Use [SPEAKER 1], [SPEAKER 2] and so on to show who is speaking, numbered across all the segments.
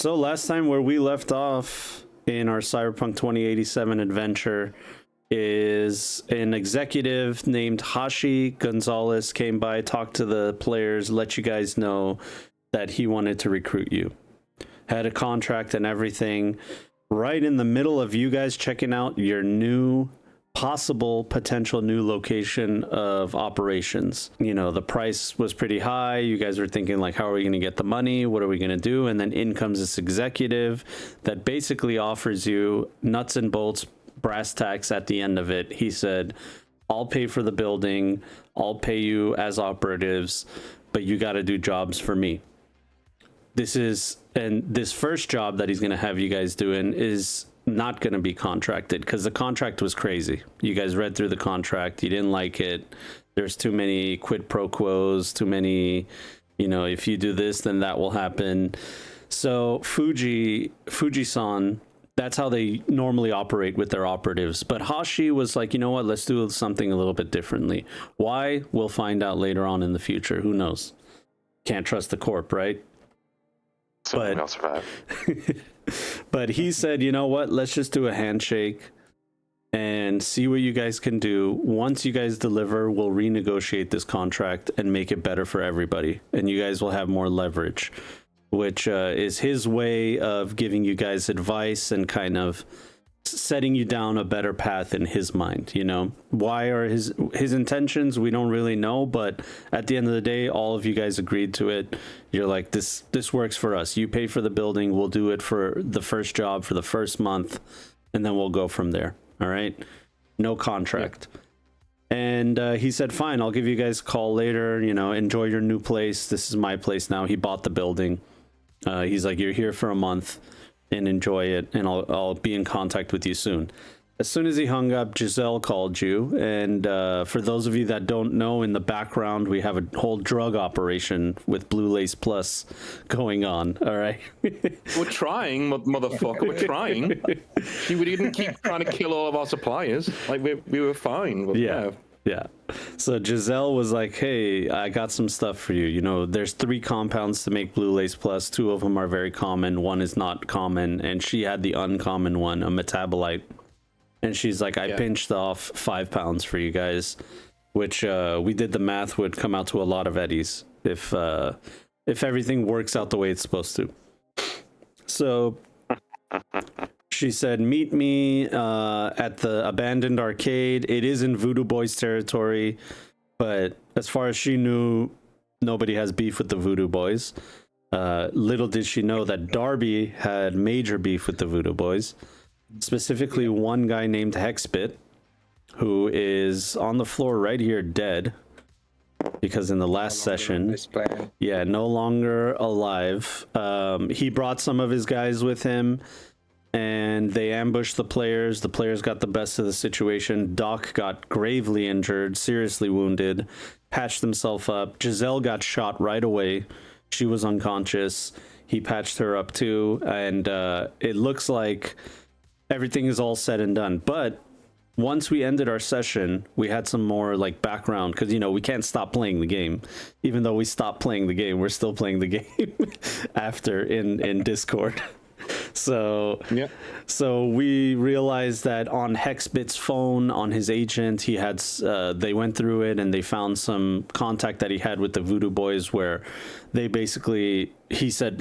[SPEAKER 1] So last time where we left off in our Cyberpunk 2087 adventure is an executive named Hashi Gonzalez came by, talked to the players, let you guys know that he wanted to recruit you. Had a contract and everything. Right in the middle of you guys checking out your new potential new location of operations. You know, the price was pretty high. You guys were thinking like, how are we going to get the money? What are we going to do? And then in comes this executive that basically offers you nuts and bolts, brass tacks at the end of it. He said, I'll pay for the building. I'll pay you as operatives, but you got to do jobs for me. This first job that he's going to have you guys doing is not going to be contracted because the contract was crazy. You guys read through the contract. You didn't like it. There's too many quid pro quos, too many, if you do this, then that will happen. So Fuji-san, that's how they normally operate with their operatives. But Hashi was like, you know what, let's do something a little bit differently. Why? We'll find out later on in the future. Who knows? Can't trust the corp, right?
[SPEAKER 2] Something will survive.
[SPEAKER 1] But he said, you know what, let's just do a handshake and see what you guys can do. Once you guys deliver, we'll renegotiate this contract and make it better for everybody. And you guys will have more leverage, which is his way of giving you guys advice and kind of setting you down a better path in his mind. Why are his intentions, we don't really know, but at the end of the day, all of you guys agreed to it. You're like, this works for us. You pay for the building, we'll do it for the first job for the first month, and then we'll go from there. All right, no contract. Yeah. And he said, fine, I'll give you guys a call later. Enjoy your new place. This is my place now. He bought the building. He's like, you're here for a month and enjoy it, and I'll be in contact with you soon. As soon as he hung up, Giselle called you, and for those of you that don't know, in the background we have a whole drug operation with Blue Lace Plus going on. All right,
[SPEAKER 3] we're trying, motherfucker. We're trying. We didn't keep trying to kill all of our suppliers. Like we were fine. But
[SPEAKER 1] yeah. So Giselle was like, hey, I got some stuff for you. There's 3 compounds to make Blue Lace Plus. 2 of them are very common. 1 is not common. And she had the uncommon one, a metabolite. And she's like, I pinched off 5 pounds for you guys, which we did the math would come out to a lot of eddies if everything works out the way it's supposed to. So she said, meet me at the abandoned arcade. It is in Voodoo Boys territory, but as far as she knew, nobody has beef with the Voodoo Boys. Little did she know that Darby had major beef with the Voodoo Boys. Specifically, one guy named Hexbit, who is on the floor right here dead, because in the last session, no longer alive. He brought some of his guys with him, and they ambushed the players. The players got the best of the situation. Doc got gravely injured, seriously wounded, patched himself up. Giselle got shot right away. She was unconscious. He patched her up too, and it looks like everything is all said and done. But once we ended our session, we had some more background, because we can't stop playing the game. Even though we stopped playing the game, we're still playing the game after in Discord. So we realized that on Hexbit's phone, on his agent, he had they went through it and they found some contact that he had with the Voodoo Boys, where they basically, he said,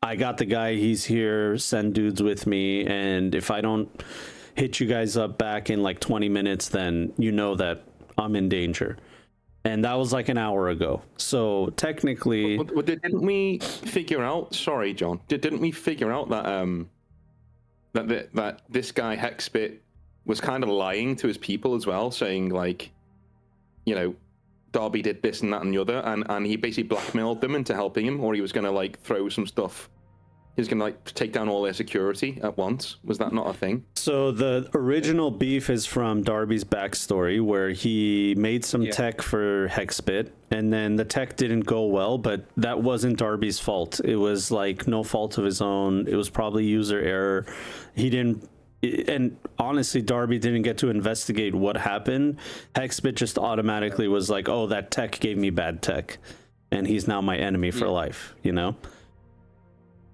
[SPEAKER 1] I got the guy, he's here, send dudes with me, and if I don't hit you guys up back in 20 minutes, then you know that I'm in danger. And that was an hour ago. So technically,
[SPEAKER 3] but didn't we figure out? Sorry, John. Didn't we figure out that that this guy Hexbit was kind of lying to his people as well, saying Darby did this and that and the other, and he basically blackmailed them into helping him, or he was going to throw some stuff. He was going to take down all their security at once. Was that not a thing?
[SPEAKER 1] So the original beef is from Darby's backstory, where he made some tech for Hexbit, and then the tech didn't go well, but that wasn't Darby's fault. It was no fault of his own. It was probably user error. He didn't, and honestly, Darby didn't get to investigate what happened. Hexbit just automatically was like, oh, that tech gave me bad tech, and he's now my enemy for life,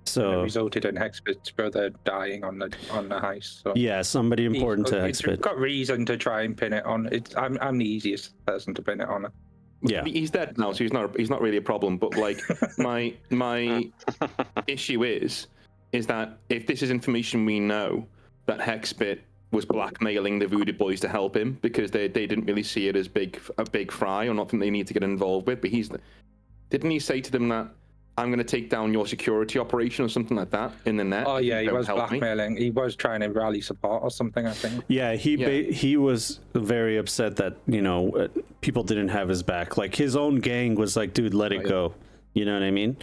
[SPEAKER 1] So
[SPEAKER 4] it resulted in Hexbit's brother dying on the heist. So
[SPEAKER 1] yeah, somebody important to
[SPEAKER 4] It's
[SPEAKER 1] Hexbit.
[SPEAKER 4] got reason to try and pin it on. I'm the easiest person to pin it on.
[SPEAKER 1] Yeah.
[SPEAKER 3] He's dead now, so he's not really a problem. But like my issue is that if this is information we know, that Hexbit was blackmailing the Voodoo Boys to help him because they didn't really see it as a big fry or nothing they need to get involved with. But didn't he say to them that I'm going to take down your security operation or something like that in the net?
[SPEAKER 4] Oh yeah, he
[SPEAKER 3] Don't
[SPEAKER 4] was
[SPEAKER 3] help me?
[SPEAKER 4] blackmailing. He was trying to rally support or something, I think.
[SPEAKER 1] Yeah, he was very upset that people didn't have his back. Like his own gang was like, dude, let it go. You know what I mean?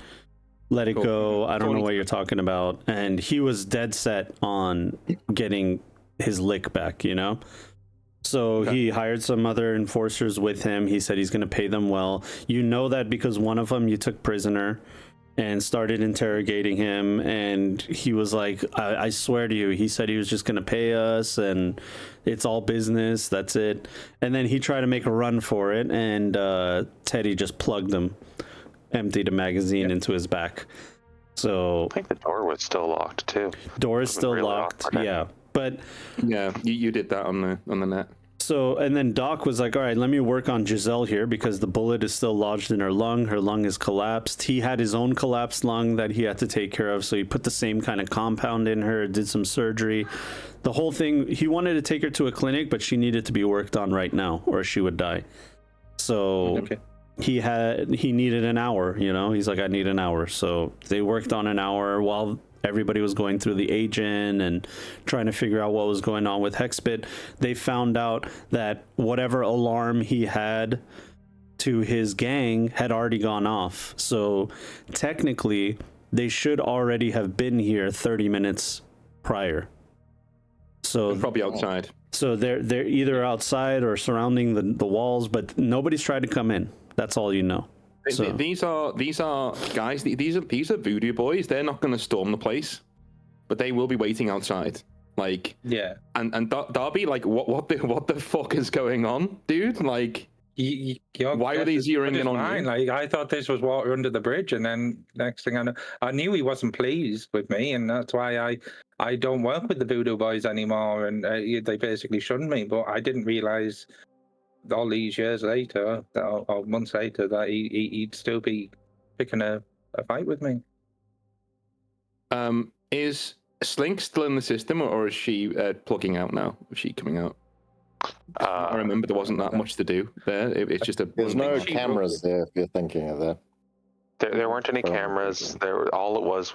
[SPEAKER 1] Let it go. I don't know what you're talking about. And he was dead set on getting his lick back. So he hired some other enforcers with him. He said he's going to pay them well. You know that because one of them you took prisoner and started interrogating him, and he was like, I swear to you, he said he was just going to pay us and it's all business, that's it. And then he tried to make a run for it, and Teddy just plugged him, emptied a magazine into his back. So
[SPEAKER 2] I think the door was still locked too.
[SPEAKER 1] Door is still
[SPEAKER 2] really
[SPEAKER 1] locked.
[SPEAKER 2] awkward.
[SPEAKER 1] Yeah. But
[SPEAKER 3] Yeah, you did that on the net.
[SPEAKER 1] so, and then Doc was like, all right, let me work on Giselle here because the bullet is still lodged in her lung. Her lung is collapsed. He had his own collapsed lung that he had to take care of. So he put the same kind of compound in her, did some surgery. The whole thing, he wanted to take her to a clinic, but she needed to be worked on right now or she would die. So he needed an hour, he's like, I need an hour. So they worked on an hour while everybody was going through the agent and trying to figure out what was going on with Hexbit. They found out that whatever alarm he had to his gang had already gone off. So technically, they should already have been here 30 minutes prior. So
[SPEAKER 3] Probably outside.
[SPEAKER 1] So they're either outside or surrounding the walls, but nobody's tried to come in. That's all you know. So
[SPEAKER 3] These are guys. These are Voodoo Boys. They're not going to storm the place, but they will be waiting outside. Like and Darby, like what the fuck is going on, dude? Like why were they zeroing in on me?
[SPEAKER 4] Like I thought this was water under the bridge, and then next thing I know, I knew he wasn't pleased with me, and that's why I don't work with the Voodoo Boys anymore, and they basically shunned me. But I didn't realize all these years later, or months later, that he'd still be picking a fight with me.
[SPEAKER 3] Is Slink still in the system, or is she plugging out now? Is she coming out? I remember there wasn't that much to do there. It's just
[SPEAKER 5] There's no cameras there if you're thinking of that.
[SPEAKER 2] There weren't any cameras. All it was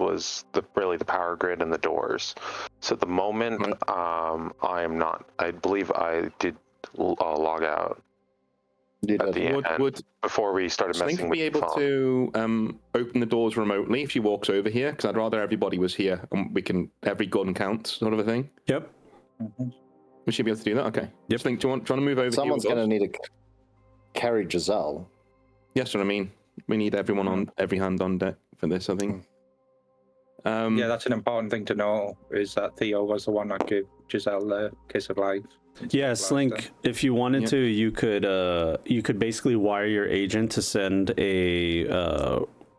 [SPEAKER 2] really the power grid and the doors. So at the moment, I am not. I believe I did log out at the end before we started messing with the phone.
[SPEAKER 3] Slink be able to open the doors remotely if she walks over here? Because I'd rather everybody was here and we can every gun counts, sort of a thing.
[SPEAKER 1] Yep.
[SPEAKER 3] We should be able to do that. Okay.
[SPEAKER 1] Yep.
[SPEAKER 3] Slink, do you want to move over?
[SPEAKER 5] Someone's going to need to carry Giselle.
[SPEAKER 3] Yes, what I mean. We need everyone on every hand on deck for this, I think.
[SPEAKER 4] Yeah, that's an important thing to know, is that Theo was the one that gave Giselle the kiss of life.
[SPEAKER 1] Yeah, Slink, if you wanted to, you could basically wire your agent to send a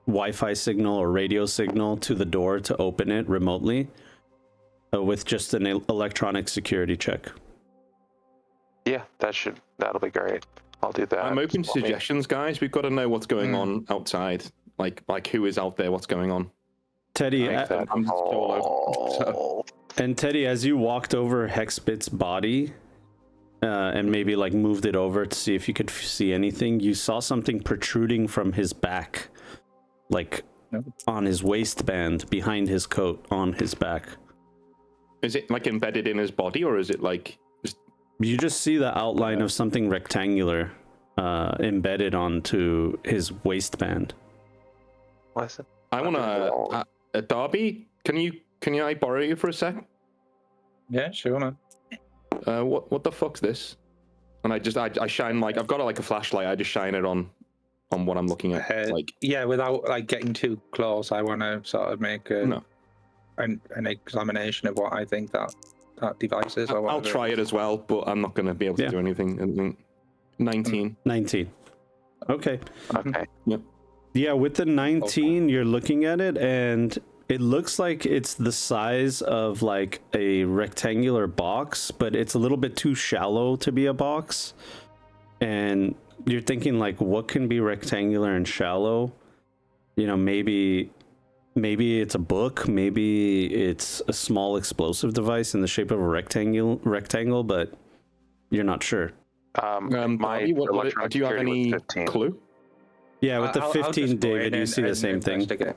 [SPEAKER 1] Wi-Fi signal or radio signal to the door to open it remotely with just an electronic security check.
[SPEAKER 2] Yeah, that'll be great. I'll do that.
[SPEAKER 3] I'm open to suggestions, guys. We've got to know what's going on outside. Like who is out there, what's going on.
[SPEAKER 1] Teddy,
[SPEAKER 3] I'm all over.
[SPEAKER 1] And Teddy, as you walked over Hexbit's body and maybe like moved it over to see if you could see anything, you saw something protruding from his back, like on his waistband, behind his coat, on his back.
[SPEAKER 3] Is it like embedded in his body, or is it like just...
[SPEAKER 1] You just see the outline of something rectangular embedded onto his waistband.
[SPEAKER 2] What is it?
[SPEAKER 3] I want to... Darby, can I borrow you for a sec?
[SPEAKER 4] Yeah, sure, man.
[SPEAKER 3] What the fuck's this? And I shine, like, I've got a flashlight. I just shine it on what I'm looking at.
[SPEAKER 4] Yeah, without like getting too close, I want to sort of make an examination of what I think that device is.
[SPEAKER 3] I'll try it as well, but I'm not going to be able to do anything. 19.
[SPEAKER 1] 19. Okay.
[SPEAKER 2] Okay.
[SPEAKER 3] Yep.
[SPEAKER 1] Yeah, with the 19, you're looking at it, and it looks like it's the size of like a rectangular box, but it's a little bit too shallow to be a box. And you're thinking like, what can be rectangular and shallow? You know, maybe it's a book, maybe it's a small explosive device in the shape of a rectangle, but you're not sure.
[SPEAKER 2] My
[SPEAKER 3] Bobby,
[SPEAKER 2] electronic
[SPEAKER 3] do you have
[SPEAKER 2] security was
[SPEAKER 3] any
[SPEAKER 2] 15.
[SPEAKER 3] clue?
[SPEAKER 1] Yeah, with the
[SPEAKER 4] I'll
[SPEAKER 1] 15,
[SPEAKER 4] just go in
[SPEAKER 1] David, you see the
[SPEAKER 4] and
[SPEAKER 1] same thing.
[SPEAKER 4] investigate.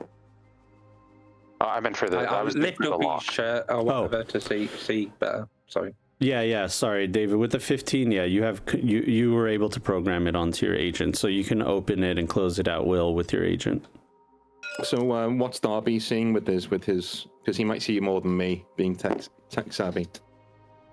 [SPEAKER 2] I meant for the. I
[SPEAKER 4] I'll
[SPEAKER 2] was
[SPEAKER 4] lift
[SPEAKER 2] for the
[SPEAKER 4] up his
[SPEAKER 2] lock.
[SPEAKER 4] shirt or whatever to see better. Sorry.
[SPEAKER 1] Yeah. Sorry, David. With the 15, yeah, you were able to program it onto your agent, so you can open it and close it at will with your agent.
[SPEAKER 3] So what's Darby seeing with his? Because he might see you more than me, being tech savvy.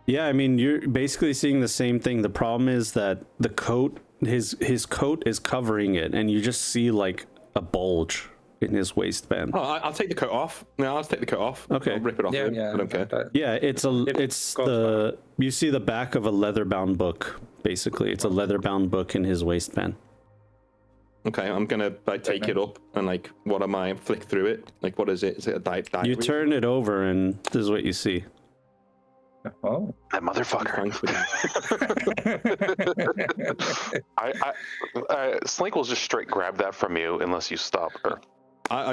[SPEAKER 1] Yeah, I mean, you're basically seeing the same thing. The problem is that the coat, his coat is covering it, and you just see like a bulge in his waistband.
[SPEAKER 3] Oh, I'll take the coat off. No, I'll take the coat off.
[SPEAKER 1] Okay.
[SPEAKER 3] I'll rip it off.
[SPEAKER 4] Yeah,
[SPEAKER 3] I don't care.
[SPEAKER 1] Yeah, it's you see the back of a leather-bound book. Basically, it's a leather-bound book in his waistband.
[SPEAKER 3] Okay, I'm gonna take it up and like, what am I? Flick through it. Like, what is it? Is it a diary?
[SPEAKER 1] You turn it over, and this is what you see.
[SPEAKER 4] Oh.
[SPEAKER 2] That motherfucker. Slink will just straight grab that from you unless you stop her.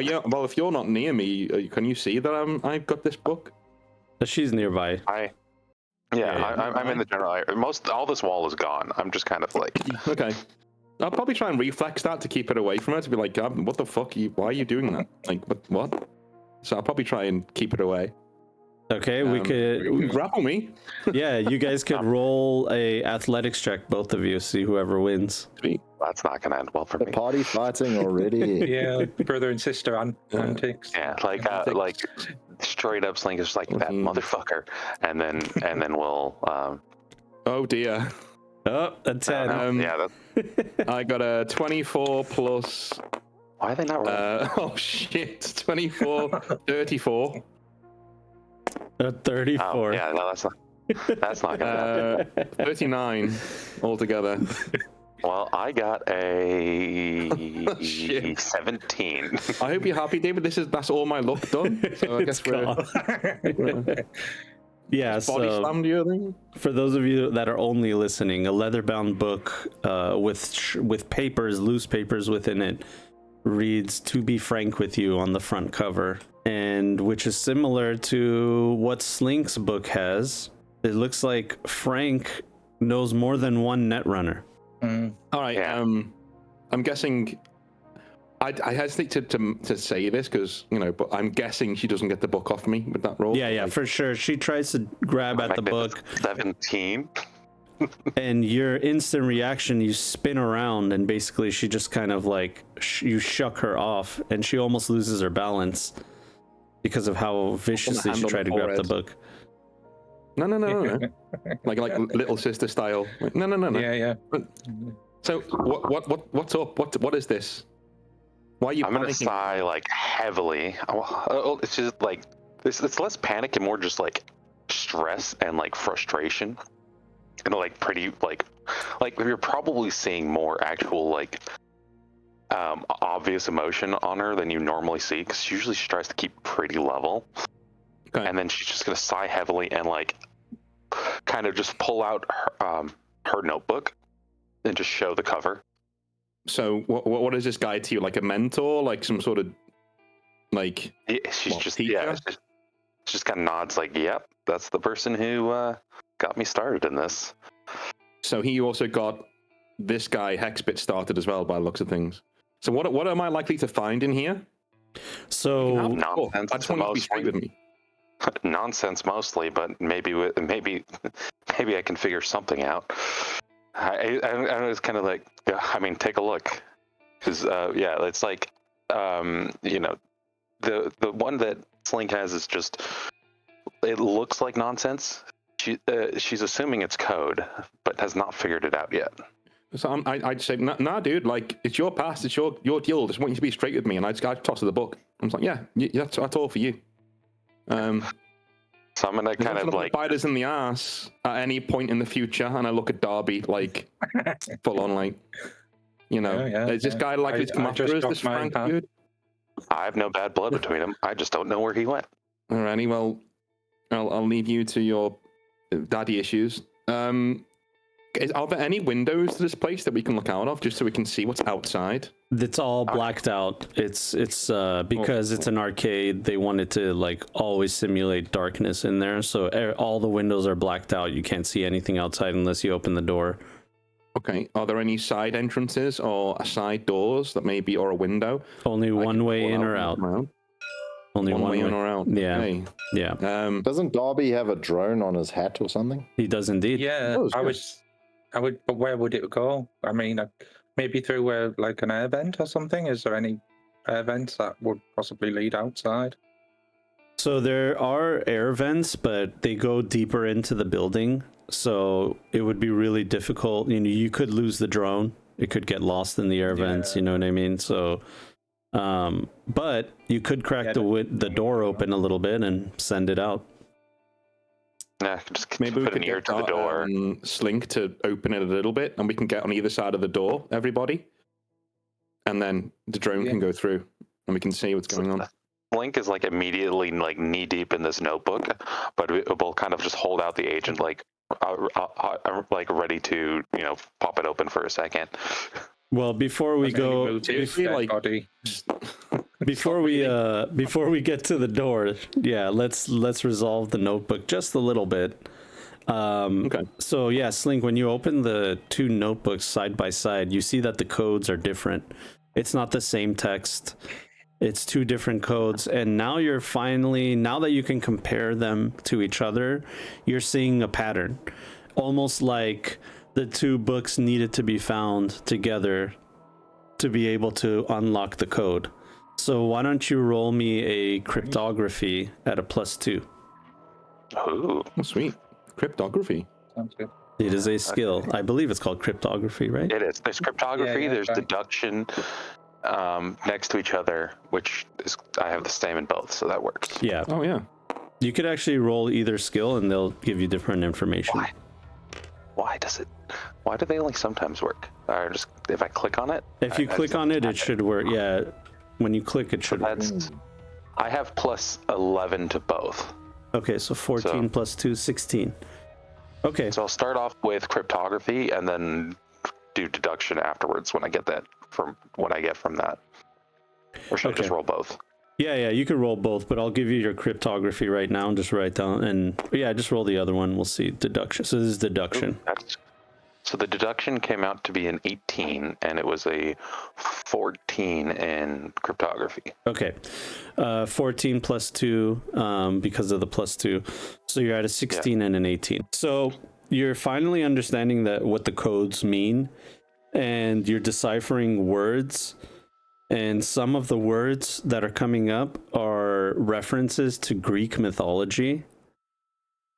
[SPEAKER 3] Yeah. Well, if you're not near me, can you see that I've got this book?
[SPEAKER 1] She's nearby.
[SPEAKER 2] I'm in the general area. All this wall is gone. I'm just kind of like.
[SPEAKER 3] Okay. I'll probably try and reflex that to keep it away from her. To be like, what the fuck? Why are you doing that? Like, what? So I'll probably try and keep it away.
[SPEAKER 1] Okay, we could
[SPEAKER 3] grapple me.
[SPEAKER 1] Yeah, you guys could roll a athletics check, both of you, see whoever wins.
[SPEAKER 2] That's not gonna end well for
[SPEAKER 5] The
[SPEAKER 2] me.
[SPEAKER 5] party fighting already.
[SPEAKER 4] Yeah, brother and sister antics.
[SPEAKER 2] Yeah, like straight up Slink is just like that motherfucker, and then we'll.
[SPEAKER 3] Oh dear.
[SPEAKER 1] Oh, a 10.
[SPEAKER 2] Yeah,
[SPEAKER 3] I got a 24 plus.
[SPEAKER 2] why are they not rolling?
[SPEAKER 3] Oh shit! 24, 34.
[SPEAKER 1] A 34.
[SPEAKER 2] Oh, yeah, no, that's not gonna happen.
[SPEAKER 3] 39 altogether.
[SPEAKER 2] Well, I got a
[SPEAKER 3] Shit.
[SPEAKER 2] 17.
[SPEAKER 3] I hope you're happy, David. That's all my luck done. So I guess we're
[SPEAKER 1] Yeah,
[SPEAKER 3] body
[SPEAKER 1] so
[SPEAKER 3] slammed you, I think.
[SPEAKER 1] for those of you that are only listening, a leather-bound book with papers, loose papers within it, reads "To be frank with you" on the front cover, and which is similar to what Slink's book has. It looks like Frank knows more than one Netrunner.
[SPEAKER 3] All right.
[SPEAKER 2] Yeah.
[SPEAKER 3] I'm guessing. I hesitate to say this because but I'm guessing she doesn't get the book off me with that roll.
[SPEAKER 1] Yeah, for sure. She tries to grab at the book,
[SPEAKER 2] 17.
[SPEAKER 1] and your instant reaction, you spin around, and basically she just kind of like you shuck her off, and she almost loses her balance because of how viciously she tried to grab the book.
[SPEAKER 3] No. like little sister style. Like, no.
[SPEAKER 4] Yeah.
[SPEAKER 3] So what's up? What is this? Why are you
[SPEAKER 2] I'm gonna
[SPEAKER 3] panicking?
[SPEAKER 2] sigh like heavily. It's just like it's less panic and more just like stress and like frustration, and like pretty like you're probably seeing more actual like obvious emotion on her than you normally see, because usually she tries to keep pretty level.
[SPEAKER 3] Okay.
[SPEAKER 2] And then she's just gonna sigh heavily and like kind of just pull out her notebook and just show the cover.
[SPEAKER 3] So what is this guy to you? Like a mentor? Like some sort of like?
[SPEAKER 2] Yeah, she's
[SPEAKER 3] What,
[SPEAKER 2] just
[SPEAKER 3] teacher?
[SPEAKER 2] she just kind of nods like, "Yep, that's the person who got me started in this."
[SPEAKER 3] So he also got this guy Hexbit started as well, by the looks of things. So what am I likely to find in here?
[SPEAKER 1] So
[SPEAKER 2] Nonsense.
[SPEAKER 3] I just want you to be straight with me.
[SPEAKER 2] Nonsense mostly, but maybe I can figure something out. I was kind of like, I mean, take a look, because it's like the one that Slink has is just, it looks like nonsense. She's assuming it's code, but has not figured it out yet.
[SPEAKER 3] So I'd say, nah, dude. Like, it's your past, it's your deal. I just want you to be straight with me. And I'd toss her the book. I was like, yeah, that's all for you.
[SPEAKER 2] So I'm gonna kind of like
[SPEAKER 3] bite us in the ass at any point in the future, and I look at Darby like full on, like, is this guy likely to come after us? This Frank dude?
[SPEAKER 2] I have no bad blood between them. I just don't know where he went.
[SPEAKER 3] Alrighty, well, I'll leave you to your daddy issues. Are there any windows to this place that we can look out of, just so we can see what's outside?
[SPEAKER 1] It's all blacked out. It's because it's an arcade. They wanted to like always simulate darkness in there, so all the windows are blacked out. You can't see anything outside unless you open the door.
[SPEAKER 3] Okay. Are there any side entrances or side doors that maybe, or a window?
[SPEAKER 1] Only one way in or out. Only one way
[SPEAKER 3] in or out.
[SPEAKER 1] Yeah.
[SPEAKER 3] Okay.
[SPEAKER 1] Yeah.
[SPEAKER 5] Doesn't Darby have a drone on his hat or something?
[SPEAKER 1] He does indeed.
[SPEAKER 4] Yeah,
[SPEAKER 3] Oh,
[SPEAKER 4] I would, but where would it go? I mean, maybe through like an air vent or something. Is there any air vents that would possibly lead outside?
[SPEAKER 1] So there are air vents, but they go deeper into the building. So it would be really difficult. You know, you could lose the drone. It could get lost in the air vents. You know what I mean? So, but you could crack the door open a little bit and send it out.
[SPEAKER 2] Nah, just
[SPEAKER 3] Maybe we
[SPEAKER 2] put
[SPEAKER 3] could
[SPEAKER 2] an ear
[SPEAKER 3] get
[SPEAKER 2] to the door.
[SPEAKER 3] Slink to open it a little bit, and we can get on either side of the door, everybody. And then the drone can go through, and we can see what's going on.
[SPEAKER 2] Link is like immediately like knee deep in this notebook, but we'll kind of just hold out the agent like ready to pop it open for a second.
[SPEAKER 1] Well, before we go, before we get to the door, yeah, let's resolve the notebook just a little bit.
[SPEAKER 3] Okay.
[SPEAKER 1] So yeah, Slink, when you open the two notebooks side by side, you see that the codes are different. It's not the same text. It's two different codes, and now now that you can compare them to each other, you're seeing a pattern, almost like the two books needed to be found together to be able to unlock the code. So why don't you roll me a cryptography at a +2?
[SPEAKER 2] Ooh,
[SPEAKER 3] Oh, sweet. Cryptography.
[SPEAKER 4] Sounds good.
[SPEAKER 1] It is a skill. I believe it's called cryptography, right?
[SPEAKER 2] it is. There's cryptography. There's
[SPEAKER 4] right.
[SPEAKER 2] deduction. Next to each other, which is I have the same in both, so that works.
[SPEAKER 1] Yeah.
[SPEAKER 3] Oh, yeah.
[SPEAKER 1] You could actually roll either skill and they'll give you different information.
[SPEAKER 2] Why do they only sometimes work? Or just if I click on it?
[SPEAKER 1] If you click on it, it should work. Yeah. When you click, it should work.
[SPEAKER 2] I have +11 to both.
[SPEAKER 1] Okay, so 14 plus 2, 16. Okay.
[SPEAKER 2] So I'll start off with cryptography and then do deduction afterwards when I get that from that. Or should I just roll both?
[SPEAKER 1] Yeah, you can roll both, but I'll give you your cryptography right now and just write down, and just roll the other one. We'll see. Deduction. So this is deduction.
[SPEAKER 2] So the deduction came out to be an 18, and it was a 14 in cryptography.
[SPEAKER 1] Okay. 14 plus 2 because of the +2. So you're at a 16 and an 18. So you're finally understanding what the codes mean, and you're deciphering words. And some of the words that are coming up are references to Greek mythology,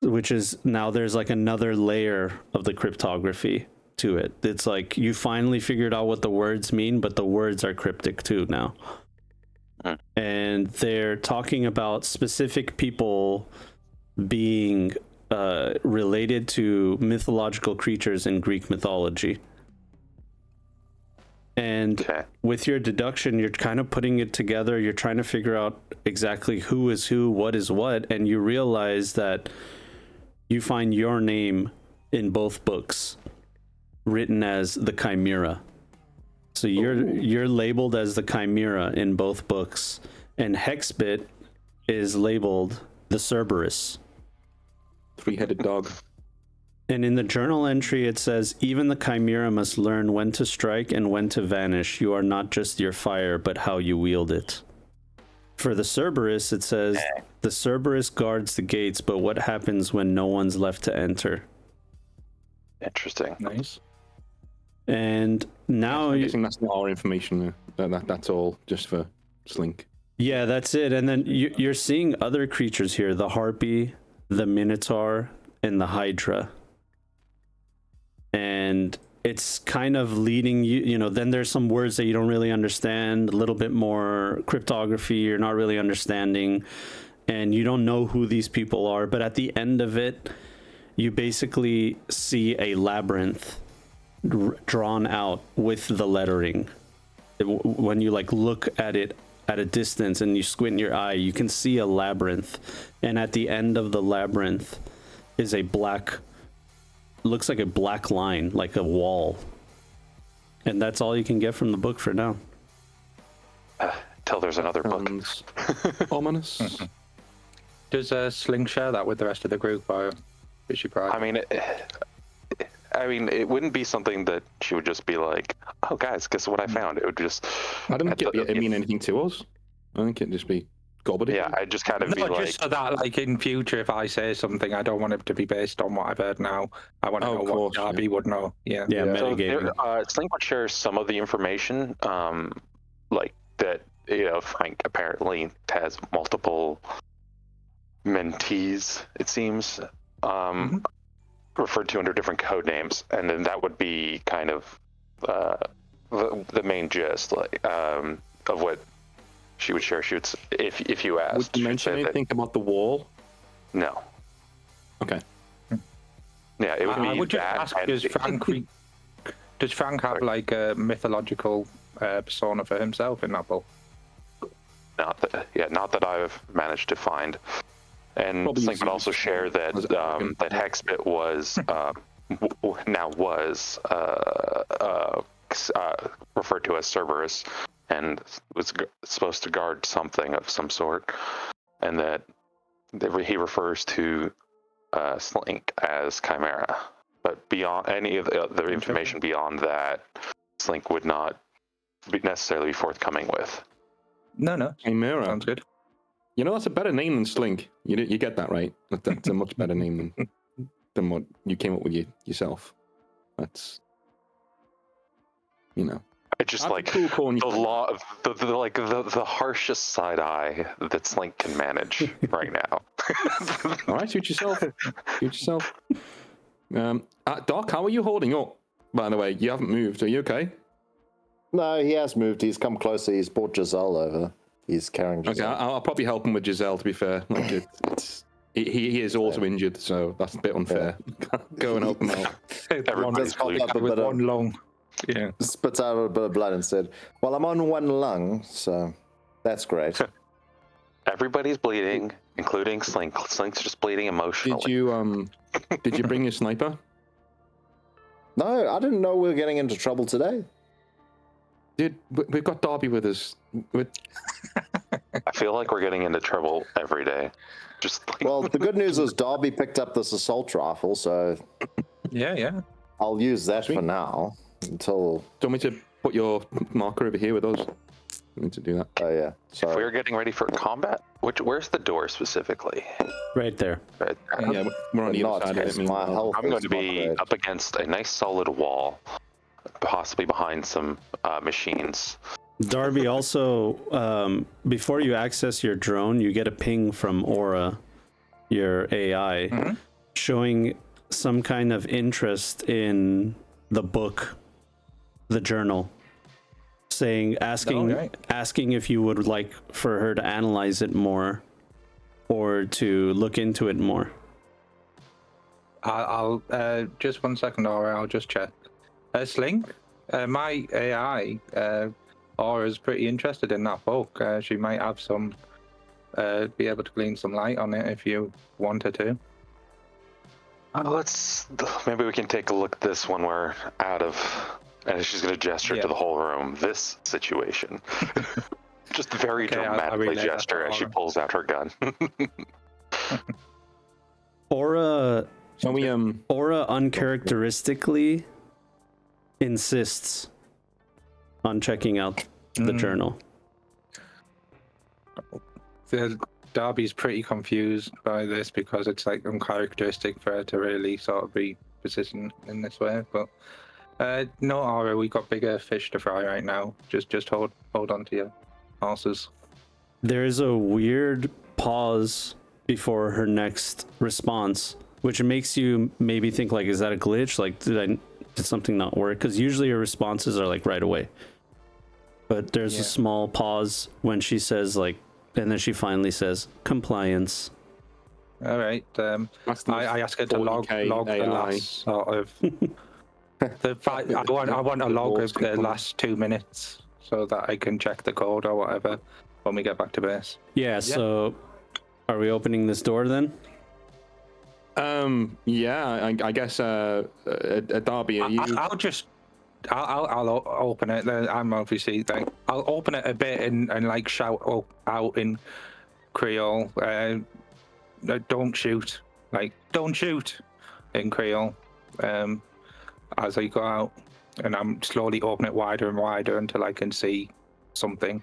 [SPEAKER 1] which is now there's like another layer of the cryptography to it. It's like you finally figured out what the words mean, but the words are cryptic too now. And they're talking about specific people being related to mythological creatures in Greek mythology. And with your deduction, you're kind of putting it together. You're trying to figure out exactly who is who, what is what, and you realize that you find your name in both books written as the Chimera. So you're labeled as the Chimera in both books, and Hexbit is labeled the Cerberus.
[SPEAKER 3] Three-headed dog.
[SPEAKER 1] And in the journal entry, it says, even the Chimera must learn when to strike and when to vanish. You are not just your fire, but how you wield it. For the Cerberus, it says, the Cerberus guards the gates, but what happens when no one's left to enter?
[SPEAKER 2] Interesting.
[SPEAKER 3] Nice.
[SPEAKER 1] And now...
[SPEAKER 3] I'm guessing that's not our information. That's all just for Slink.
[SPEAKER 1] Yeah, that's it. And then you're seeing other creatures here. The Harpy, the Minotaur, and the Hydra. And it's kind of leading you, then there's some words that you don't really understand, a little bit more cryptography you're not really understanding, and you don't know who these people are. But at the end of it, you basically see a labyrinth drawn out with the lettering. When you look at it at a distance and you squint your eye, you can see a labyrinth, and at the end of the labyrinth is looks like a black line, like a wall. And that's all you can get from the book for now.
[SPEAKER 2] Till there's another book.
[SPEAKER 3] Ominous.
[SPEAKER 4] Does Sling share that with the rest of the group, or is she private?
[SPEAKER 2] I mean, it wouldn't be something that she would just be like, "Oh, guys, guess what I found?" It would just.
[SPEAKER 3] I don't think it mean anything to us. I think it'd just be gobbledygook.
[SPEAKER 2] Yeah, I'd just kind of be
[SPEAKER 4] No,
[SPEAKER 2] like.
[SPEAKER 4] just so that, like, in future, if I say something, I don't want it to be based on what I've heard now. I want to know what Darby would know. Yeah.
[SPEAKER 1] Yeah,
[SPEAKER 2] So
[SPEAKER 1] metagaming.
[SPEAKER 2] Slink would share some of the information, like that. Frank apparently has multiple mentees. It seems, referred to under different code names, and then that would be kind of the main gist, like of what she would share. She would, if you asked.
[SPEAKER 3] Would you mention anything about the wall?
[SPEAKER 2] No.
[SPEAKER 3] Okay.
[SPEAKER 2] Yeah, it would be.
[SPEAKER 4] I would just ask: does Frank have like a mythological persona for himself in that book?
[SPEAKER 2] Not that I've managed to find. And
[SPEAKER 3] Probably
[SPEAKER 2] Slink would also share that that Hexbit was referred to as Cerberus, and was supposed to guard something of some sort, and that he refers to Slink as Chimera. But beyond any of the other information beyond that, Slink would not necessarily be forthcoming with.
[SPEAKER 4] No.
[SPEAKER 3] Chimera.
[SPEAKER 4] Sounds good.
[SPEAKER 3] You know, that's a better name than Slink. You get that, right? That's a much better name than what you came up with yourself. That's,
[SPEAKER 2] It's just
[SPEAKER 3] That's
[SPEAKER 2] like
[SPEAKER 3] cool corn.
[SPEAKER 2] the harshest side eye that Slink can manage right now.
[SPEAKER 3] All right, suit yourself. Doc, how are you holding up? By the way, you haven't moved. Are you okay?
[SPEAKER 5] No, he has moved. He's come closer. He's brought Giselle over. He's carrying Giselle.
[SPEAKER 3] Okay, I'll probably help him with Giselle, to be fair. Like he is also injured, so that's a bit unfair. Go and help him out.
[SPEAKER 2] Everybody's
[SPEAKER 5] Just up a
[SPEAKER 4] With
[SPEAKER 5] bit of,
[SPEAKER 4] one lung. Yeah.
[SPEAKER 5] spits out a bit of blood and said, "Well, I'm on one lung, so that's great."
[SPEAKER 2] Everybody's bleeding, including Slink. Slink's just bleeding emotionally.
[SPEAKER 3] Did you bring your sniper?
[SPEAKER 5] No, I didn't know we were getting into trouble today.
[SPEAKER 3] Dude, we've got Darby with us.
[SPEAKER 2] I feel like we're getting into trouble every day. Just like...
[SPEAKER 5] Well, the good news is Darby picked up this assault rifle, so
[SPEAKER 4] Yeah.
[SPEAKER 5] I'll use that
[SPEAKER 3] Sweet.
[SPEAKER 5] for now until.
[SPEAKER 3] Do you want me to put your marker over here with us? I need to do that.
[SPEAKER 5] Oh yeah,
[SPEAKER 2] If
[SPEAKER 5] sorry.
[SPEAKER 2] we're getting ready for combat, where's the door specifically?
[SPEAKER 1] Right there.
[SPEAKER 2] Right.
[SPEAKER 3] Yeah, we're on the
[SPEAKER 5] Not
[SPEAKER 3] other side of
[SPEAKER 5] because
[SPEAKER 3] it.
[SPEAKER 5] my health
[SPEAKER 2] I'm going
[SPEAKER 5] is
[SPEAKER 2] to
[SPEAKER 5] not
[SPEAKER 2] be
[SPEAKER 5] great.
[SPEAKER 2] up against a nice solid wall, possibly behind some machines.
[SPEAKER 1] Darby, also, before you access your drone, you get a ping from Aura, your AI, showing some kind of interest in the book, the journal, asking if you would like for her to analyze it more or to look into it more.
[SPEAKER 4] I'll just 1 second, Aura. I'll just check. Slink, my AI, Aura's pretty interested in that book. She might have be able to glean some light on it if you wanted to.
[SPEAKER 2] Maybe we can take a look at this when we're out of. And she's going to gesture to the whole room. This situation. Just very dramatically gesture as she pulls out her gun.
[SPEAKER 1] Aura
[SPEAKER 3] Aura
[SPEAKER 1] uncharacteristically insists on checking out the journal.
[SPEAKER 4] Darby's pretty confused by this because it's like uncharacteristic for her to really sort of be persistent in this way. But no, Aura, we got bigger fish to fry right now. Just hold on to your horses.
[SPEAKER 1] There's a weird pause before her next response, which makes you maybe think like, is that a glitch? Like, did something not work? Because usually her responses are like right away. But there's a small pause when she says like, and then she finally says compliance.
[SPEAKER 4] All right. I ask her to log the last sort of. I want a log of the last 2 minutes so that I can check the code or whatever. when we get back to base.
[SPEAKER 1] Yeah, so are we opening this door then?
[SPEAKER 3] Yeah, I guess Darby, are you?
[SPEAKER 4] I'll open it. I'm obviously like, I'll open it a bit and like shout out in Creole. Don't shoot, like don't shoot in Creole. As I go out, and I'm slowly opening it wider and wider until I can see something.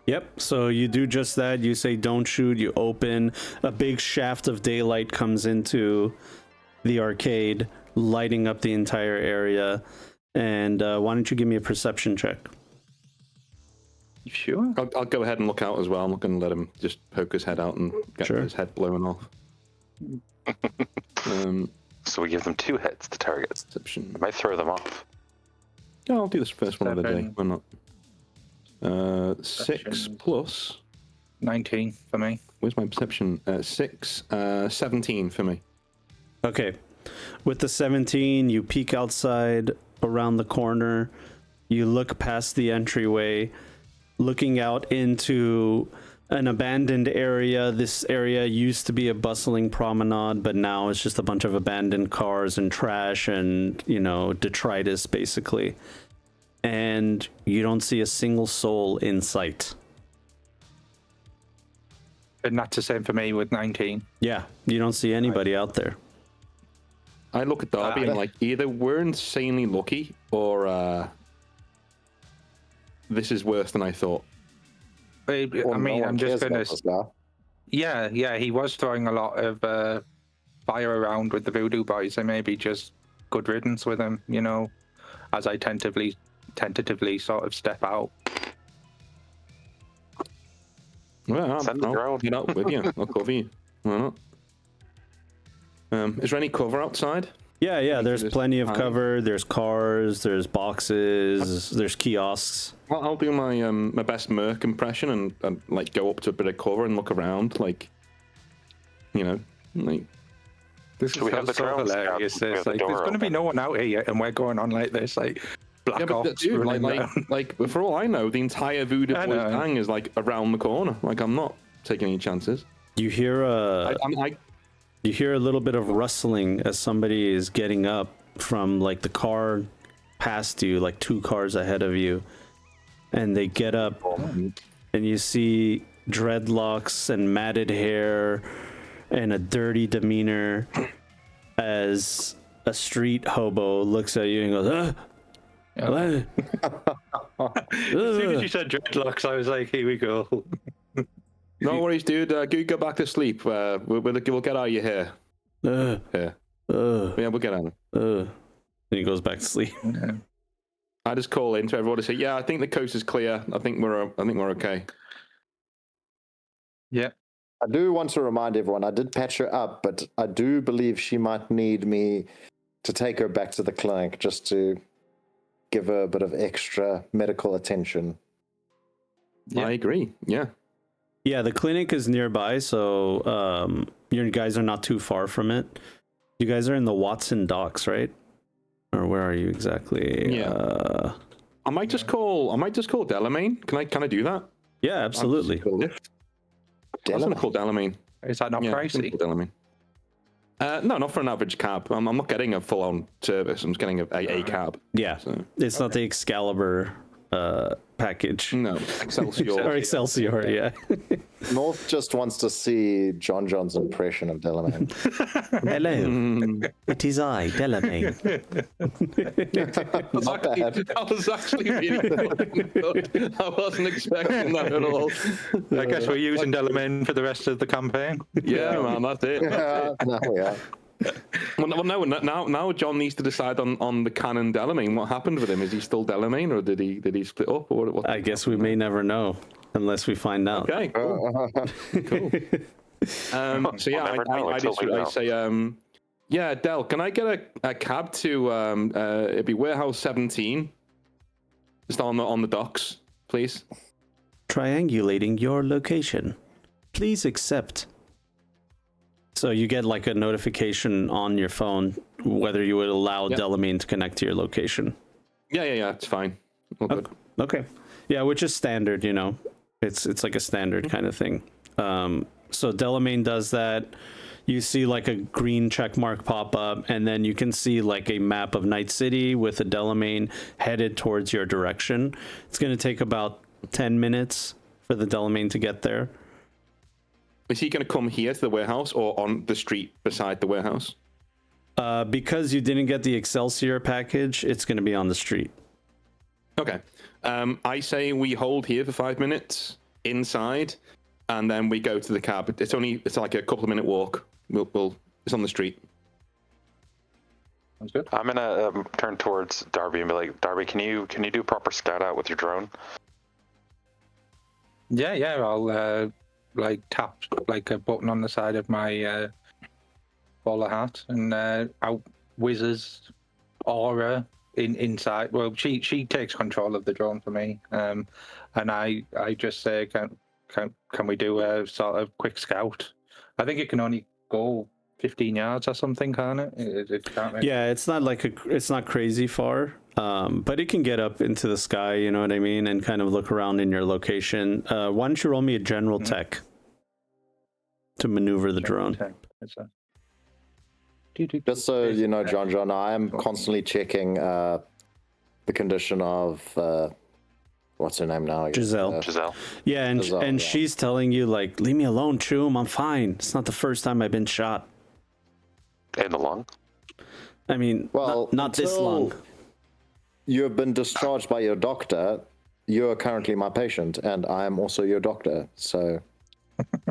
[SPEAKER 1] Yep, so you do just that. You say don't shoot, you open. A big shaft of daylight comes into the arcade, lighting up the entire area. And why don't you give me a perception check?
[SPEAKER 4] Sure.
[SPEAKER 3] I'll go ahead and look out as well. I'm not going to let him just poke his head out and get his head blown off.
[SPEAKER 2] So we give them 2 hits to target.
[SPEAKER 3] Perception.
[SPEAKER 2] I might throw them off.
[SPEAKER 3] Yeah, I'll do this first one of the day.
[SPEAKER 4] 7.
[SPEAKER 3] Why not? 6 plus
[SPEAKER 4] 19 for me.
[SPEAKER 3] Where's my perception? 6, 17 for me.
[SPEAKER 1] Okay. With the 17, you peek outside around the corner. You look past the entryway, looking out into an abandoned area. This area used to be a bustling promenade, but now it's just a bunch of abandoned cars and trash and, detritus, basically. And you don't see a single soul in sight.
[SPEAKER 4] And that's the same for me with 19.
[SPEAKER 1] Yeah, you don't see anybody out there.
[SPEAKER 3] I look at Darby and like, either we're insanely lucky or this is worse than I thought.
[SPEAKER 4] I mean, I'm just going to... Yeah, he was throwing a lot of fire around with the Voodoo Boys, and maybe just good riddance with him, as I tentatively sort of step out.
[SPEAKER 3] Well, I'll get out with you. I'll cover you. Why not? Is there any cover outside?
[SPEAKER 1] Yeah, there's plenty of cover. There's cars, there's boxes, there's kiosks.
[SPEAKER 3] I'll do my my best Merc impression and like go up to a bit of cover and look around, like.
[SPEAKER 4] This is so hilarious. It's like, there's going to be no one out here yet, and we're going on like this, like Black Ops.
[SPEAKER 3] Dude, like for all I know, the entire Voodoo Boys gang is like around the corner. Like, I'm not taking any chances.
[SPEAKER 1] You hear you hear a little bit of rustling as somebody is getting up from like the car past you, like 2 cars ahead of you, and they get up, and you see dreadlocks and matted hair and a dirty demeanor as a street hobo looks at you and goes,
[SPEAKER 4] As soon as you said dreadlocks, I was like, here we go.
[SPEAKER 3] No worries, dude. Go back to sleep. We'll get out of your hair. Yeah, we'll get on.
[SPEAKER 1] And he goes back to sleep.
[SPEAKER 4] Yeah.
[SPEAKER 3] I just call in to everybody and say, yeah, I think the coast is clear. I think we're okay.
[SPEAKER 4] Yeah.
[SPEAKER 5] I do want to remind everyone, I did patch her up, but I do believe she might need me to take her back to the clinic just to give her a bit of extra medical attention.
[SPEAKER 3] Yeah. I agree. Yeah.
[SPEAKER 1] Yeah, the clinic is nearby, so you guys are not too far from it. You guys are in the Watson docks, right? Or where are you exactly?
[SPEAKER 3] Yeah. I might just call Delamain. Can I do that?
[SPEAKER 1] Yeah, absolutely.
[SPEAKER 3] I was going to call Delamain.
[SPEAKER 4] Is that not pricey?
[SPEAKER 3] Delamain. No, not for an average cab. I'm not getting a full-on service. I'm just getting a cab.
[SPEAKER 1] Yeah, so. It's not the Excalibur package.
[SPEAKER 3] No, Excelsior.
[SPEAKER 1] Or Excelsior, yeah.
[SPEAKER 5] North just wants to see John's impression of Delamain.
[SPEAKER 1] Hello, it is I, Delamain.
[SPEAKER 5] Not bad.
[SPEAKER 3] That was actually really good. I wasn't expecting that at all.
[SPEAKER 4] I guess we're using Delamain for the rest of the campaign.
[SPEAKER 3] Yeah, man, that's it.
[SPEAKER 5] Yeah.
[SPEAKER 3] Well, no. Now John needs to decide on the canon Delamain. What happened with him? Is he still Delamain, or did he split up? Or what?
[SPEAKER 1] I guess we may never know unless we find out.
[SPEAKER 3] Okay, cool. So yeah, I say, yeah, Del, can I get a cab to it'd be Warehouse 17, just on the docks, please?
[SPEAKER 1] Triangulating your location. Please accept. So you get like a notification on your phone whether you would allow Delamain to connect to your location.
[SPEAKER 3] Yeah, it's fine. All good.
[SPEAKER 1] Okay. Yeah, which is standard, you know. It's like a standard kind of thing. So Delamain does that. You see like a green check mark pop up, and then you can see like a map of Night City with a Delamain headed towards your direction. It's going to take about 10 minutes for the Delamain to get there.
[SPEAKER 3] Is he going to come here to the warehouse or on the street beside the warehouse?
[SPEAKER 1] Because you didn't get the Excelsior package, it's going to be on the street.
[SPEAKER 3] Okay. I say we hold here for 5 minutes inside, and then we go to the cab. It's like a couple of minute walk. It's on the street.
[SPEAKER 4] Sounds good.
[SPEAKER 2] I'm gonna turn towards Darby and be like, Darby, can you do proper scout out with your drone?
[SPEAKER 4] Yeah, I'll like tap like a button on the side of my bowler hat, and out whizzes Aura inside. Well, she takes control of the drone for me, and I just say, can we do a sort of quick scout? I think it can only go 15 yards or something, can't it? It can't make...
[SPEAKER 1] Yeah, it's not crazy far, but it can get up into the sky, you know what I mean, and kind of look around in your location. Why don't you roll me a general tech to maneuver the drone?
[SPEAKER 5] Just so you know, John, I am constantly checking the condition of what's her name now?
[SPEAKER 1] Giselle.
[SPEAKER 2] Giselle.
[SPEAKER 1] Yeah, and
[SPEAKER 5] Giselle,
[SPEAKER 1] and
[SPEAKER 5] yeah.
[SPEAKER 1] she's telling you like, leave me alone, Choom. I'm fine. It's not the first time I've been shot.
[SPEAKER 2] In the lung.
[SPEAKER 1] I mean,
[SPEAKER 5] Well,
[SPEAKER 1] not this
[SPEAKER 5] until
[SPEAKER 1] long.
[SPEAKER 5] You have been discharged by your doctor. You are currently my patient, and I am also your doctor. So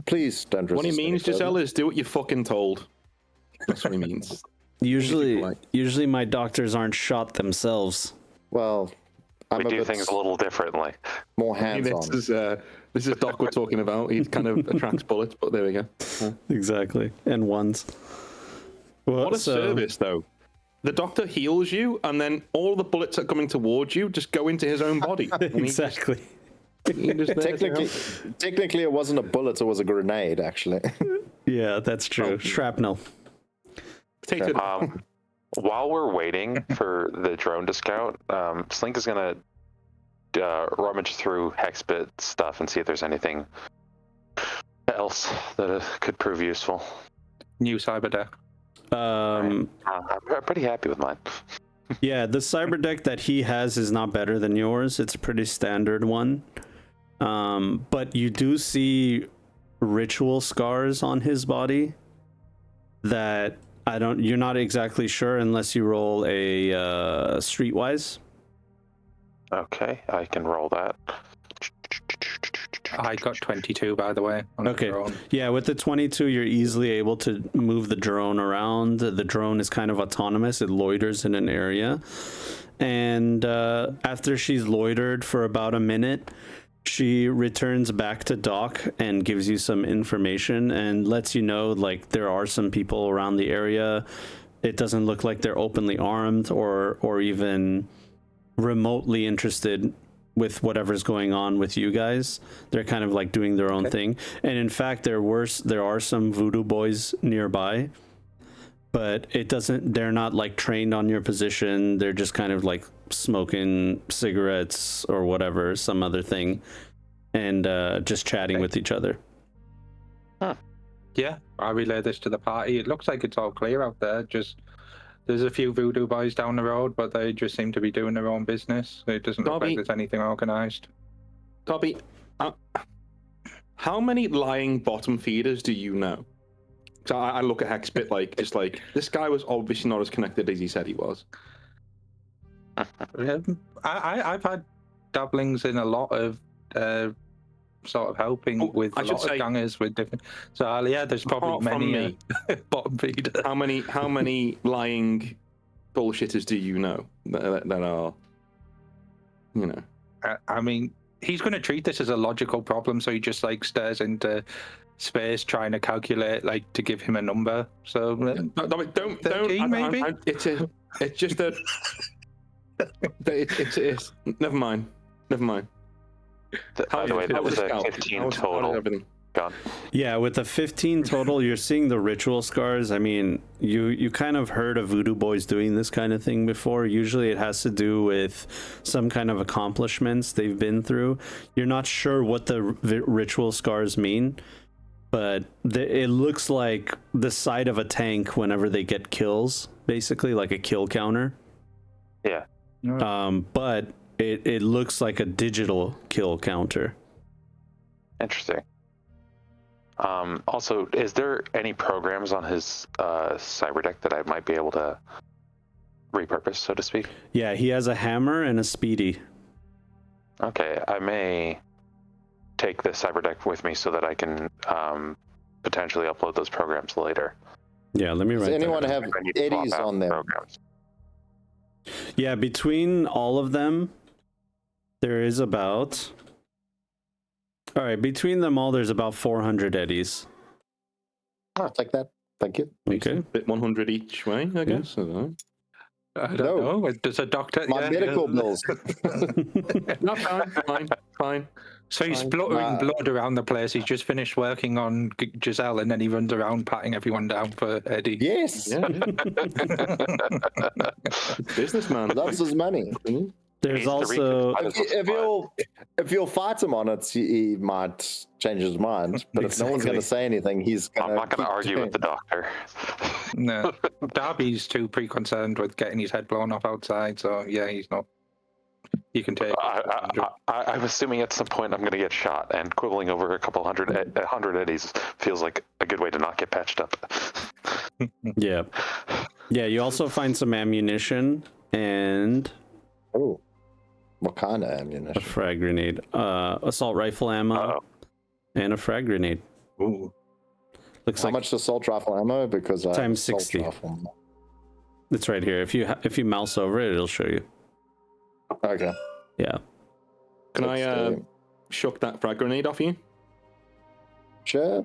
[SPEAKER 5] please don't resist.
[SPEAKER 3] What he means,
[SPEAKER 5] any further.
[SPEAKER 3] Giselle, is do what you're fucking told. That's what he means.
[SPEAKER 1] Usually my doctors aren't shot themselves.
[SPEAKER 5] Well, I'm
[SPEAKER 2] We
[SPEAKER 5] a
[SPEAKER 2] do
[SPEAKER 5] bit
[SPEAKER 2] things a little differently.
[SPEAKER 5] more hands-on.
[SPEAKER 3] This is Doc we're talking about. He kind of attracts bullets, but there we go. Yeah.
[SPEAKER 1] Exactly, and ones. Well,
[SPEAKER 3] What a service, though. The doctor heals you, and then all the bullets that are coming towards you just go into his own body. And
[SPEAKER 1] Exactly.
[SPEAKER 3] he just there to help.
[SPEAKER 5] Technically, it wasn't a bullet; it was a grenade, actually.
[SPEAKER 1] Yeah, that's true.
[SPEAKER 3] Oh.
[SPEAKER 1] Shrapnel.
[SPEAKER 3] Take it.
[SPEAKER 2] While we're waiting for the drone to scout, Slink is gonna rummage through Hexbit stuff and see if there's anything else that could prove useful.
[SPEAKER 4] New cyber deck.
[SPEAKER 2] I'm pretty happy with mine.
[SPEAKER 1] Yeah, the cyber deck that he has is not better than yours. It's a pretty standard one. But you do see ritual scars on his body that you're not exactly sure unless you roll a streetwise.
[SPEAKER 2] Okay, I can roll that.
[SPEAKER 4] I got 22, by the way. On
[SPEAKER 1] Okay.
[SPEAKER 4] the drone.
[SPEAKER 1] Yeah, with the 22, you're easily able to move the drone around. The drone is kind of autonomous. It loiters in an area. And after she's loitered for about a minute, she returns back to Doc and gives you some information and lets you know, like, there are some people around the area. It doesn't look like they're openly armed or even remotely interested with whatever's going on with you guys. They're kind of like doing their own thing. And in fact, there are some voodoo boys nearby, but they're not like trained on your position. They're just kind of like smoking cigarettes or whatever, some other thing, and just chatting with each other.
[SPEAKER 4] Yeah, I relay this to the party. It looks like it's all clear out there. Just there's a few voodoo boys down the road, but they just seem to be doing their own business. It doesn't look like there's anything organized.
[SPEAKER 3] Dobby, how many lying bottom feeders do you know? So I look at Hexbit like this guy was obviously not as connected as he said he was.
[SPEAKER 4] I've had dabblings in a lot of sort of helping with a lot of gangers with different. So yeah, there's probably many bottom feeders.
[SPEAKER 3] How many lying bullshitters do you know that are, you know?
[SPEAKER 4] I mean, he's going to treat this as a logical problem, so he just like stares into space trying to calculate, like, to give him a number. So
[SPEAKER 3] don't
[SPEAKER 4] 13 maybe.
[SPEAKER 3] It's just a. It's never mind.
[SPEAKER 2] By the way, that was a 15 total. God.
[SPEAKER 1] Yeah, with the 15 total, you're seeing the ritual scars. I mean, you kind of heard of voodoo boys doing this kind of thing before. Usually it has to do with some kind of accomplishments they've been through. You're not sure what the ritual scars mean, but it looks like the side of a tank whenever they get kills, basically like a kill counter.
[SPEAKER 2] Yeah.
[SPEAKER 1] But it looks like a digital kill counter.
[SPEAKER 2] Interesting. Also, is there any programs on his cyber deck that I might be able to repurpose, so to speak?
[SPEAKER 1] Yeah, he has a hammer and a speedy.
[SPEAKER 2] Okay, I may take the cyber deck with me so that I can potentially upload those programs later.
[SPEAKER 1] Yeah, let me write
[SPEAKER 5] Does
[SPEAKER 1] that
[SPEAKER 5] anyone
[SPEAKER 1] down.
[SPEAKER 5] have
[SPEAKER 2] I need to swap
[SPEAKER 5] eddies
[SPEAKER 2] out
[SPEAKER 5] on them?
[SPEAKER 2] programs.
[SPEAKER 1] Yeah, between all of them, there is about... All right, between them all, there's about 400 eddies.
[SPEAKER 5] I'll take that. Thank you.
[SPEAKER 1] Okay.
[SPEAKER 3] Bit 100 each way, I guess. I don't know.
[SPEAKER 4] I don't know. Does a doctor?
[SPEAKER 5] My medical bills.
[SPEAKER 3] No, fine.
[SPEAKER 4] So he's
[SPEAKER 3] Fine.
[SPEAKER 4] spluttering blood around the place. He's just finished working on Giselle, and then he runs around patting everyone down for Eddie.
[SPEAKER 5] Yes.
[SPEAKER 3] Yeah. Businessman.
[SPEAKER 5] Loves his money.
[SPEAKER 1] There's
[SPEAKER 2] He's the
[SPEAKER 1] also...
[SPEAKER 5] If you'll fight him on it, he might change his mind. But if no one's going to say anything, he's going
[SPEAKER 2] I'm not going to argue with the doctor.
[SPEAKER 4] No, Darby's too pre-concerned with getting his head blown off outside. So yeah, he's not. You can take.
[SPEAKER 2] I'm assuming at some point I'm going to get shot, and quibbling over a couple hundred eddies feels like a good way to not get patched up.
[SPEAKER 1] Yeah. Yeah, you also find some ammunition and
[SPEAKER 5] Oh, what kind of
[SPEAKER 1] a
[SPEAKER 5] ammunition?
[SPEAKER 1] frag grenade. Assault rifle ammo
[SPEAKER 2] Uh-oh.
[SPEAKER 1] and a frag grenade.
[SPEAKER 4] Ooh.
[SPEAKER 1] Looks
[SPEAKER 5] How
[SPEAKER 1] like
[SPEAKER 5] much assault rifle ammo? Because I have
[SPEAKER 1] Times
[SPEAKER 5] assault
[SPEAKER 1] 60.
[SPEAKER 5] rifle.
[SPEAKER 1] it's right here. If you mouse over it, it'll show you.
[SPEAKER 5] Okay.
[SPEAKER 1] Yeah.
[SPEAKER 3] Can I
[SPEAKER 5] Let's see.
[SPEAKER 3] shuck that frag grenade off you?
[SPEAKER 5] Sure.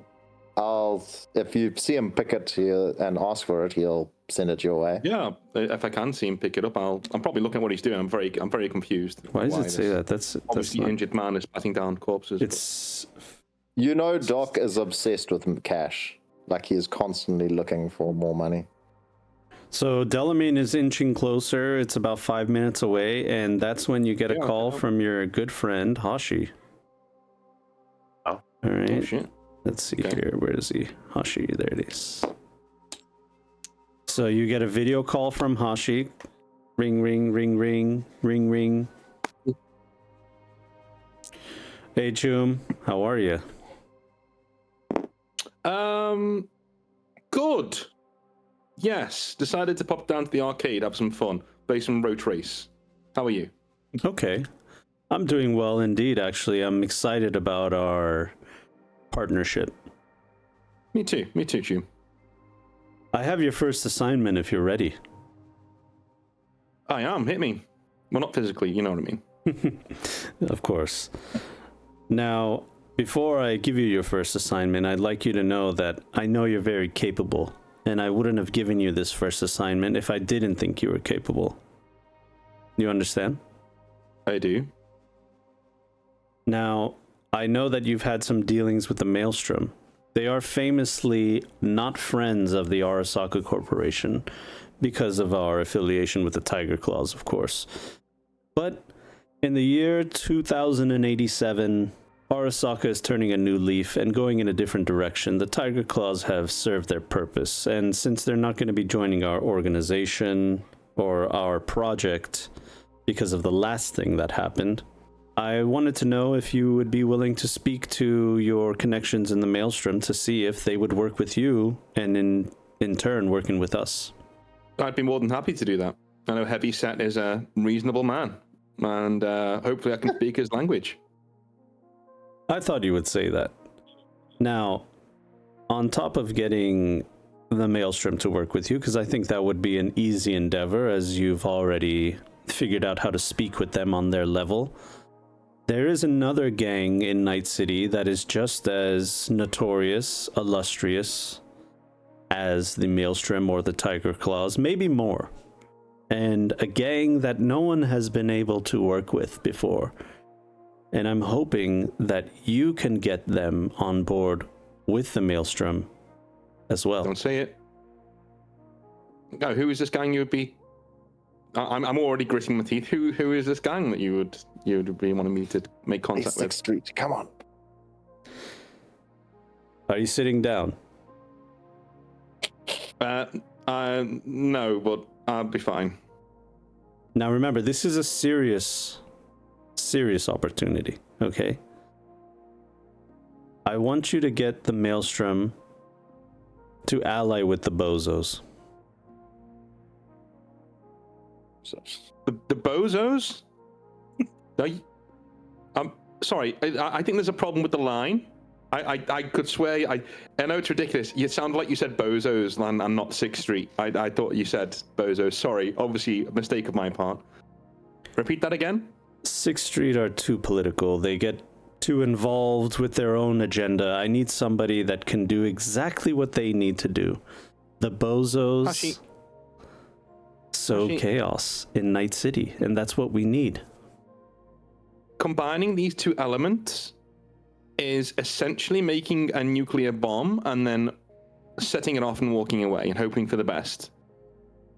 [SPEAKER 5] If you see him pick it here and ask for it, he'll send it your way.
[SPEAKER 3] Yeah, if I can see him pick it up, I'm probably looking at what he's doing. I'm very confused.
[SPEAKER 1] Why does it say
[SPEAKER 3] this
[SPEAKER 1] that? That's
[SPEAKER 3] Obviously,
[SPEAKER 1] not,
[SPEAKER 3] injured man is patting down corpses. but-
[SPEAKER 1] it's
[SPEAKER 5] You know, Doc is obsessed with cash. Like he is constantly looking for more money.
[SPEAKER 1] so Delamain is inching closer. It's about 5 minutes away, and that's when you get a
[SPEAKER 3] Yeah,
[SPEAKER 1] call
[SPEAKER 3] okay.
[SPEAKER 1] from your good friend Hashi.
[SPEAKER 2] Oh.
[SPEAKER 1] All
[SPEAKER 3] Oh
[SPEAKER 1] right.
[SPEAKER 3] shit!
[SPEAKER 1] Let's see
[SPEAKER 3] Okay.
[SPEAKER 1] here. Where is he? Hashi, there it is. So you get a video call from Hashi. Ring, ring, ring, ring, ring, ring. Hey, Chum, how are you?
[SPEAKER 3] Good. Yes, decided to pop down to the arcade, have some fun, play some road race. How are you?
[SPEAKER 1] Okay. I'm doing well indeed, actually. I'm excited about our partnership.
[SPEAKER 3] Me too, Chew.
[SPEAKER 1] I have your first assignment if you're ready.
[SPEAKER 3] I am. Hit me. Well, not physically. You know what I mean.
[SPEAKER 1] Of course. Now, before I give you your first assignment, I'd like you to know that I know you're very capable, and I wouldn't have given you this first assignment if I didn't think you were capable. You understand?
[SPEAKER 3] I do.
[SPEAKER 1] Now, I know that you've had some dealings with the Maelstrom. They are famously not friends of the Arasaka Corporation because of our affiliation with the Tiger Claws, of course. But in the year 2087, Arasaka is turning a new leaf and going in a different direction. The Tiger Claws have served their purpose, and since they're not going to be joining our organization or our project because of the last thing that happened, I wanted to know if you would be willing to speak to your connections in the Maelstrom to see if they would work with you and in turn working with us.
[SPEAKER 3] I'd be more than happy to do that. I know Heavyset is a reasonable man, and hopefully I can speak his language.
[SPEAKER 1] I thought you would say that. Now, on top of getting the Maelstrom to work with you, because I think that would be an easy endeavor as you've already figured out how to speak with them on their level, there is another gang in Night City that is just as notorious, illustrious as the Maelstrom or the Tiger Claws, maybe more. And a gang that no one has been able to work with before. And I'm hoping that you can get them on board with the Maelstrom as well.
[SPEAKER 3] Don't say it. No, who is this gang you would be? I'm already gritting my teeth. Who is this gang that you would be wanting me to make contact with?
[SPEAKER 5] 6th Street, come on.
[SPEAKER 1] Are you sitting down?
[SPEAKER 3] No, but I'll be fine.
[SPEAKER 1] Now remember, this is a serious opportunity, okay? I want you to get the Maelstrom to ally with the Bozos.
[SPEAKER 3] The Bozos? Sorry, I think there's a problem with the line. I could swear, I know it's ridiculous. You sound like you said Bozos and not 6th Street. I thought you said Bozos. Sorry, obviously a mistake of my part. Repeat that again?
[SPEAKER 1] 6th Street are too political. They get too involved with their own agenda. I need somebody that can do exactly what they need to do. The Bozos sow chaos in Night City, and that's what we need.
[SPEAKER 3] Combining these two elements is essentially making a nuclear bomb and then setting it off and walking away and hoping for the best.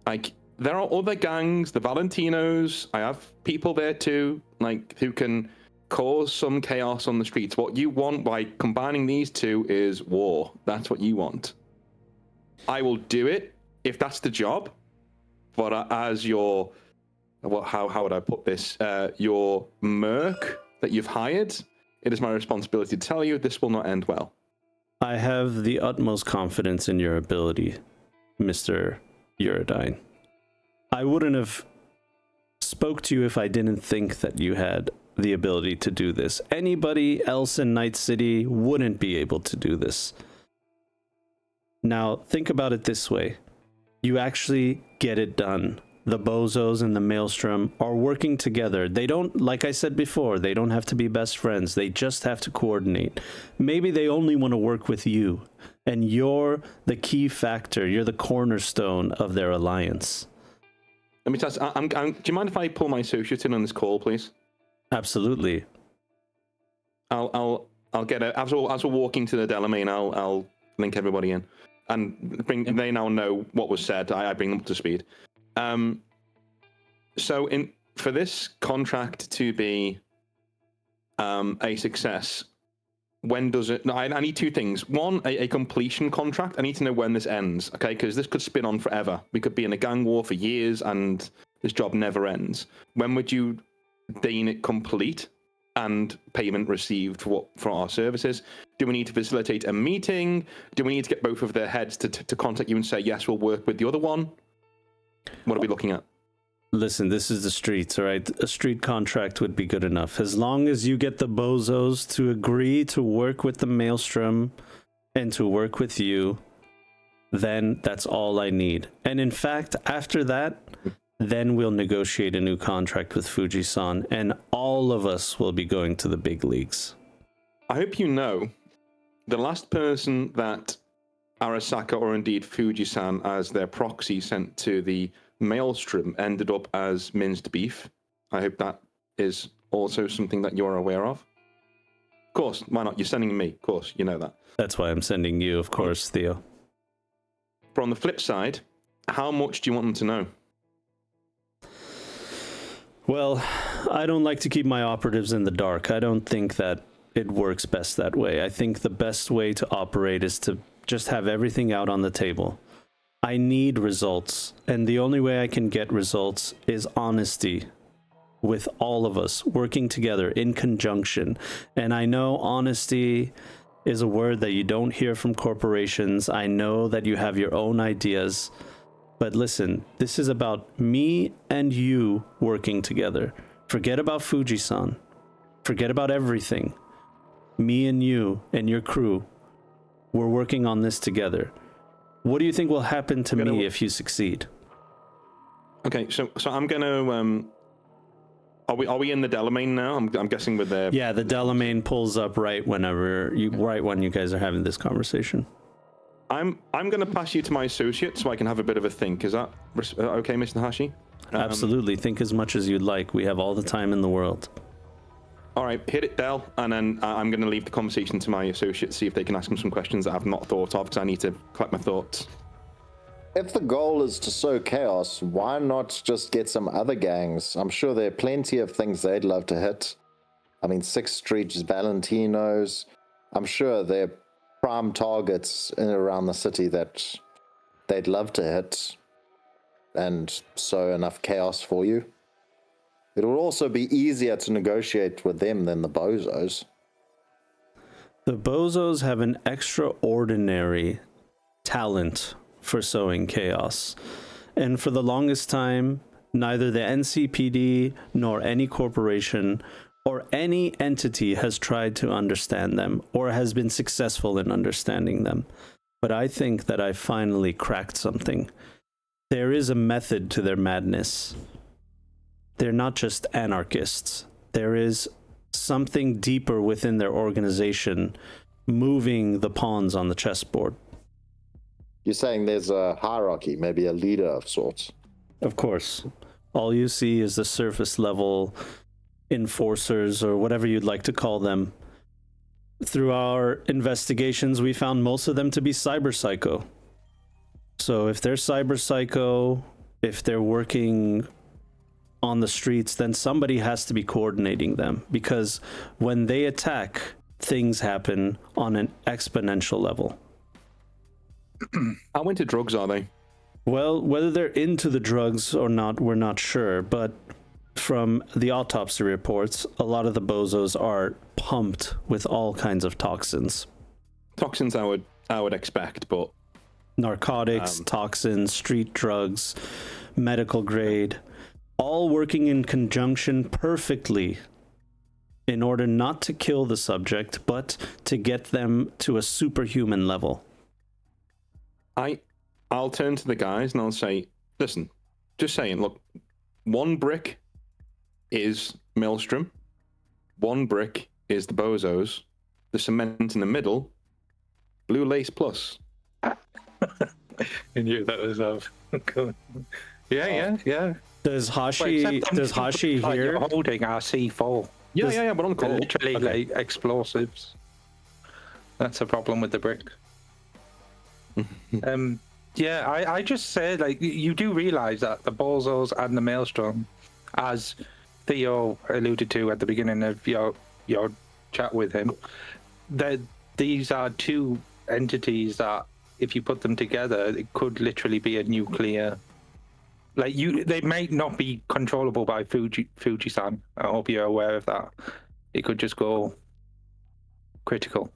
[SPEAKER 3] Like, there are other gangs, the Valentinos, I have people there too, like, who can cause some chaos on the streets. What you want by combining these two is war. That's what you want. I will do it if that's the job, but as your, how would I put this? Your merc that you've hired, it is my responsibility to tell you this will not end well.
[SPEAKER 1] I have the utmost confidence in your ability, Mr. Uridine. I wouldn't have spoke to you if I didn't think that you had the ability to do this. Anybody else in Night City wouldn't be able to do this. Now, think about it this way. You actually get it done. The Bozos and the Maelstrom are working together. They don't, like I said before, they don't have to be best friends. They just have to coordinate. Maybe they only want to work with you, and you're the key factor. You're the cornerstone of their alliance.
[SPEAKER 3] Let me test. Do you mind if I pull my associate in on this call, please?
[SPEAKER 1] Absolutely.
[SPEAKER 3] I'll get it as we're walking to the Delamain. I'll link everybody in, and they now know what was said. I bring them up to speed. So for this contract to be a success, when does it? No, I need two things. One, a completion contract. I need to know when this ends, okay? Because this could spin on forever. We could be in a gang war for years, and this job never ends. When would you deem it complete and payment received for our services? Do we need to facilitate a meeting? Do we need to get both of their heads to contact you and say, yes, we'll work with the other one? What are we looking at?
[SPEAKER 1] Listen, this is the streets, all right? A street contract would be good enough. As long as you get the Bozos to agree to work with the Maelstrom and to work with you, then that's all I need. And in fact, after that, then we'll negotiate a new contract with Fuji-san, and all of us will be going to the big leagues.
[SPEAKER 3] I hope you know the last person that Arasaka, or indeed Fuji-san as their proxy, sent to the Maelstrom ended up as minced beef. I hope that is also something that you're aware of. Of course, why not? You're sending me, of course, you know that.
[SPEAKER 1] That's why I'm sending you, of course, Theo.
[SPEAKER 3] But on the flip side, how much do you want them to know?
[SPEAKER 1] Well, I don't like to keep my operatives in the dark. I don't think that it works best that way. I think the best way to operate is to just have everything out on the table. I need results, and the only way I can get results is honesty with all of us working together in conjunction. And I know honesty is a word that you don't hear from corporations. I know that you have your own ideas, but listen, this is about me and you working together. Forget about Fuji-san. Forget about everything. Me and you and your crew, we're working on this together. What do you think will happen to me if you succeed? Okay,
[SPEAKER 3] so I'm gonna. Are we in the Delamain now? I'm guessing with the.
[SPEAKER 1] Yeah, the Delamain pulls up right when you guys are having this conversation.
[SPEAKER 3] I'm gonna pass you to my associate so I can have a bit of a think. Is that okay, Mr. Hashi?
[SPEAKER 1] Absolutely. Think as much as you'd like. We have all the time in the world.
[SPEAKER 3] All right, hit it, Del, and then I'm going to leave the conversation to my associates, see if they can ask him some questions that I've not thought of, because I need to collect my thoughts.
[SPEAKER 5] If the goal is to sow chaos, why not just get some other gangs? I'm sure there are plenty of things they'd love to hit. I mean, Sixth Street's Valentino's. I'm sure they're prime targets in and around the city that they'd love to hit and sow enough chaos for you. It will also be easier to negotiate with them than the bozos.
[SPEAKER 1] The bozos have an extraordinary talent for sowing chaos. And for the longest time, neither the NCPD nor any corporation or any entity has tried to understand them or has been successful in understanding them. But I think that I finally cracked something. There is a method to their madness. They're not just anarchists. There is something deeper within their organization moving the pawns on the chessboard.
[SPEAKER 5] You're saying there's a hierarchy, maybe a leader of sorts.
[SPEAKER 1] Of course. All you see is the surface level enforcers, or whatever you'd like to call them. Through our investigations, we found most of them to be cyber psycho. So if they're cyber psycho, if they're working on the streets, then somebody has to be coordinating them, because when they attack, things happen on an exponential level.
[SPEAKER 3] How into drugs are they?
[SPEAKER 1] Well, whether they're into the drugs or not, we're not sure, but from the autopsy reports, a lot of the bozos are pumped with all kinds of toxins.
[SPEAKER 3] Toxins I would expect, but
[SPEAKER 1] Narcotics, toxins, street drugs, medical grade, all working in conjunction perfectly in order not to kill the subject, but to get them to a superhuman level.
[SPEAKER 3] I'll turn to the guys and I'll say, listen, just saying, look, one brick is Maelstrom, one brick is the bozos, the cement in the middle, Blue Lace Plus.
[SPEAKER 4] I knew that was good. Yeah.
[SPEAKER 1] Does Hashi
[SPEAKER 4] like
[SPEAKER 1] here?
[SPEAKER 4] you're holding our C4.
[SPEAKER 3] Yeah, but on call.
[SPEAKER 4] Literally like explosives. That's a problem with the brick. Yeah, I just said, like, you do realize that the bozos and the Maelstrom, as Theo alluded to at the beginning of your chat with him, that these are two entities that, if you put them together, it could literally be a nuclear. Like, they might not be controllable by Fuji-san. I hope you're aware of that. It could just go critical.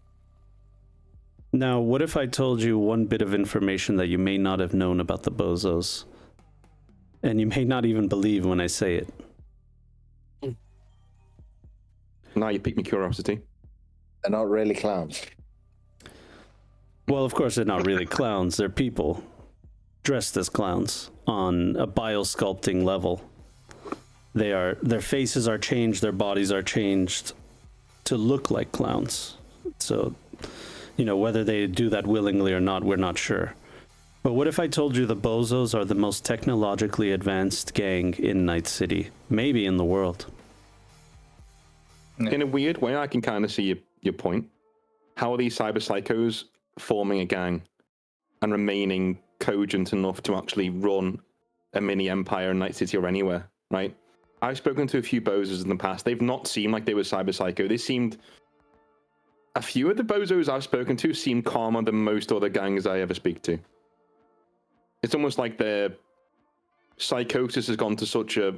[SPEAKER 1] Now, what if I told you one bit of information that you may not have known about the bozos? And you may not even believe when I say it.
[SPEAKER 3] Now you piqued my curiosity.
[SPEAKER 5] They're not really clowns.
[SPEAKER 1] Well, of course, they're not really clowns. They're people dressed as clowns on a biosculpting level. Their faces are changed, their bodies are changed to look like clowns. So, whether they do that willingly or not, we're not sure. But what if I told you the bozos are the most technologically advanced gang in Night City, maybe in the world?
[SPEAKER 3] In a weird way, I can kind of see your point. How are these cyber psychos forming a gang and remaining cogent enough to actually run a mini empire in Night City or anywhere, right? I've spoken to a few bozos in the past. They've not seemed like they were cyber psycho. They seemed... A few of the bozos I've spoken to seem calmer than most other gangs I ever speak to. It's almost like their psychosis has gone to such a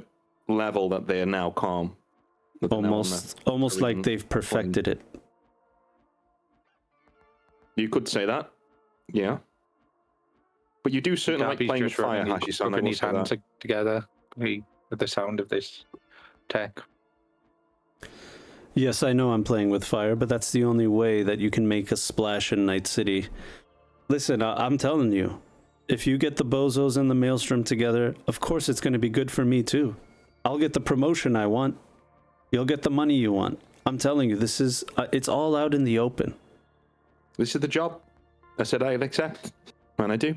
[SPEAKER 3] level that they are now calm.
[SPEAKER 1] Almost like they've perfected it.
[SPEAKER 3] You could say that, yeah. But you do certainly like playing with fire, Hashi-san.
[SPEAKER 4] His hands together with the sound of this tech.
[SPEAKER 1] Yes, I know I'm playing with fire, but that's the only way that you can make a splash in Night City. Listen, I'm telling you, if you get the bozos and the Maelstrom together, of course it's going to be good for me too. I'll get the promotion I want. You'll get the money you want. I'm telling you, this is it's all out in the open.
[SPEAKER 3] This is the job. I said I'd accept, and I do.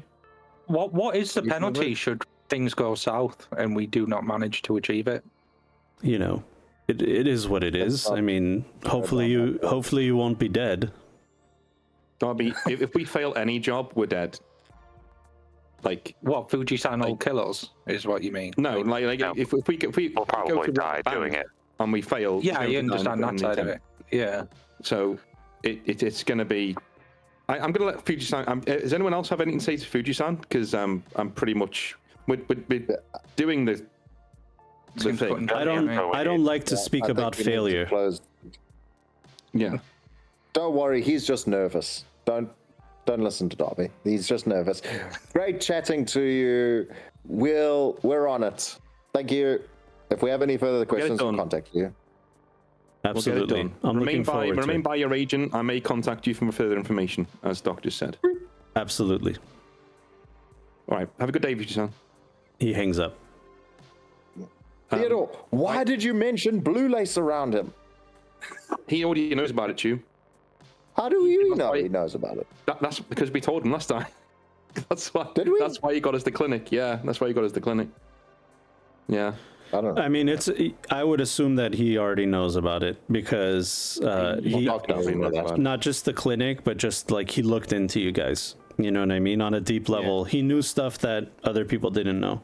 [SPEAKER 4] What is the penalty should things go south and we do not manage to achieve it?
[SPEAKER 1] It is what it is. I mean, hopefully you won't be dead.
[SPEAKER 3] Darby, if we fail any job, we're dead. Like
[SPEAKER 4] What, Fuji-san will kill us, is what you mean?
[SPEAKER 3] no, like
[SPEAKER 2] No.
[SPEAKER 3] if we
[SPEAKER 2] We'll probably die doing it.
[SPEAKER 3] and we fail.
[SPEAKER 4] Yeah, I understand that side of it. Yeah.
[SPEAKER 3] So it's going to be. I'm going to let Fuji-san. Does anyone else have anything to say to Fuji-san? Because I'm pretty much we're doing the thing.
[SPEAKER 1] I don't like to speak about failure.
[SPEAKER 3] Yeah.
[SPEAKER 5] Don't worry, he's just nervous. Don't listen to Darby. He's just nervous. Great chatting to you. We're on it. Thank you. If we have any further questions, we'll contact you.
[SPEAKER 1] Absolutely. I'm looking forward to it.
[SPEAKER 3] Remain by your agent. I may contact you for further information, as Doc just said.
[SPEAKER 1] Absolutely.
[SPEAKER 3] All right. Have a good day, Fuji-san.
[SPEAKER 1] He hangs up.
[SPEAKER 5] Theodore, why did you mention blue lace around him?
[SPEAKER 3] He already knows about it, Chew.
[SPEAKER 5] How do you know he knows about it?
[SPEAKER 3] That's because we told him last time. That's why.
[SPEAKER 5] Did we?
[SPEAKER 3] That's why he got us the clinic. Yeah, that's why he got us the clinic. Yeah.
[SPEAKER 5] I don't know.
[SPEAKER 1] I mean, I would assume that he already knows about it because he not just the clinic, but just like he looked into you guys. You know what I mean? On a deep level, he knew stuff that other people didn't know.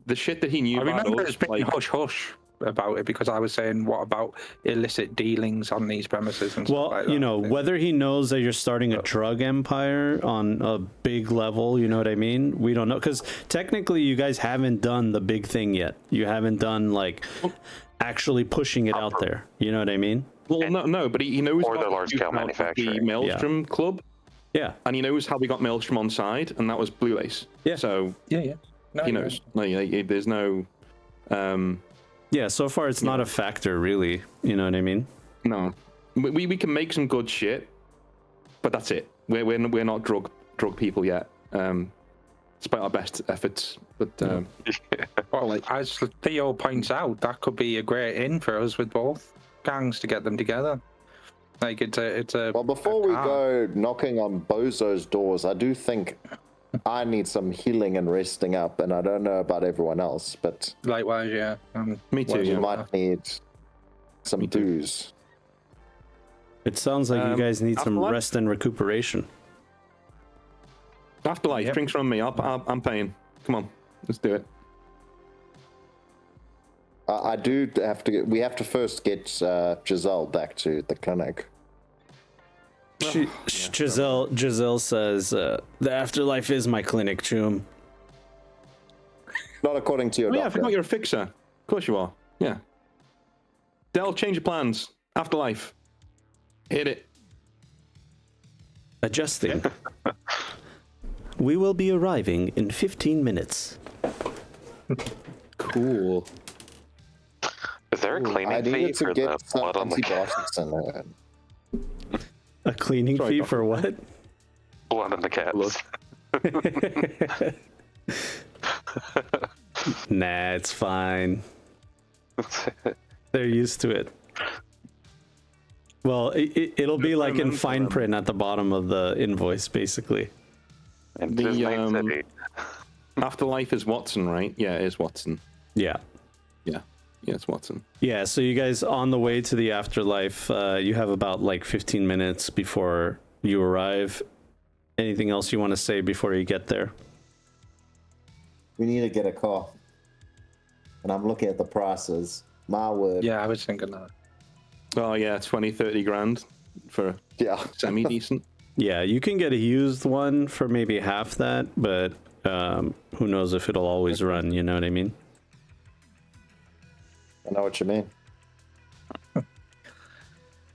[SPEAKER 3] The shit that he knew
[SPEAKER 4] I
[SPEAKER 3] about
[SPEAKER 4] remember
[SPEAKER 3] us,
[SPEAKER 4] us being hush-hush about it because I was saying, what about illicit dealings on these premises and stuff like that?
[SPEAKER 1] You know, whether he knows that you're starting a drug empire on a big level, you know what I mean? We don't know, because technically you guys haven't done the big thing yet. You haven't done, like, actually pushing it out there. You know what I mean?
[SPEAKER 3] Well, no, but he knows
[SPEAKER 2] Or the
[SPEAKER 3] about
[SPEAKER 2] large-scale
[SPEAKER 3] the
[SPEAKER 2] manufacturing.
[SPEAKER 3] Maelstrom Club,
[SPEAKER 1] Yeah.
[SPEAKER 3] and he knows how we got Maelstrom on side, and that was Blue Lace.
[SPEAKER 1] Yeah.
[SPEAKER 3] So
[SPEAKER 4] Yeah. No,
[SPEAKER 3] he knows. Like, there's no...
[SPEAKER 1] Yeah, so far it's not a factor, really. You know what I mean?
[SPEAKER 3] No. We can make some good shit, but that's it. We're not drug people yet, despite our best efforts. But
[SPEAKER 4] Well, like, as Theo points out, that could be a great in for us with both gangs to get them together. Like, it's a.
[SPEAKER 5] Well, before we go knocking on Bozo's doors, I do think I need some healing and resting up, and I don't know about everyone else, but
[SPEAKER 4] Likewise, yeah.
[SPEAKER 3] me too.
[SPEAKER 5] you
[SPEAKER 3] Yeah.
[SPEAKER 5] might need some dues.
[SPEAKER 1] It sounds like you guys need some
[SPEAKER 3] Afterlife?
[SPEAKER 1] rest and recuperation.
[SPEAKER 3] Afterlife,
[SPEAKER 4] Yep.
[SPEAKER 3] drinks from me. I'm paying. Come on, let's do it.
[SPEAKER 5] I do have to. We have to first get Giselle back to the clinic.
[SPEAKER 1] Giselle says, the afterlife is my clinic, Chum.
[SPEAKER 5] Not according to your
[SPEAKER 3] Oh yeah, I
[SPEAKER 5] doctor.
[SPEAKER 3] forgot you're a fixer. Of course you are. Yeah. Del, change your plans. Afterlife. Hit it.
[SPEAKER 1] Adjusting. We will be arriving in 15 minutes.
[SPEAKER 3] Cool.
[SPEAKER 2] Is there a
[SPEAKER 5] I
[SPEAKER 2] cleaning fee
[SPEAKER 5] needed to
[SPEAKER 2] for the
[SPEAKER 5] get some
[SPEAKER 2] blood on the cat?
[SPEAKER 5] antibiotics in her.
[SPEAKER 1] A cleaning
[SPEAKER 3] Sorry,
[SPEAKER 1] fee
[SPEAKER 3] Doctor.
[SPEAKER 1] for what?
[SPEAKER 2] Blood on the cats.
[SPEAKER 1] Nah, it's fine. They're used to it. Well, it'll be like in fine print at the bottom of the invoice, basically.
[SPEAKER 2] And
[SPEAKER 3] The,
[SPEAKER 2] Disney City.
[SPEAKER 3] Afterlife is Watson, right? Yeah, it is Watson.
[SPEAKER 1] Yeah.
[SPEAKER 3] Yeah, it's Watson.
[SPEAKER 1] Yeah, so you guys on the way to the afterlife, you have about like 15 minutes before you arrive. Anything else you want to say before you get there?
[SPEAKER 5] We need to get a car. And I'm looking at the prices. My word.
[SPEAKER 4] Yeah, I was thinking that.
[SPEAKER 3] Oh yeah, 20, 30 grand for
[SPEAKER 5] Yeah.
[SPEAKER 3] semi-decent.
[SPEAKER 1] Yeah, you can get a used one for maybe half that, but who knows if it'll always run, you know what I mean?
[SPEAKER 5] I know what you mean.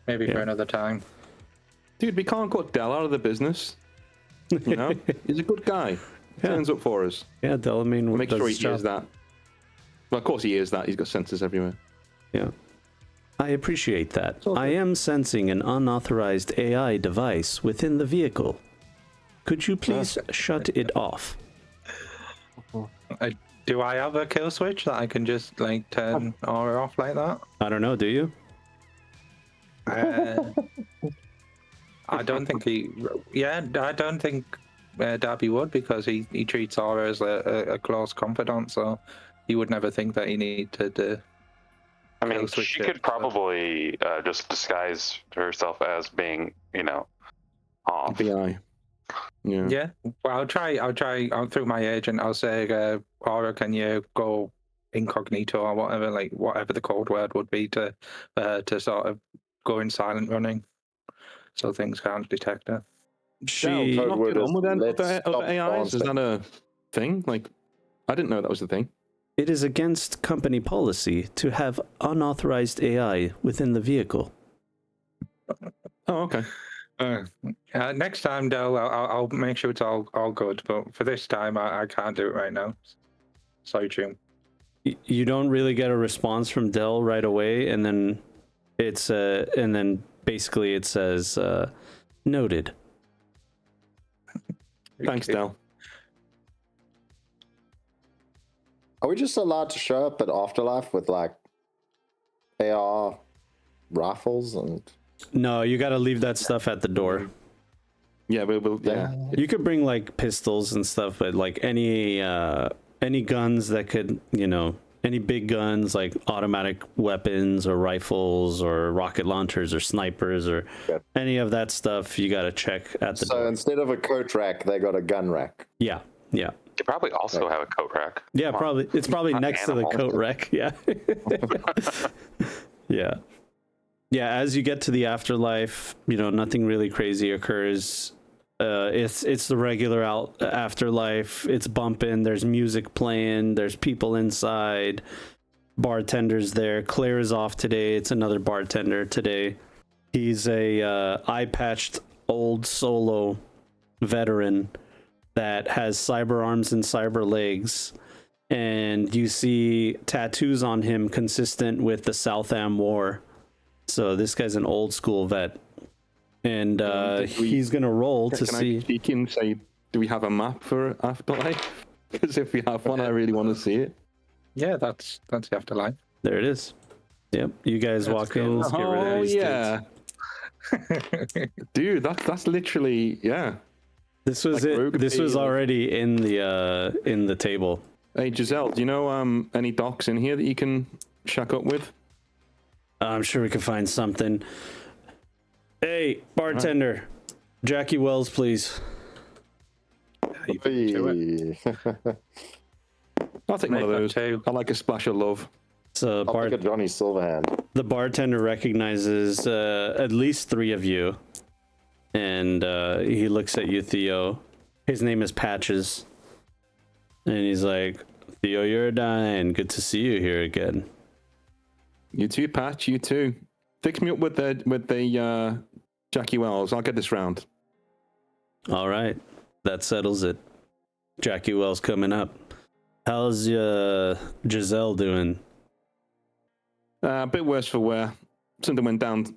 [SPEAKER 4] Maybe for
[SPEAKER 1] Yeah.
[SPEAKER 4] another time.
[SPEAKER 3] Dude, we can't cut Del out of the business. You know? He's a good guy.
[SPEAKER 1] Yeah.
[SPEAKER 3] Turns up for us.
[SPEAKER 1] Yeah, Delamine
[SPEAKER 3] Make
[SPEAKER 1] does
[SPEAKER 3] sure he
[SPEAKER 1] his job.
[SPEAKER 3] hears that. Well, of course he hears that. He's got sensors everywhere.
[SPEAKER 1] Yeah. I appreciate that.
[SPEAKER 3] all
[SPEAKER 1] I
[SPEAKER 3] good.
[SPEAKER 1] am sensing an unauthorized AI device within the vehicle. Could you please shut it off?
[SPEAKER 4] Do I have a kill switch that I can just like turn on or off like that?
[SPEAKER 1] I don't know, do you?
[SPEAKER 4] I don't think he. Yeah, I don't think Darby would because he treats Aura as a close confidant, so he would never think that he needed to.
[SPEAKER 2] I mean,
[SPEAKER 4] kill switch
[SPEAKER 2] she
[SPEAKER 4] it,
[SPEAKER 2] could
[SPEAKER 4] so-
[SPEAKER 2] probably just disguise herself as being, off.
[SPEAKER 3] BI. Yeah.
[SPEAKER 4] Yeah, well, I'll try. Through my agent, I'll say, Aura, can you go incognito or whatever, like whatever the code word would be to sort of go in silent running, so things can't detect her.
[SPEAKER 1] She
[SPEAKER 5] Code
[SPEAKER 3] Not
[SPEAKER 5] word
[SPEAKER 3] get
[SPEAKER 5] is
[SPEAKER 3] on with
[SPEAKER 5] let's
[SPEAKER 3] other
[SPEAKER 5] stop
[SPEAKER 3] AIs. Is
[SPEAKER 5] dancing.
[SPEAKER 3] that a thing? Like, I didn't know that was the thing.
[SPEAKER 1] it is against company policy to have unauthorized AI within the vehicle.
[SPEAKER 3] Oh, okay.
[SPEAKER 4] Next time, Del, I'll make sure it's all good. But for this time, I can't do it right now. Sorry, Jim.
[SPEAKER 1] You don't really get a response from Dell right away, and then basically it says noted.
[SPEAKER 3] Thanks, Del.
[SPEAKER 5] Are we just allowed to show up at Afterlife with like AR rifles and?
[SPEAKER 1] No, you got to leave that stuff at the door.
[SPEAKER 3] Yeah, we'll yeah.
[SPEAKER 1] You could bring like pistols and stuff, but like any guns that could, any big guns like automatic weapons or rifles or rocket launchers or snipers or any of that stuff, you got to check at the
[SPEAKER 5] So
[SPEAKER 1] door.
[SPEAKER 5] instead of a coat rack, they got a gun rack.
[SPEAKER 1] Yeah.
[SPEAKER 2] You probably also have a coat rack.
[SPEAKER 1] Yeah,
[SPEAKER 2] Come on.
[SPEAKER 1] probably. It's probably
[SPEAKER 2] Not
[SPEAKER 1] next
[SPEAKER 2] animal.
[SPEAKER 1] to the coat rack. Yeah. Yeah. Yeah, as you get to the afterlife, nothing really crazy occurs. It's the regular afterlife. It's bumping. There's music playing. There's people inside. Bartender's there. Claire is off today. It's another bartender today. He's a eye-patched old solo veteran that has cyber arms and cyber legs. And you see tattoos on him consistent with the South Am War. So this guy's an old school vet. And he's going to roll to see.
[SPEAKER 3] Can I cheek in, say, do we have a map for Afterlife? Because if we have one, I really want to see it.
[SPEAKER 4] Yeah, that's the afterlife.
[SPEAKER 1] There it is. Yep. You guys walk in. Let's get rid of
[SPEAKER 3] Oh,
[SPEAKER 1] these
[SPEAKER 3] yeah. Dude, that's literally, yeah.
[SPEAKER 1] This was
[SPEAKER 3] Like
[SPEAKER 1] it.
[SPEAKER 3] Rogue
[SPEAKER 1] This was
[SPEAKER 3] Day, like-
[SPEAKER 1] already in the table.
[SPEAKER 3] Hey, Giselle, do you know any docs in here that you can shack up with?
[SPEAKER 1] I'm sure we can find something. Hey, bartender, Jackie Wells, please.
[SPEAKER 5] Hey.
[SPEAKER 3] I'll take one of those. I like a splash of love.
[SPEAKER 1] So
[SPEAKER 5] I'll take a Johnny Silverhand.
[SPEAKER 1] the bartender recognizes at least 3 of you, and he looks at you, Theo. His name is Patches, and he's like, "Theo, you're dying. Good to see you here again."
[SPEAKER 3] You too, Patch. You too. Fix me up with the Jackie Wells. I'll get this round.
[SPEAKER 1] All right, that settles it. Jackie Wells coming up. How's Giselle doing?
[SPEAKER 3] A bit worse for wear. Something went down,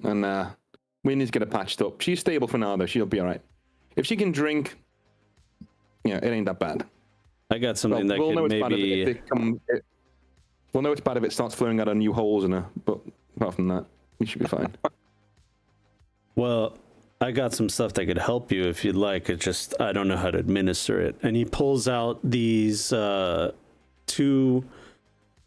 [SPEAKER 3] and we need to get her patched up. She's stable for now, though. She'll be all right. If she can drink, it ain't that bad.
[SPEAKER 1] I got something that
[SPEAKER 3] we'll know
[SPEAKER 1] could
[SPEAKER 3] it's bad
[SPEAKER 1] maybe.
[SPEAKER 3] we'll know it's bad if it starts flowing out of new holes in her. But apart from that, we should be fine.
[SPEAKER 1] Well, I got some stuff that could help you if you'd like. It just I don't know how to administer it. And he pulls out these 2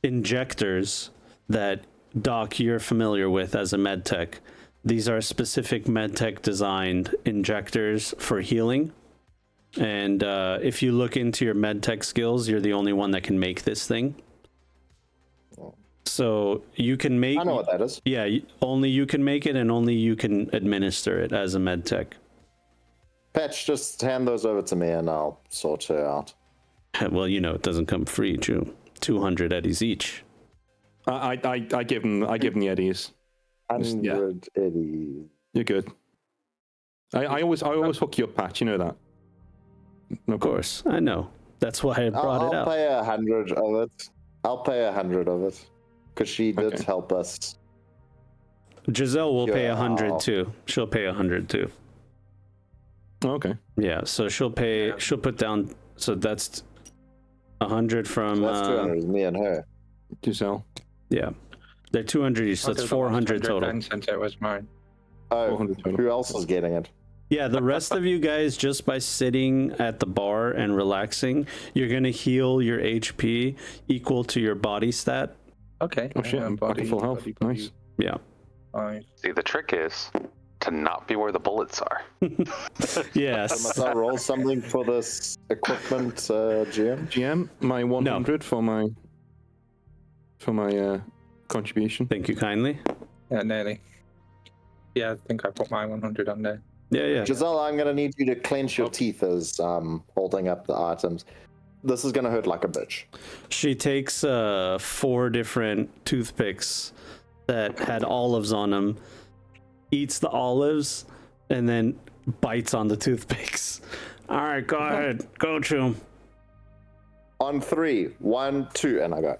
[SPEAKER 1] injectors that Doc you're familiar with as a med tech. These are specific med tech designed injectors for healing. And if you look into your med tech skills, you're the only one that can make this thing. So you can make.
[SPEAKER 5] I know what that is.
[SPEAKER 1] Yeah, only you can make it, and only you can administer it as a med tech.
[SPEAKER 5] Patch, just hand those over to me and I'll sort her out.
[SPEAKER 1] Well, it doesn't come free, Drew. 200 eddies each.
[SPEAKER 3] I give them the eddies.
[SPEAKER 5] 100 Eddie.
[SPEAKER 3] You're good. I always hook you up, Patch. You know that. No
[SPEAKER 1] Of course, I know. That's why I brought
[SPEAKER 5] I'll
[SPEAKER 1] it out.
[SPEAKER 5] pay 100 of it. I'll pay 100 of it. Because she did
[SPEAKER 3] Okay.
[SPEAKER 5] help us.
[SPEAKER 1] Giselle will pay
[SPEAKER 5] Yeah.
[SPEAKER 1] 100 too. She'll pay 100 too.
[SPEAKER 3] Oh, okay.
[SPEAKER 1] Yeah, so she'll pay. She'll put down. So that's 100 from.
[SPEAKER 5] So that's 200, me and her.
[SPEAKER 3] Giselle.
[SPEAKER 1] Yeah, they're 200 each. So that's 400 total.
[SPEAKER 4] Then, since it was mine.
[SPEAKER 5] Oh,
[SPEAKER 3] 400 total.
[SPEAKER 5] who else is getting it?
[SPEAKER 1] Yeah, the rest of you guys, just by sitting at the bar and relaxing, you're gonna heal your HP equal to your body stat.
[SPEAKER 4] Okay.
[SPEAKER 3] Oh shit, I'm back at full health. Nice.
[SPEAKER 1] Yeah.
[SPEAKER 4] Five.
[SPEAKER 2] See, the trick is to not be where the bullets are.
[SPEAKER 1] Yes.
[SPEAKER 5] Must I roll something for this equipment, GM?
[SPEAKER 3] GM, my 100 for my contribution.
[SPEAKER 1] Thank you kindly.
[SPEAKER 4] Yeah, nearly. Yeah, I think I put my 100 on there.
[SPEAKER 1] Yeah, yeah.
[SPEAKER 5] Giselle, I'm going to need you to clench your teeth as holding up the items. This is going to hurt like a bitch.
[SPEAKER 1] She takes 4 different toothpicks that had olives on them, eats the olives, and then bites on the toothpicks. All right, go ahead. Go chew 'em.
[SPEAKER 5] On 3, 1, 2, and I go.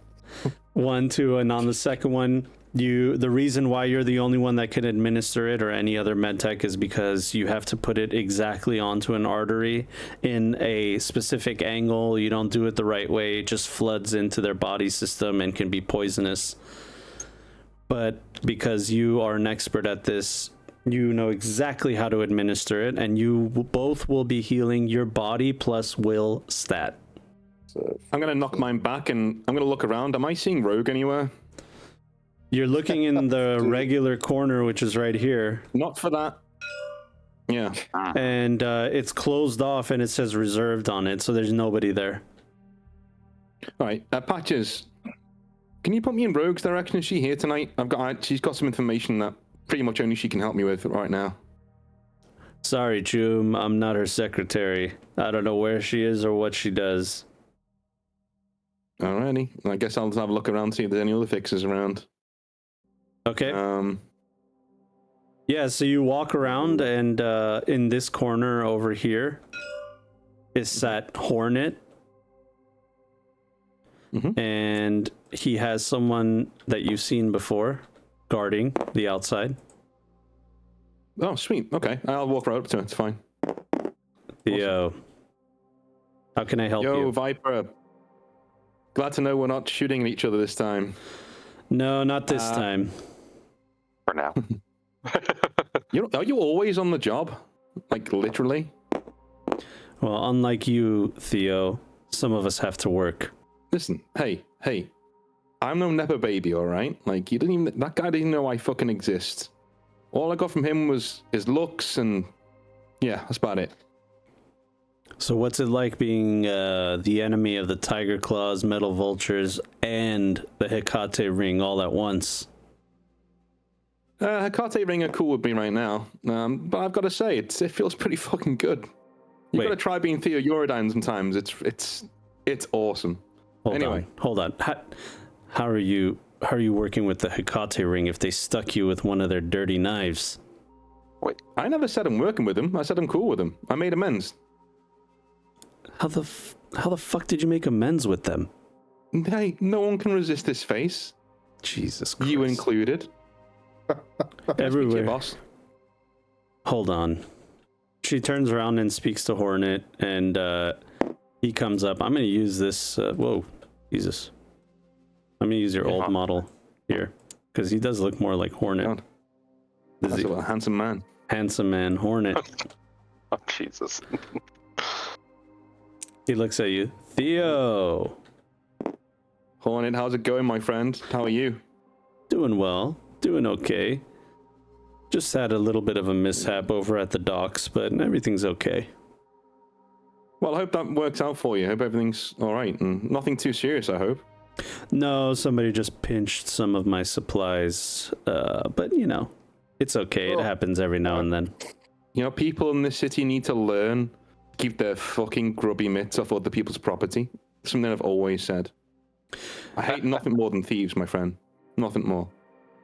[SPEAKER 1] 1, 2, and on the second one, the reason why you're the only one that can administer it or any other medtech is because you have to put it exactly onto an artery in a specific angle. You don't do it the right way, it just floods into their body system and can be poisonous. But because you are an expert at this, you know exactly how to administer it, and you both will be healing your body plus will stat.
[SPEAKER 5] So,
[SPEAKER 3] I'm gonna knock mine back and I'm gonna look around. Am I seeing Rogue anywhere?
[SPEAKER 1] You're looking in the regular corner, which is right here,
[SPEAKER 3] Not for that. Yeah.
[SPEAKER 1] and it's closed off and it says reserved on it, so there's nobody there.
[SPEAKER 3] All right. Patches, can you put me in Rogue's direction? Is she here tonight? She's got some information that pretty much only she can help me with right now.
[SPEAKER 1] Sorry, Choom, I'm not her secretary. I don't know where she is or what she does.
[SPEAKER 3] Alrighty. I guess I'll just have a look around, see if there's any other fixes around.
[SPEAKER 1] Okay. Yeah, so you walk around, and in this corner over here is sat Hornet. And he has someone that you've seen before guarding the outside.
[SPEAKER 3] Oh, sweet. Okay. I'll walk right up to it. It's fine.
[SPEAKER 1] Theo, how can I help
[SPEAKER 3] Yo,
[SPEAKER 1] you?
[SPEAKER 3] Viper. Glad to know we're not shooting at each other this time.
[SPEAKER 1] No, not this time.
[SPEAKER 2] For now.
[SPEAKER 3] Are you always on the job? Like, literally?
[SPEAKER 1] Well, unlike you, Theo, some of us have to work.
[SPEAKER 3] Listen, hey. I'm no Nepo baby, alright? Like, that guy didn't know I fucking exist. All I got from him was his looks, and yeah, that's about it.
[SPEAKER 1] So what's it like being the enemy of the Tiger Claws, Metal Vultures, and the Hecate Ring all at once?
[SPEAKER 3] Hecate Ring are cool with me right now, but I've got to say, it feels pretty fucking good. You've got to try being Theo Uridine sometimes. It's awesome.
[SPEAKER 1] Hold on. How are you working with the Hecate Ring if they stuck you with one of their dirty knives?
[SPEAKER 3] Wait, I never said I'm working with them. I said I'm cool with them. I made amends.
[SPEAKER 1] How the fuck did you make amends with them?
[SPEAKER 3] Hey, no one can resist this face.
[SPEAKER 1] Jesus Christ.
[SPEAKER 3] You included.
[SPEAKER 1] Everywhere.
[SPEAKER 3] Boss.
[SPEAKER 1] Hold on. She turns around and speaks to Hornet, and he comes up. I'm going to use this. Whoa, Jesus. I'm going to use your old model here, because he does look more like Hornet.
[SPEAKER 3] That's a handsome man.
[SPEAKER 1] Handsome man, Hornet.
[SPEAKER 2] Oh, Jesus.
[SPEAKER 1] He looks at you. Theo.
[SPEAKER 3] Hornet, how's it going, my friend? How are you?
[SPEAKER 1] Doing well. Doing okay. Just had a little bit of a mishap over at the docks, but everything's okay.
[SPEAKER 3] Well, I hope that works out for you. I hope everything's all right and nothing too serious, I hope.
[SPEAKER 1] No, somebody just pinched some of my supplies, but you know, it's okay. It happens every now and then.
[SPEAKER 3] You know, people in this city need to learn to keep their fucking grubby mitts off other people's property. Something I've always said. I hate nothing more than thieves, my friend. Nothing more.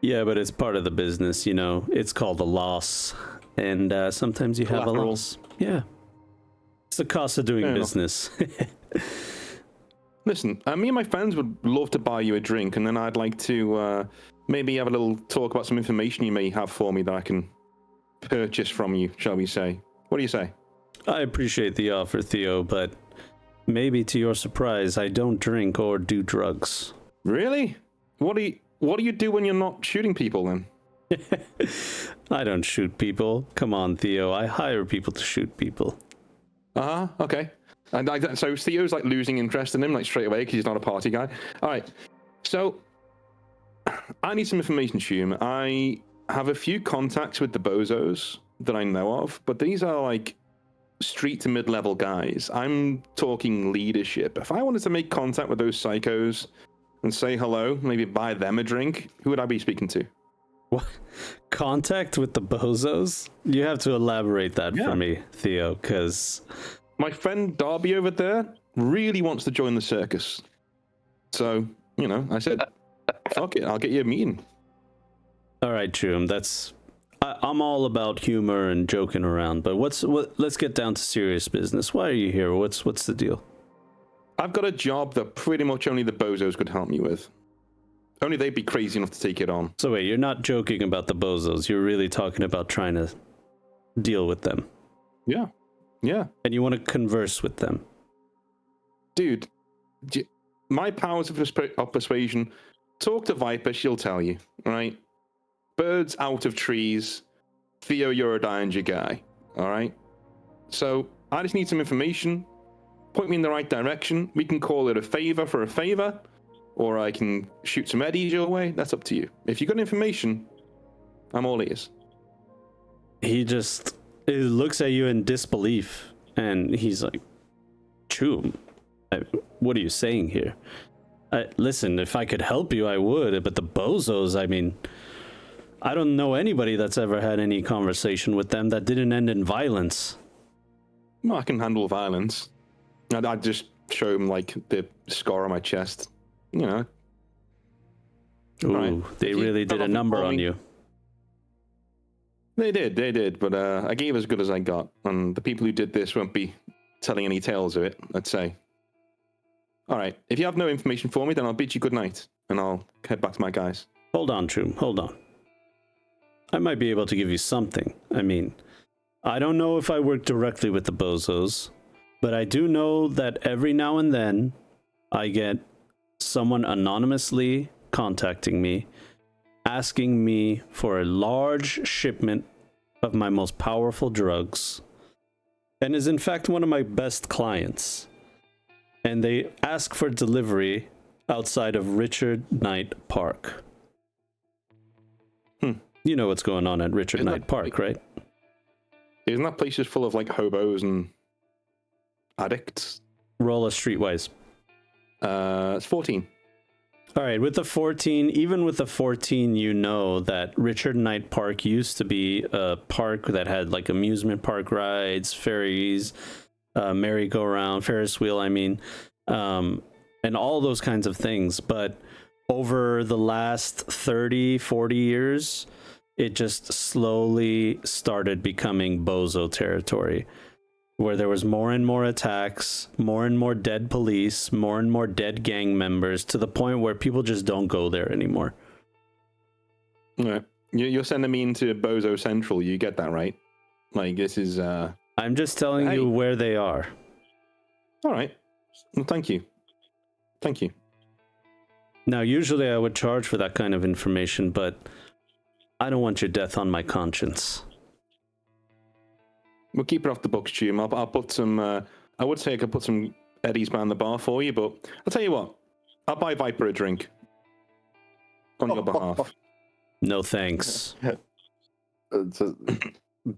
[SPEAKER 1] Yeah, but it's part of the business, you know. It's called a loss, and sometimes you have a loss. Yeah. It's the cost of doing business.
[SPEAKER 3] Listen, me and my friends would love to buy you a drink, and then I'd like to maybe have a little talk about some information you may have for me that I can purchase from you, shall we say. What do you say?
[SPEAKER 1] I appreciate the offer, Theo, but maybe to your surprise, I don't drink or do drugs.
[SPEAKER 3] Really? What do you do when you're not shooting people, then?
[SPEAKER 1] I don't shoot people. Come on, Theo. I hire people to shoot people.
[SPEAKER 3] Okay. And so Theo's like losing interest in him like straight away because he's not a party guy. All right. So I need some information, Shum. I have a few contacts with the bozos that I know of, but these are like street to mid-level guys. I'm talking leadership. If I wanted to make contact with those psychos and say hello, maybe buy them a drink, who would I be speaking to?
[SPEAKER 1] What? Contact with the bozos? You have to elaborate that for me, Theo, because
[SPEAKER 3] my friend Darby over there really wants to join the circus. So, I said, fuck it, I'll get you a meeting.
[SPEAKER 1] all right, Chum, I'm all about humor and joking around, but let's get down to serious business. Why are you here? What's the deal?
[SPEAKER 3] I've got a job that pretty much only the bozos could help me with. Only they'd be crazy enough to take it on.
[SPEAKER 1] So wait, you're not joking about the bozos. You're really talking about trying to deal with them.
[SPEAKER 3] Yeah.
[SPEAKER 1] And you want to converse with them.
[SPEAKER 3] Dude, my powers of persuasion, talk to Viper, she'll tell you, right? Birds out of trees. Theo, you're a danger guy, all right? So I just need some information. Point me in the right direction. We can call it a favor for a favor, or I can shoot some eddies your way. That's up to you. If you got information, I'm all ears.
[SPEAKER 1] He looks at you in disbelief, and he's like, Chum, what are you saying here? Listen, if I could help you, I would, but the bozos, I mean, I don't know anybody that's ever had any conversation with them that didn't end in violence.
[SPEAKER 3] No, I can handle violence. I'd just show him, like, the scar on my chest.
[SPEAKER 1] Ooh,
[SPEAKER 3] right.
[SPEAKER 1] They really did a number on you.
[SPEAKER 3] They did, but I gave as good as I got, and the people who did this won't be telling any tales of it, let's say. All right, if you have no information for me, then I'll bid you good night, and I'll head back to my guys.
[SPEAKER 1] Hold on, Chum, hold on. I might be able to give you something. I mean, I don't know if I work directly with the bozos, but I do know that every now and then I get someone anonymously contacting me, asking me for a large shipment of my most powerful drugs, and is in fact one of my best clients. And they ask for delivery outside of Richard Knight Park. You know what's going on at Richard Knight Park, right?
[SPEAKER 3] Isn't that place just full of, like, hobos and addicts?
[SPEAKER 1] Roll a streetwise.
[SPEAKER 3] It's 14.
[SPEAKER 1] All right, with the 14, even with the 14, you know that Richard Knight Park used to be a park that had, like, amusement park rides, ferries, merry-go-round, Ferris wheel, and all those kinds of things. But over the last 30, 40 years, it just slowly started becoming bozo territory, where there was more and more attacks, more and more dead police, more and more dead gang members, to the point where people just don't go there anymore.
[SPEAKER 3] Yeah. You're sending me into Bozo Central, you get that, right? Like, this is...
[SPEAKER 1] I'm just telling you where they are.
[SPEAKER 3] All right. Well, thank you. Thank you.
[SPEAKER 1] Now, usually I would charge for that kind of information, but I don't want your death on my conscience.
[SPEAKER 3] We'll keep it off the books, Chum. I'll put some... I would say I could put some eddies behind the bar for you, but I'll tell you what. I'll buy Viper a drink. On your behalf.
[SPEAKER 1] No thanks.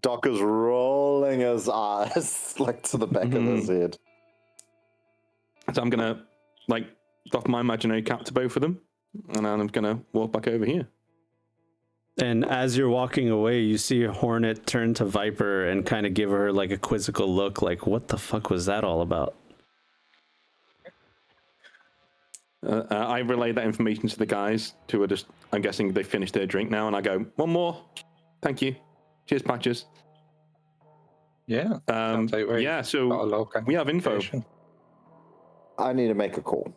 [SPEAKER 5] Doc is rolling his eyes like to the back of his head.
[SPEAKER 3] So I'm gonna, like, doff my imaginary cap to both of them, and I'm gonna walk back over here.
[SPEAKER 1] And as you're walking away, you see Hornet turn to Viper and kind of give her like a quizzical look, like, what the fuck was that all about?
[SPEAKER 3] I relay that information to the guys who are just, I'm guessing they finished their drink now, and I go, one more. Thank you. Cheers, Patches.
[SPEAKER 4] Yeah.
[SPEAKER 3] Yeah, so we have info.
[SPEAKER 5] I need to make a call.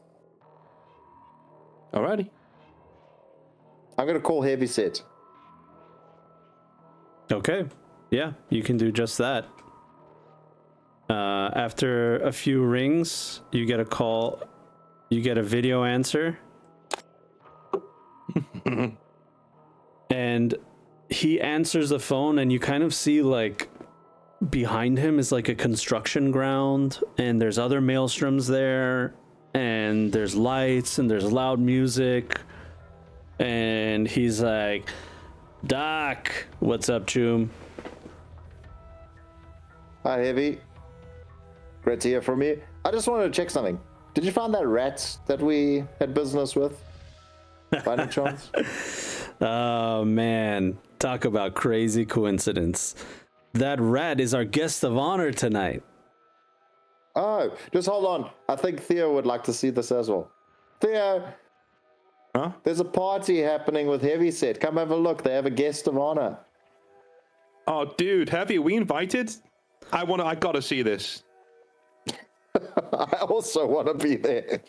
[SPEAKER 3] Alrighty.
[SPEAKER 5] I'm going to call Heavyset.
[SPEAKER 1] Okay. Yeah, you can do just that. After a few rings, you get a call. You get a video answer. And he answers the phone, and you kind of see, like, behind him is like a construction ground, and there's other maelstroms there, and there's lights, and there's loud music. and he's like, Doc, what's up, Choom?
[SPEAKER 5] Hi, Heavy. Great to hear from you. I just wanted to check something. Did you find that rat that we had business with? By any chance?
[SPEAKER 1] Oh, man. Talk about crazy coincidence. That rat is our guest of honor tonight.
[SPEAKER 5] Oh, just hold on. I think Theo would like to see this as well. Theo,
[SPEAKER 3] Huh?
[SPEAKER 5] there's a party happening with Heavyset. Come have a look. They have a guest of honor.
[SPEAKER 3] Oh, dude, Heavy, are we invited? I gotta see this.
[SPEAKER 5] I also want to be there.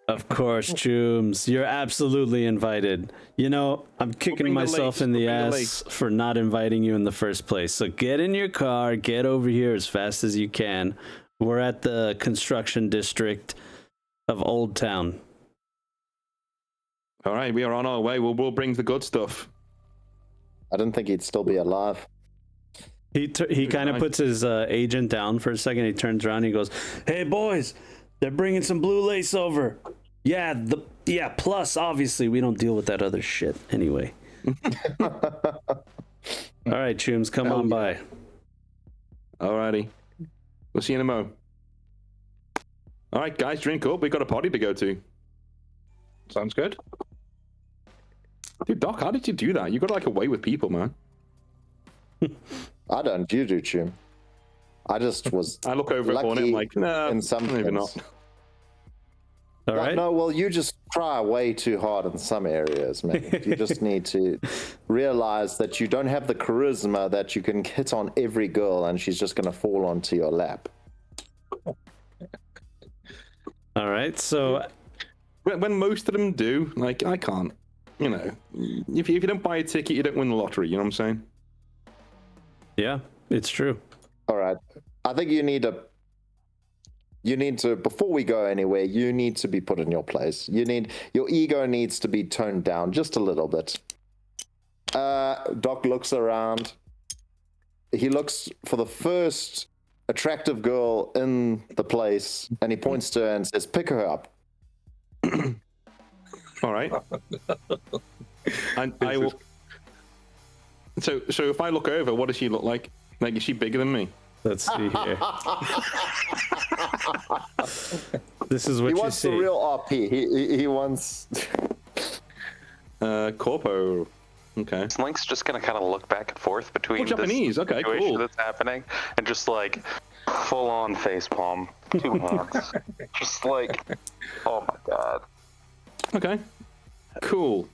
[SPEAKER 1] Of course, Chooms. You're absolutely invited. You know, I'm kicking
[SPEAKER 3] bring the
[SPEAKER 1] myself
[SPEAKER 3] lace.
[SPEAKER 1] in the
[SPEAKER 3] We'll bring the
[SPEAKER 1] ass for not inviting you in the first place. So get in your car, get over here as fast as you can. We're at the construction district of Old Town.
[SPEAKER 3] All right, we are on our way. We'll bring the good stuff.
[SPEAKER 5] I didn't think he'd still be alive.
[SPEAKER 1] He kind of
[SPEAKER 3] nice.
[SPEAKER 1] puts his agent down for a second. He turns around and he goes, "Hey boys, they're bringing some blue lace over. Yeah, plus obviously we don't deal with that other shit anyway." All right, Chooms, come on by.
[SPEAKER 3] Alrighty. We'll see you in a mo. All right, guys, drink up. We've got a party to go to.
[SPEAKER 4] Sounds good.
[SPEAKER 3] Dude, Doc, how did you do that? You got like away with people, man.
[SPEAKER 5] I don't. You do, Chum. I just was.
[SPEAKER 3] I look over at Hornet, I'm like, nah,
[SPEAKER 5] in some
[SPEAKER 3] maybe
[SPEAKER 5] things.
[SPEAKER 3] not.
[SPEAKER 1] All right.
[SPEAKER 5] No, well, you just try way too hard in some areas, man. You just need to realize that you don't have the charisma that you can hit on every girl and she's just going to fall onto your lap.
[SPEAKER 1] All right. So
[SPEAKER 3] When most of them do, like, I can't. You know, if you don't buy a ticket, you don't win the lottery. You know what I'm saying?
[SPEAKER 1] yeah, it's true.
[SPEAKER 5] All right. I think you need to, before we go anywhere, you need to be put in your place. Your ego needs to be toned down just a little bit. Doc looks around. He looks for the first attractive girl in the place, and he points to her and says, "Pick her up."
[SPEAKER 3] All right. And I will. So if I look over, what does she look like? Like, is she bigger than me?
[SPEAKER 1] Let's see here. This is what
[SPEAKER 5] He
[SPEAKER 1] you
[SPEAKER 5] wants
[SPEAKER 1] see.
[SPEAKER 5] the real RP. He wants.
[SPEAKER 3] Corpo. Okay.
[SPEAKER 2] Link's just gonna kind of look back and forth between this
[SPEAKER 3] Japanese. Okay,
[SPEAKER 2] situation
[SPEAKER 3] cool.
[SPEAKER 2] that's happening and just like full on face palm, 2 hands, just like, oh my god.
[SPEAKER 3] Okay. Cool.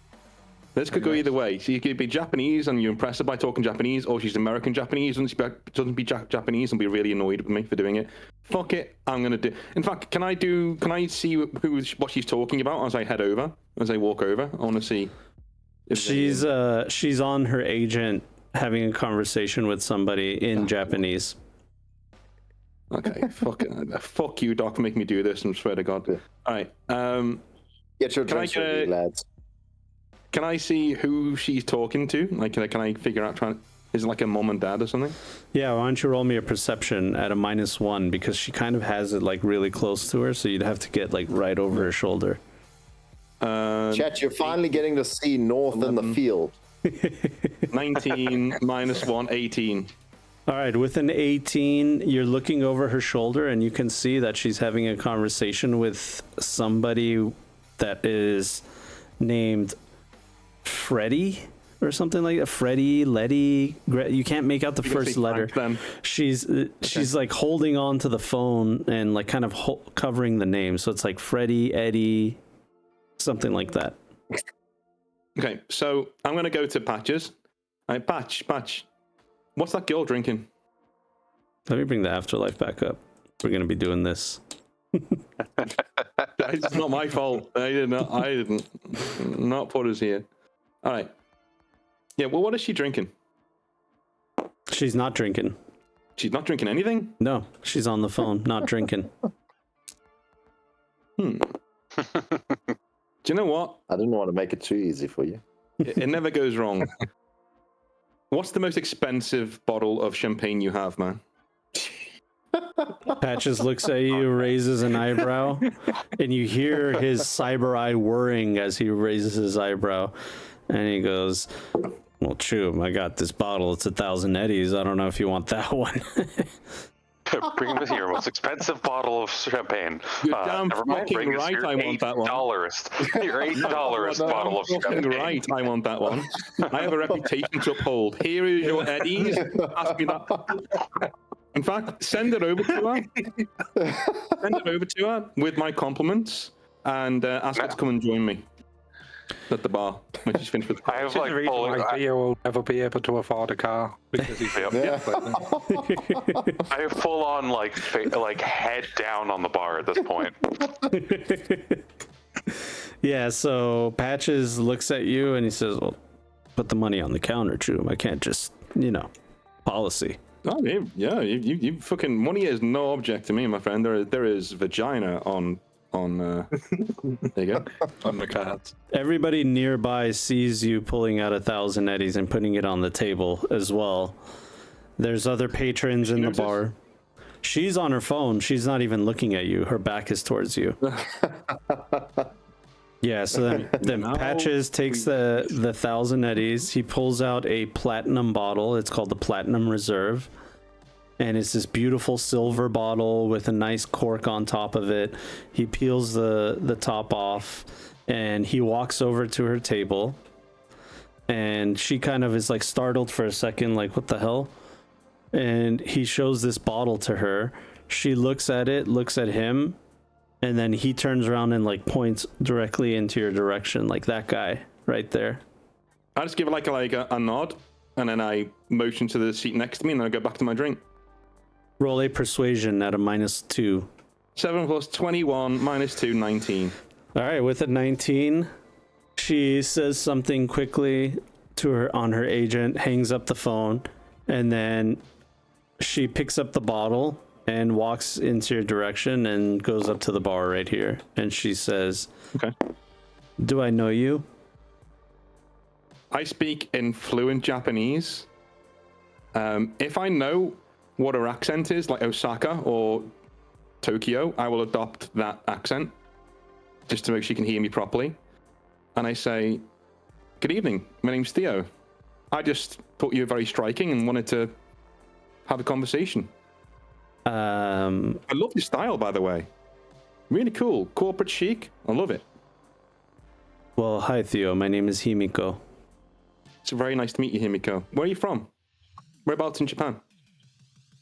[SPEAKER 3] This could go either way. So you could be Japanese and you impress her by talking Japanese, or she's American Japanese and she doesn't be Japanese and be really annoyed with me for doing it. Fuck it, I'm gonna do. In fact, can I see what she's talking about as I head over, as I walk over? I want to see. if
[SPEAKER 1] She's on her agent having a conversation with somebody in Japanese.
[SPEAKER 3] Okay. Fuck you, Doc, for making me do this. I swear to God.
[SPEAKER 5] Yeah.
[SPEAKER 3] All right.
[SPEAKER 5] Get your
[SPEAKER 3] Can I
[SPEAKER 5] drinks ready, lads.
[SPEAKER 3] Can I see who she's talking to? Like, can I figure out? Is it like a mom and dad or something?
[SPEAKER 1] Yeah, why don't you roll me a perception at a -1, because she kind of has it like really close to her, so you'd have to get like right over her shoulder.
[SPEAKER 5] Chat, you're finally getting to see north
[SPEAKER 3] 11.
[SPEAKER 5] in the field.
[SPEAKER 3] 19 -1, 18.
[SPEAKER 1] All right, with an 18, you're looking over her shoulder and you can see that she's having a conversation with somebody that is named Freddie or something like that. Freddie, Letty. You can't make out the first letter.
[SPEAKER 3] Frank, then.
[SPEAKER 1] She's like holding on to the phone and like kind of covering the name. So it's like Freddie, Eddie, something like that.
[SPEAKER 3] Okay, so I'm gonna go to Patches. All right, Patch. What's that girl drinking?
[SPEAKER 1] Let me bring the afterlife back up. We're going to be doing this.
[SPEAKER 3] It's not my fault. I didn't not put us here. All right. Yeah. Well, what is she drinking?
[SPEAKER 1] She's not drinking.
[SPEAKER 3] She's not drinking anything.
[SPEAKER 1] No, she's on the phone, not drinking.
[SPEAKER 3] Do you know what?
[SPEAKER 5] I didn't want to make it too easy for you.
[SPEAKER 3] It never goes wrong. What's the most expensive bottle of champagne you have, man?
[SPEAKER 1] Patches looks at you, raises an eyebrow, and you hear his cyber eye whirring as he raises his eyebrow, and he goes, "Well, Chum, I got this bottle. It's 1,000 eddies. I don't know if you want that one."
[SPEAKER 2] Bring me your most expensive bottle of champagne.
[SPEAKER 3] You're damn
[SPEAKER 2] Never mind,
[SPEAKER 3] fucking
[SPEAKER 2] bring us
[SPEAKER 3] right,
[SPEAKER 2] your
[SPEAKER 3] I want that one.
[SPEAKER 2] $8. Your $8 bottle of
[SPEAKER 3] Fucking
[SPEAKER 2] champagne.
[SPEAKER 3] right, I want that one. I have a reputation to uphold. Here is your eddies. Ask me that. In fact, send it over to her. Send it over to her with my compliments and ask her to come and join me at the bar when she's finished with the
[SPEAKER 2] I have
[SPEAKER 4] This is
[SPEAKER 2] like
[SPEAKER 4] the reason why Theo will never be able to afford a car because he's
[SPEAKER 2] I have full on like head down on the bar at this point.
[SPEAKER 1] Yeah, so Patches looks at you and he says, "Well, put the money on the counter, Chum. I can't just, policy."
[SPEAKER 3] Oh, yeah, you fucking money is no object to me, my friend. There is vagina on there you go.
[SPEAKER 4] on the cards.
[SPEAKER 1] Everybody nearby sees you pulling out 1,000 eddies and putting it on the table as well. There's other patrons in the bar. She's on her phone. She's not even looking at you. Her back is towards you. Yeah, so then Patches takes the 1,000 eddies. He pulls out a platinum bottle. It's called the Platinum Reserve. And it's this beautiful silver bottle with a nice cork on top of it. He peels the top off and he walks over to her table. And she kind of is like startled for a second, like, what the hell? And he shows this bottle to her. She looks at it, looks at him, and then he turns around and like points directly into your direction, like that guy right there.
[SPEAKER 3] I just give it like a nod, and then I motion to the seat next to me, and then I go back to my drink.
[SPEAKER 1] Roll a persuasion at a -2.
[SPEAKER 3] 7 plus 21 minus 2, 19.
[SPEAKER 1] All right, with a 19, she says something quickly to her on her agent, hangs up the phone, and then she picks up the bottle and walks into your direction and goes up to the bar right here. And she says,
[SPEAKER 3] "Okay.
[SPEAKER 1] Do I know you?"
[SPEAKER 3] I speak in fluent Japanese. If I know what her accent is, like Osaka or Tokyo, I will adopt that accent just to make sure she can hear me properly. And I say, "Good evening, my name's Theo. I just thought you were very striking and wanted to have a conversation. I love your style, by the way. Really cool. Corporate chic. I love it."
[SPEAKER 1] Well, hi, Theo. My name is Himiko.
[SPEAKER 3] It's very nice to meet you, Himiko. Where are you from? Whereabouts in Japan?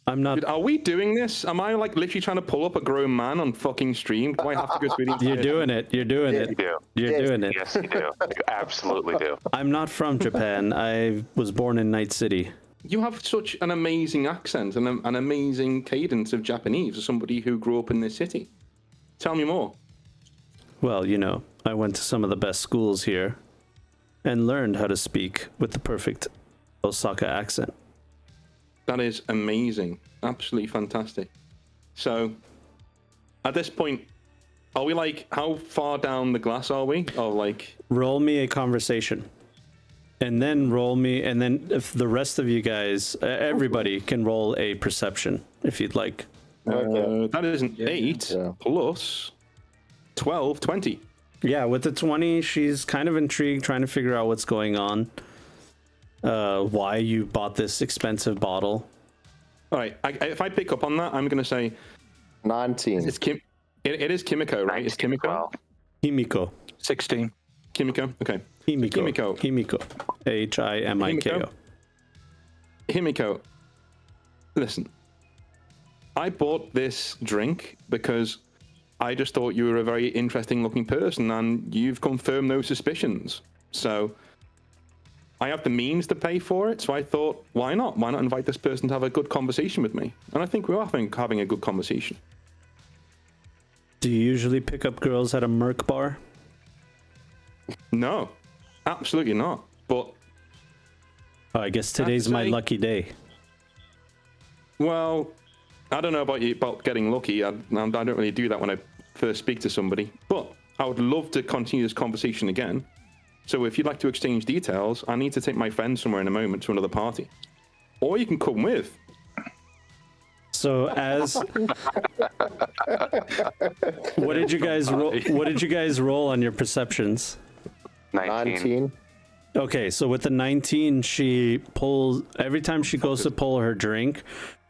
[SPEAKER 1] I'm not.
[SPEAKER 3] Dude, are we doing this? Am I like literally trying to pull up a grown man on fucking stream? Do I have to go through the entire...
[SPEAKER 1] You're doing it. You're doing it.
[SPEAKER 2] You do.
[SPEAKER 1] You're doing it.
[SPEAKER 2] Yes, you do. You absolutely do.
[SPEAKER 1] I'm not from Japan. I was born in Night City.
[SPEAKER 3] You have such an amazing accent and an amazing cadence of Japanese for somebody who grew up in this city. Tell me more.
[SPEAKER 1] Well, I went to some of the best schools here and learned how to speak with the perfect Osaka accent.
[SPEAKER 3] That is amazing. Absolutely fantastic. So, at this point, are we like, how far down the glass are we? Or like...
[SPEAKER 1] Roll me a conversation. And then if the rest of you guys, everybody can roll a perception if you'd like.
[SPEAKER 3] That is an 8 plus 12, 20.
[SPEAKER 1] Yeah, with the 20, she's kind of intrigued, trying to figure out what's going on. Why you bought this expensive bottle.
[SPEAKER 3] All right, if I pick up on that, I'm going to say
[SPEAKER 5] 19.
[SPEAKER 3] it's it is Kimiko, right? It's Kimiko.
[SPEAKER 1] Himiko.
[SPEAKER 4] 16.
[SPEAKER 3] Kimiko. Okay.
[SPEAKER 1] Himiko. Himiko. Himiko.
[SPEAKER 3] Himiko. Listen, I bought this drink because I just thought you were a very interesting looking person, and you've confirmed those suspicions. So I have the means to pay for it, so I thought, why not? Why not invite this person to have a good conversation with me? And I think we are having a good conversation.
[SPEAKER 1] Do you usually pick up girls at a Merc bar?
[SPEAKER 3] No, absolutely not. But
[SPEAKER 1] I guess today's my lucky day.
[SPEAKER 3] Well, I don't know about you about getting lucky. I don't really do that when I first speak to somebody. But I would love to continue this conversation again. So if you'd like to exchange details, I need to take my friend somewhere in a moment to another party. Or you can come with.
[SPEAKER 1] So as what did you guys roll? What did you guys roll on your perceptions?
[SPEAKER 5] 19.
[SPEAKER 1] Okay, so with the 19, she pulls every time she goes to pull her drink,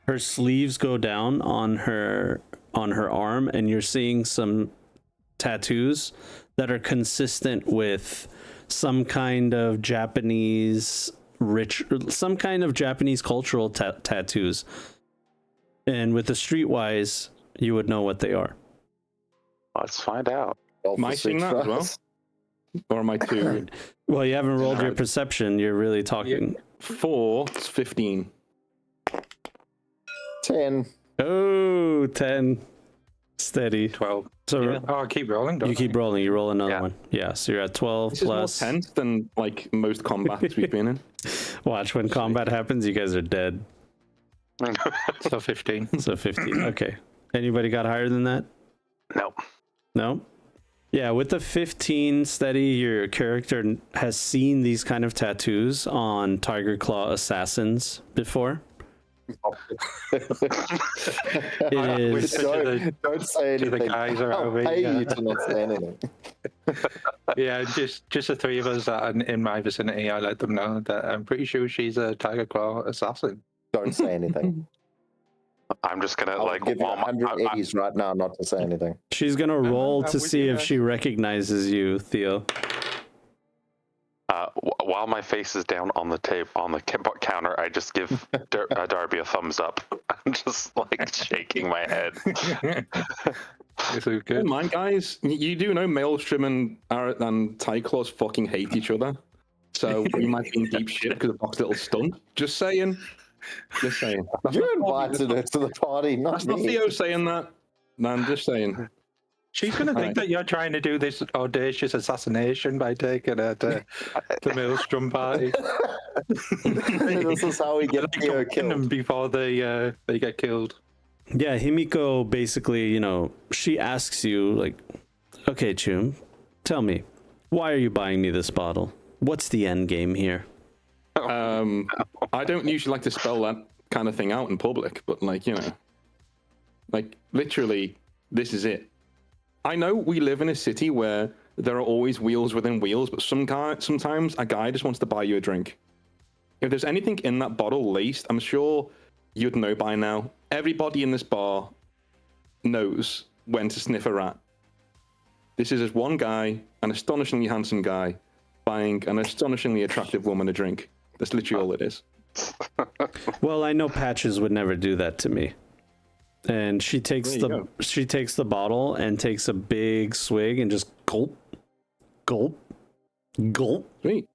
[SPEAKER 1] her sleeves go down on her arm, and you're seeing some tattoos that are consistent with some kind of Japanese cultural tattoos. And with the Streetwise, you would know what they are.
[SPEAKER 2] Let's find out.
[SPEAKER 3] Am I seeing that as well? Or am I too?
[SPEAKER 1] Well, you haven't rolled your perception. You're really talking.
[SPEAKER 3] 4, it's 15.
[SPEAKER 5] 10.
[SPEAKER 1] Oh, 10. Steady.
[SPEAKER 4] 12.
[SPEAKER 1] So
[SPEAKER 4] Yeah. Oh, I keep rolling. Don't
[SPEAKER 1] you keep rolling. You roll another
[SPEAKER 2] Yeah.
[SPEAKER 1] one. Yeah, so you're at 12
[SPEAKER 3] This
[SPEAKER 1] plus.
[SPEAKER 3] is more tense than like most combats we've been in.
[SPEAKER 1] Watch, when combat happens, you guys are dead.
[SPEAKER 4] I? So 15.
[SPEAKER 1] So 15. Okay. Anybody got higher than that?
[SPEAKER 2] Nope.
[SPEAKER 1] No? Yeah, with the 15 steady, your character has seen these kind of tattoos on Tiger Claw assassins before. It is.
[SPEAKER 5] Don't say
[SPEAKER 4] To the
[SPEAKER 5] anything.
[SPEAKER 4] guys around
[SPEAKER 5] I'll
[SPEAKER 4] me,
[SPEAKER 5] pay
[SPEAKER 4] yeah.
[SPEAKER 5] you to not say anything.
[SPEAKER 4] Yeah, just the three of us that are in my vicinity. I let them know that I'm pretty sure she's a Tiger Claw assassin.
[SPEAKER 5] Don't say anything.
[SPEAKER 2] I'm just gonna
[SPEAKER 5] I'll
[SPEAKER 2] like
[SPEAKER 5] give you
[SPEAKER 2] while my-
[SPEAKER 5] 100 eddies right now not to say anything.
[SPEAKER 1] She's gonna roll
[SPEAKER 4] I'm
[SPEAKER 1] to
[SPEAKER 4] with
[SPEAKER 1] see
[SPEAKER 4] you
[SPEAKER 1] if
[SPEAKER 4] guys.
[SPEAKER 1] she recognizes you, Theo.
[SPEAKER 2] while my face is down on the tape on the counter, I just give Darby a thumbs up. I'm just like shaking my head.
[SPEAKER 4] This is
[SPEAKER 3] Good
[SPEAKER 4] good.
[SPEAKER 3] mind, guys. You do know Maelstrom and Tyclaws fucking hate each other. So we might be in deep shit because of Box Little stunt. Just saying. Just saying. That's
[SPEAKER 5] You
[SPEAKER 3] not
[SPEAKER 5] invited her to the party, not
[SPEAKER 3] That's not
[SPEAKER 5] me.
[SPEAKER 3] Theo saying that. No, I'm just saying.
[SPEAKER 4] She's going to think that you're trying to do this audacious assassination by taking her to the Maelstrom party.
[SPEAKER 5] This is how we get Theo
[SPEAKER 4] Killing them
[SPEAKER 5] killed.
[SPEAKER 4] before they get killed.
[SPEAKER 1] Yeah, Himiko basically, she asks you, like, okay, Chum, tell me, why are you buying me this bottle? What's the end game here?
[SPEAKER 3] I don't usually like to spell that kind of thing out in public, but like literally, this is it. I know we live in a city where there are always wheels within wheels, but sometimes a guy just wants to buy you a drink. If there's anything in that bottle laced, I'm sure you'd know by now. Everybody in this bar knows when to sniff a rat. This is just one guy, an astonishingly handsome guy, buying an astonishingly attractive woman a drink. That's literally all it is.
[SPEAKER 1] Well, I know Patches would never do that to me. And she takes the bottle and takes a big swig and just gulp, gulp, gulp,
[SPEAKER 3] Sweet.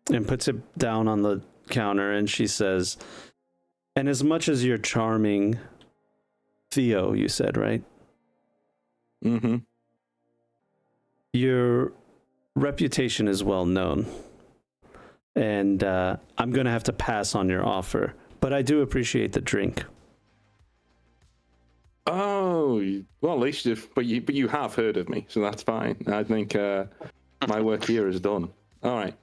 [SPEAKER 1] and puts it down on the counter, and she says, and as much as you're charming, Theo, you said, right?
[SPEAKER 3] Mm-hmm.
[SPEAKER 1] Your reputation is well known, and I'm going to have to pass on your offer, but I do appreciate the drink.
[SPEAKER 3] Oh, well, at least but you have heard of me, so that's fine. I think my work here is done. All right.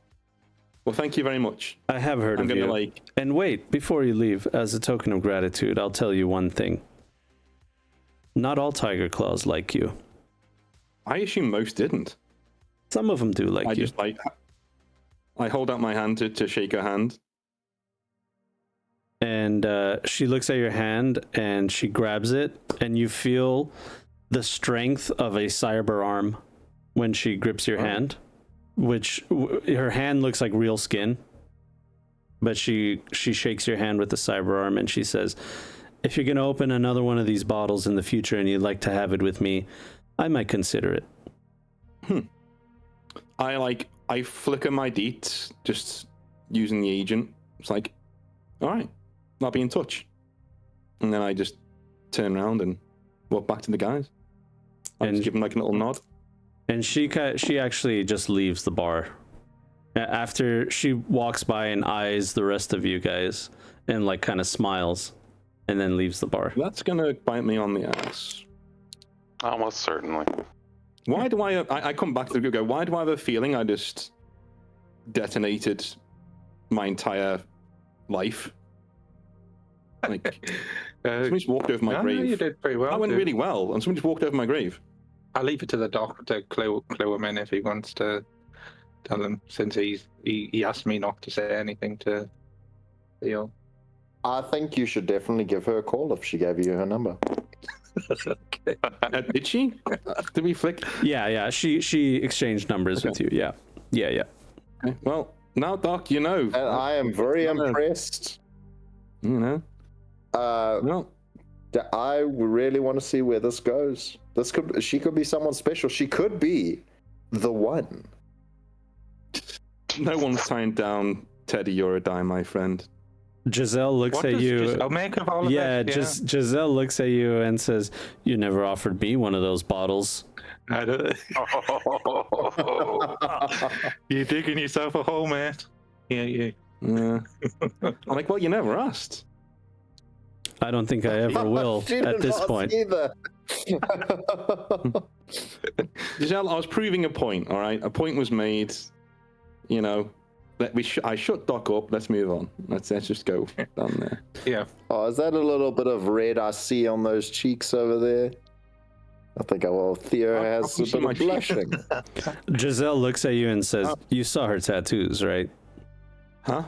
[SPEAKER 3] Well, thank you very much.
[SPEAKER 1] I have heard
[SPEAKER 3] I'm
[SPEAKER 1] of
[SPEAKER 3] gonna
[SPEAKER 1] you. And wait, before you leave, as a token of gratitude, I'll tell you one thing. Not all Tiger Claws like you.
[SPEAKER 3] I assume most didn't.
[SPEAKER 1] Some of them do like
[SPEAKER 3] I
[SPEAKER 1] you.
[SPEAKER 3] just I hold out my hand to shake her hand.
[SPEAKER 1] And she looks at your hand and she grabs it, and you feel the strength of a cyber arm when she grips your hand, which her hand looks like real skin, but she shakes your hand with the cyber arm and she says, if you're going to open another one of these bottles in the future and you'd like to have it with me, I might consider it.
[SPEAKER 3] I flicker my deets just using the agent. It's like, all right, I'll be in touch. And then I just turn around and walk back to the guys. I just give them like a little nod.
[SPEAKER 1] And she actually just leaves the bar. After she walks by and eyes the rest of you guys and like kind of smiles and then leaves the bar.
[SPEAKER 3] That's gonna bite me on the ass.
[SPEAKER 2] Almost certainly.
[SPEAKER 3] Why do I come back to the go, why do I have a feeling I just detonated my entire life? Like, Somebody just walked over my
[SPEAKER 4] no,
[SPEAKER 3] grave.
[SPEAKER 4] you did pretty well.
[SPEAKER 3] That went
[SPEAKER 4] dude.
[SPEAKER 3] really well, and somebody just walked over my grave.
[SPEAKER 4] I'll leave it to the doc to clue him in if he wants to tell him, since he asked me not to say anything to Theo.
[SPEAKER 5] I think you should definitely give her a call if she gave you her number.
[SPEAKER 4] Okay.
[SPEAKER 3] Did she? Did we flick?
[SPEAKER 1] Yeah. She exchanged numbers with you. Yeah.
[SPEAKER 3] Okay. Well, now, Doc, you know.
[SPEAKER 5] And I am very impressed.
[SPEAKER 3] You know.
[SPEAKER 5] Uh, I really want to see where this goes. She could be someone special. She could be the one.
[SPEAKER 3] No one's tying down Teddy Yorodai, my friend.
[SPEAKER 1] Giselle looks
[SPEAKER 4] What
[SPEAKER 1] at
[SPEAKER 4] does
[SPEAKER 1] you.
[SPEAKER 4] Giselle make of all of this?
[SPEAKER 1] Giselle looks at you and says, "You never offered me one of those bottles."
[SPEAKER 4] I don't... You're digging yourself a hole, mate. Yeah.
[SPEAKER 3] Yeah. I'm like, well, you never asked.
[SPEAKER 1] I don't think I ever will
[SPEAKER 5] She
[SPEAKER 1] at
[SPEAKER 5] didn't
[SPEAKER 1] this
[SPEAKER 5] ask
[SPEAKER 1] point.
[SPEAKER 5] either.
[SPEAKER 3] Giselle, I was proving a point, all right? A point was made. You know, I shut Doc up. Let's move on. Let's just go down there.
[SPEAKER 4] Yeah.
[SPEAKER 5] Oh, is that a little bit of red I see on those cheeks over there? I think Theo has a bit of blushing.
[SPEAKER 1] Giselle looks at you and says, "You saw her tattoos, right?"
[SPEAKER 3] Huh?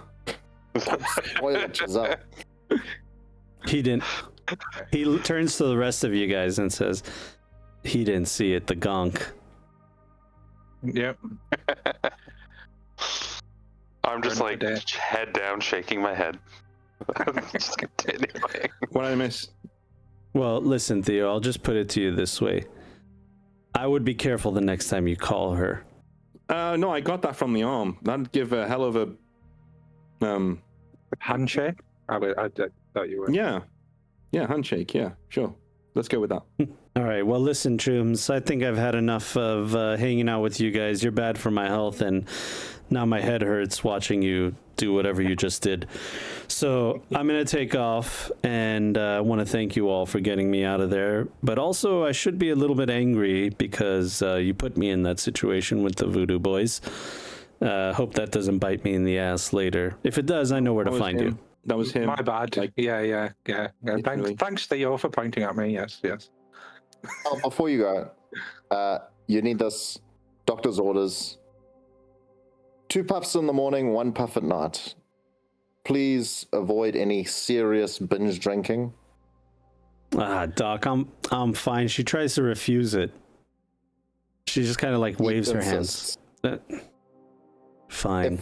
[SPEAKER 5] Spoil it, Giselle.
[SPEAKER 1] He didn't. He turns to the rest of you guys and says, "He didn't see it, the gonk."
[SPEAKER 4] Yep.
[SPEAKER 2] I'm just like head down, shaking my head. Just continuing.
[SPEAKER 3] What did I miss?
[SPEAKER 1] Well, listen, Theo, I'll just put it to you this way. I would be careful the next time you call her.
[SPEAKER 3] No, I got that from the arm. That'd give a hell of a
[SPEAKER 4] Handshake? I thought you were.
[SPEAKER 3] Yeah, handshake. Yeah, sure. Let's go with that.
[SPEAKER 1] All right, well, listen, Chooms, I think I've had enough of hanging out with you guys. You're bad for my health, and now my head hurts watching you do whatever you just did. So I'm going to take off, and I want to thank you all for getting me out of there. But also, I should be a little bit angry because you put me in that situation with the Voodoo Boys. Hope that doesn't bite me in the ass later. If it does, I know where to find you.
[SPEAKER 3] That was him.
[SPEAKER 4] My bad.
[SPEAKER 3] Like,
[SPEAKER 4] Yeah. Thanks, Theo, for pointing at me. Yes.
[SPEAKER 5] Oh, before you go, you need this doctor's orders. 2 puffs in the morning, 1 puff at night. Please avoid any serious binge drinking.
[SPEAKER 1] Doc, I'm fine. She tries to refuse it. She just kind of like waves her hands. Fine.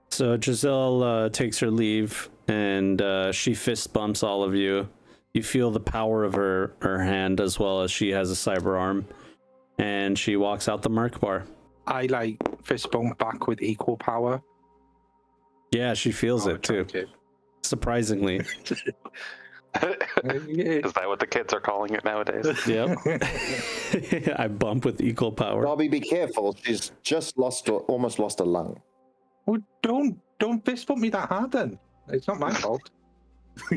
[SPEAKER 1] So Giselle takes her leave, and she fist bumps all of you. You feel the power of her hand, as well as she has a cyber arm, and she walks out the Merc bar.
[SPEAKER 4] I like fist bump back with equal power.
[SPEAKER 1] Yeah, she feels it too.
[SPEAKER 4] Okay.
[SPEAKER 1] Surprisingly.
[SPEAKER 2] Is that what the kids are calling it nowadays?
[SPEAKER 1] Yep. I bump with equal power.
[SPEAKER 5] Robbie, be careful. She's just almost lost a lung.
[SPEAKER 4] Oh, don't fist bump me that hard then. It's not my fault.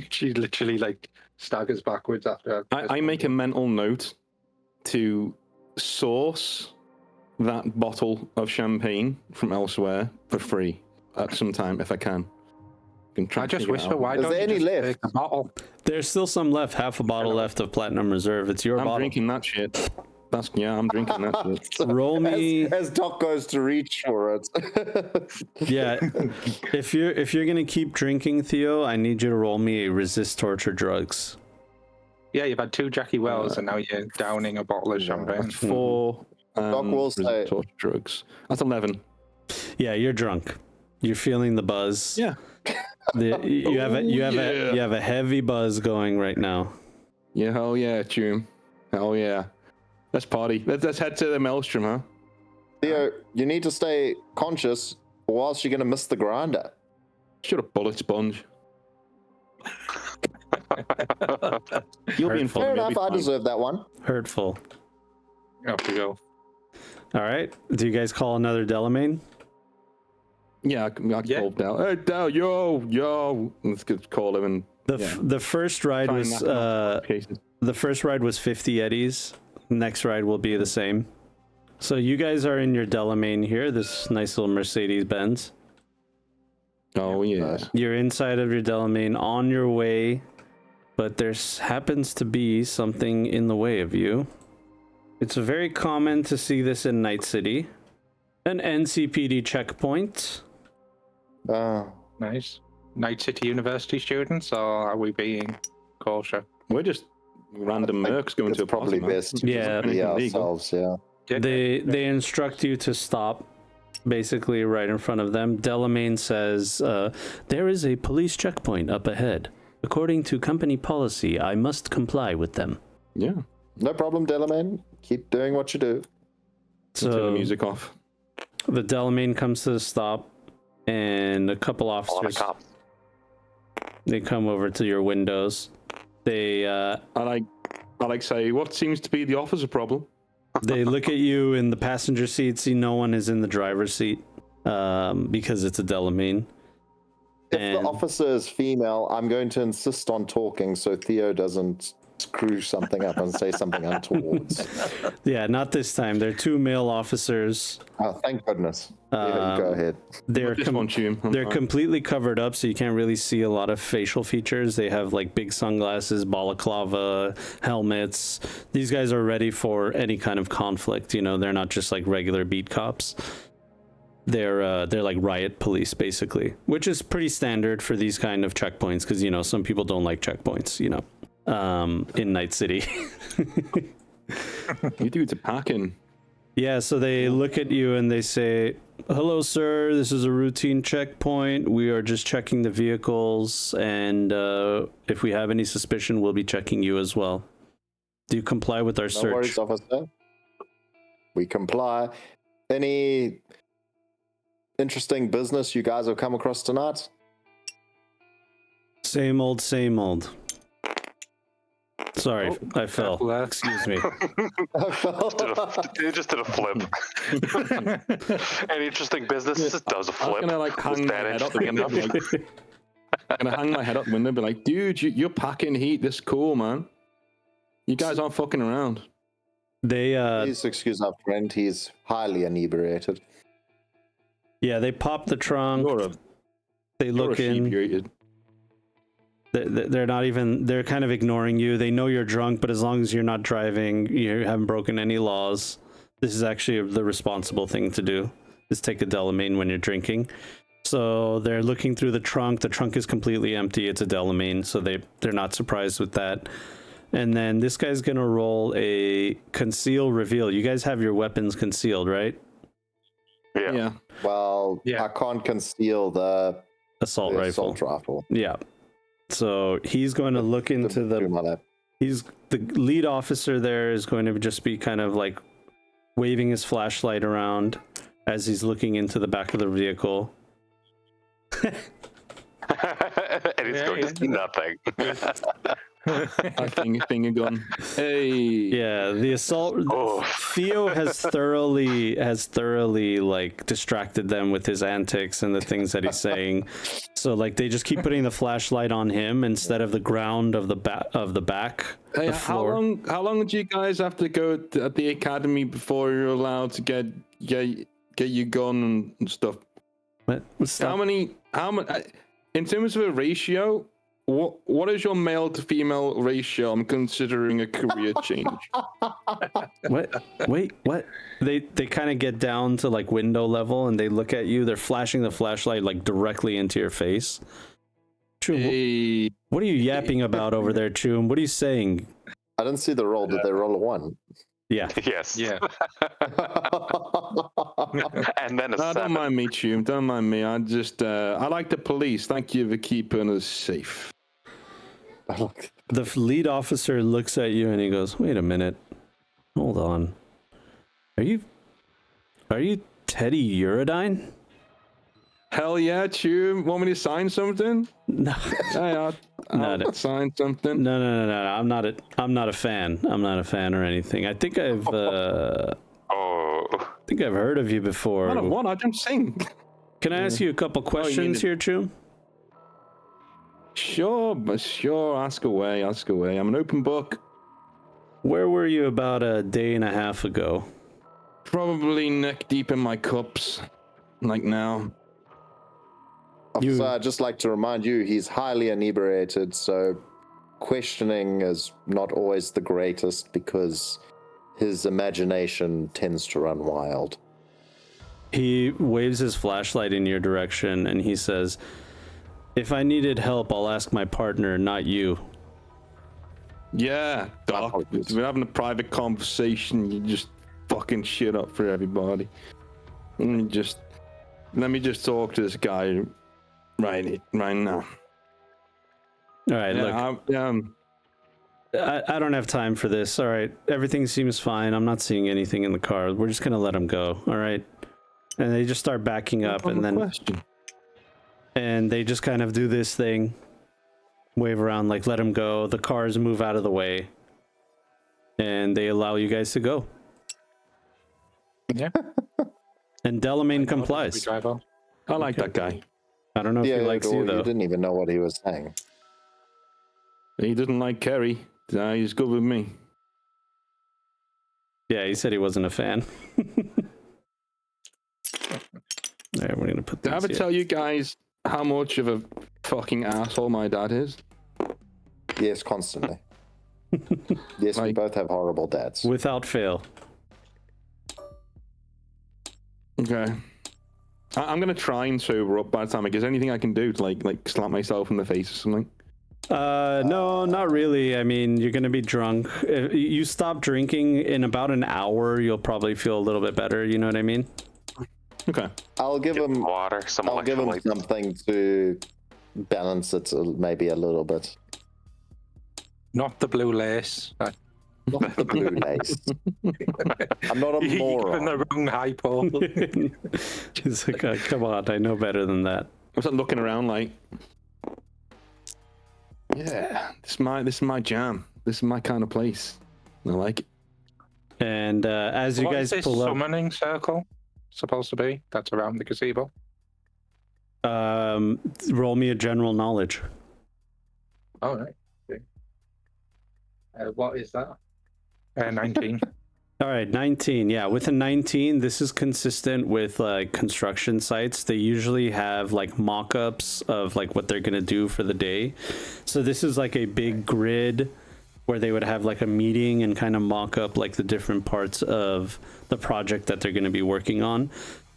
[SPEAKER 4] She literally like staggers backwards after.
[SPEAKER 3] I make a mental note to source that bottle of champagne from elsewhere for free at some time if I can.
[SPEAKER 4] I just whisper, why
[SPEAKER 5] Is
[SPEAKER 4] don't
[SPEAKER 5] there
[SPEAKER 4] you
[SPEAKER 5] any
[SPEAKER 4] just
[SPEAKER 5] left?
[SPEAKER 4] take the bottle?
[SPEAKER 1] There's still some left. Half a bottle left of Platinum Reserve. It's your
[SPEAKER 3] I'm
[SPEAKER 1] bottle.
[SPEAKER 3] drinking that shit. I'm drinking that shit.
[SPEAKER 1] Roll me.
[SPEAKER 5] As Doc goes to reach for it.
[SPEAKER 1] Yeah. If you're gonna keep drinking, Theo, I need you to roll me a resist torture drugs.
[SPEAKER 4] Yeah, you've had 2 Jackie Wells and now you're downing a bottle of champagne.
[SPEAKER 3] That's 4.
[SPEAKER 5] Doc will say
[SPEAKER 3] drugs. That's 11.
[SPEAKER 1] Yeah, you're drunk. You're feeling the buzz.
[SPEAKER 3] Yeah.
[SPEAKER 1] You have a heavy buzz going right now.
[SPEAKER 3] Yeah, hell yeah, Tune. Hell yeah. Let's party. Let's head to the Maelstrom, huh?
[SPEAKER 5] Theo, you need to stay conscious, or else you're going to miss the grinder.
[SPEAKER 3] Should have bullet sponge. You'll be in
[SPEAKER 5] Fair
[SPEAKER 3] fun.
[SPEAKER 5] enough, I deserve that one.
[SPEAKER 1] Hurtful.
[SPEAKER 4] Off you go.
[SPEAKER 1] All right. Do you guys call another Delamain?
[SPEAKER 3] Yeah, I called Dal. Hey, Dal, yo. Let's call him and
[SPEAKER 1] The first ride was the first ride was 50 eddies. Next ride will be the same. So you guys are in your Delamain here, this nice little Mercedes Benz.
[SPEAKER 3] Oh yeah.
[SPEAKER 1] You're inside of your Delamain on your way but there happens to be something in the way of you. It's very common to see this in Night City. An NCPD checkpoint.
[SPEAKER 4] Nice. Night City University students, or are we being cautious?
[SPEAKER 3] We're just random mercs going to a
[SPEAKER 5] probably
[SPEAKER 3] party, man.
[SPEAKER 5] best.
[SPEAKER 1] Yeah.
[SPEAKER 5] Be
[SPEAKER 3] Anything legal.
[SPEAKER 5] ourselves. Yeah.
[SPEAKER 1] They instruct you to stop, basically right in front of them. Delamain says, there is a police checkpoint up ahead. According to company policy, I must comply with them.
[SPEAKER 3] Yeah.
[SPEAKER 5] No problem, Delamain. Keep doing what you do.
[SPEAKER 3] Turn the
[SPEAKER 1] So
[SPEAKER 3] music off.
[SPEAKER 1] the Delamain comes to the stop, and a couple
[SPEAKER 2] A lot of
[SPEAKER 1] officers,
[SPEAKER 2] cops.
[SPEAKER 1] they come over to your windows. They
[SPEAKER 3] I like say, what seems to be the officer problem?
[SPEAKER 1] they look at you in the passenger seat, see no one is in the driver's seat, because it's a Delamain.
[SPEAKER 5] If
[SPEAKER 1] And-
[SPEAKER 5] the officer is female, I'm going to insist on talking so Theo doesn't screw something up and say something untoward.
[SPEAKER 1] Yeah, not this time. They're two male officers.
[SPEAKER 5] Oh, thank goodness. Yeah, you go ahead.
[SPEAKER 1] They're
[SPEAKER 3] Just want you.
[SPEAKER 1] they're completely covered up, so you can't really see a lot of facial features. They have like big sunglasses, balaclava, helmets. These guys are ready for any kind of conflict. You know, they're not just like regular beat cops. They're like riot police basically, which is pretty standard for these kind of checkpoints because you know some people don't like checkpoints. You know, in Night City.
[SPEAKER 3] You dudes are packing.
[SPEAKER 1] Yeah, so they look at you and they say, "Hello, sir. This is a routine checkpoint. We are just checking the vehicles, and if we have any suspicion, we'll be checking you as well. Do you comply with our
[SPEAKER 5] No
[SPEAKER 1] search?"
[SPEAKER 5] worries, officer. We comply. Any interesting business you guys have come across tonight?
[SPEAKER 1] Same old, same old. Sorry, I fell.
[SPEAKER 4] careful there.
[SPEAKER 1] Excuse me.
[SPEAKER 2] It just did a flip. Any interesting business? It just does a
[SPEAKER 3] I'm
[SPEAKER 2] flip.
[SPEAKER 3] gonna like
[SPEAKER 2] Was
[SPEAKER 3] hang my
[SPEAKER 2] that
[SPEAKER 3] head up the
[SPEAKER 2] interesting
[SPEAKER 3] window.
[SPEAKER 2] enough?
[SPEAKER 3] Be like, I'm gonna hang my head up the window. Be like, dude, you're packing heat. This is cool, man. You guys aren't fucking around.
[SPEAKER 1] They
[SPEAKER 5] Please excuse our friend. He's highly inebriated.
[SPEAKER 1] yeah, they pop the trunk. They
[SPEAKER 3] You're
[SPEAKER 1] look in.
[SPEAKER 3] inebriated.
[SPEAKER 1] They're not even. They're kind of ignoring you. They know you're drunk, but as long as you're not driving, you haven't broken any laws. This is actually the responsible thing to do: is take a Delamain when you're drinking. So they're looking through the trunk. The trunk is completely empty. It's a Delamain, so they're not surprised with that. And then this guy's gonna roll a conceal reveal. You guys have your weapons concealed, right?
[SPEAKER 2] Yeah.
[SPEAKER 3] Yeah.
[SPEAKER 5] Well,
[SPEAKER 4] Yeah.
[SPEAKER 5] I can't conceal the
[SPEAKER 1] Assault rifle.
[SPEAKER 5] assault rifle.
[SPEAKER 1] Yeah. So he's going to look into
[SPEAKER 5] Do
[SPEAKER 1] the.
[SPEAKER 5] my lap.
[SPEAKER 1] He's the lead officer there is going to just be kind of like waving his flashlight around as he's looking into the back of the vehicle.
[SPEAKER 2] And it's going to see nothing.
[SPEAKER 3] I finger gun. Hey.
[SPEAKER 1] Yeah, the assault.
[SPEAKER 2] Oh.
[SPEAKER 1] Theo has thoroughly like distracted them with his antics and the things that he's saying. So like they just keep putting the flashlight on him instead of the ground of the back
[SPEAKER 3] Hey,
[SPEAKER 1] the
[SPEAKER 3] how
[SPEAKER 1] floor.
[SPEAKER 3] long do you guys have to go at the academy before you're allowed to get your gun and stuff?
[SPEAKER 1] What? Stop.
[SPEAKER 3] How much in terms of a ratio? What is your male to female ratio? I'm considering a career change.
[SPEAKER 1] What? Wait, what? They kind of get down to like window level and they look at you. They're flashing the flashlight like directly into your face. Choom,
[SPEAKER 3] Hey,
[SPEAKER 1] what are you yapping about over there, Choom? What are you saying?
[SPEAKER 5] I didn't see the roll. Did they roll a 1?
[SPEAKER 1] Yeah.
[SPEAKER 2] Yes.
[SPEAKER 4] Yeah.
[SPEAKER 2] And then a
[SPEAKER 3] don't
[SPEAKER 2] 7.
[SPEAKER 3] mind me, Tune. Don't mind me. I just I like the police. Thank you for keeping us safe.
[SPEAKER 1] The lead officer looks at you and he goes, "Wait a minute. Hold on. Are you Teddy Uridine?"
[SPEAKER 3] Hell yeah, Tune. Want me to sign something?
[SPEAKER 1] No.
[SPEAKER 3] Hey, I'll
[SPEAKER 1] No.
[SPEAKER 3] sign something.
[SPEAKER 1] No. I'm not a fan. I'm not a fan or anything. I think I've
[SPEAKER 2] Oh.
[SPEAKER 1] heard of you before.
[SPEAKER 3] I don't want. I don't sing.
[SPEAKER 1] Can I ask you a couple questions here, Choom?
[SPEAKER 3] Sure. Ask away. I'm an open book.
[SPEAKER 1] Where were you about a day and a half ago?
[SPEAKER 3] Probably neck deep in my cups. Like now.
[SPEAKER 5] Officer, I'd just like to remind you, he's highly inebriated, so questioning is not always the greatest because his imagination tends to run wild.
[SPEAKER 1] He waves his flashlight in your direction and he says, "If I needed help, I'll ask my partner, not you."
[SPEAKER 3] Yeah, Doc. We're having a private conversation. You just fucking shit up for everybody. Let me just talk to this guy right now.
[SPEAKER 1] All right, look. I don't have time for this. All right, everything seems fine. I'm not seeing anything in the car. We're just gonna let him go. All right. And they just start backing up, and then and they just kind of do this thing, wave around, like let him go. The cars move out of the way, and they allow you guys to go.
[SPEAKER 4] Yeah.
[SPEAKER 1] And Delamain complies.
[SPEAKER 3] I like that guy.
[SPEAKER 1] I don't know if he likes you though.
[SPEAKER 5] You didn't even know what he was saying.
[SPEAKER 3] He doesn't like Kerry. He's good with me.
[SPEAKER 1] Yeah, he said he wasn't a fan. All right, we're gonna put.
[SPEAKER 3] Did I ever tell you guys how much of a fucking asshole my dad is?
[SPEAKER 5] Yes, constantly. Yes, we both have horrible dads.
[SPEAKER 1] Without fail.
[SPEAKER 3] Okay. I'm gonna try and sober up by the time. Like, is there anything I can do to like slap myself in the face or something?
[SPEAKER 1] No, not really. I mean, you're gonna be drunk. If you stop drinking in about an hour, you'll probably feel a little bit better. You know what I mean?
[SPEAKER 3] Okay.
[SPEAKER 5] I'll give him
[SPEAKER 2] water, some
[SPEAKER 5] I'll give him
[SPEAKER 2] electrolytes.
[SPEAKER 5] something to balance it maybe a little bit.
[SPEAKER 4] Not the blue lace.
[SPEAKER 5] Not the blue lace. I'm not a
[SPEAKER 4] You're
[SPEAKER 5] moron.
[SPEAKER 4] in the wrong hypo.
[SPEAKER 1] He's like, come on, I know better than that.
[SPEAKER 3] I was like looking around like, yeah, this is my jam. This is my kind of place. I like it.
[SPEAKER 1] And as you
[SPEAKER 4] What
[SPEAKER 1] guys
[SPEAKER 4] is this
[SPEAKER 1] pull up,
[SPEAKER 4] summoning circle supposed to be? That's around the gazebo.
[SPEAKER 1] roll me a general knowledge.
[SPEAKER 4] All right. Okay. What is that? 19.
[SPEAKER 1] All right, 19. Yeah, with a 19, this is consistent with like construction sites. They usually have like mock-ups of like what they're gonna do for the day. So this is like a big grid where they would have like a meeting and kind of mock up like the different parts of the project that they're gonna be working on.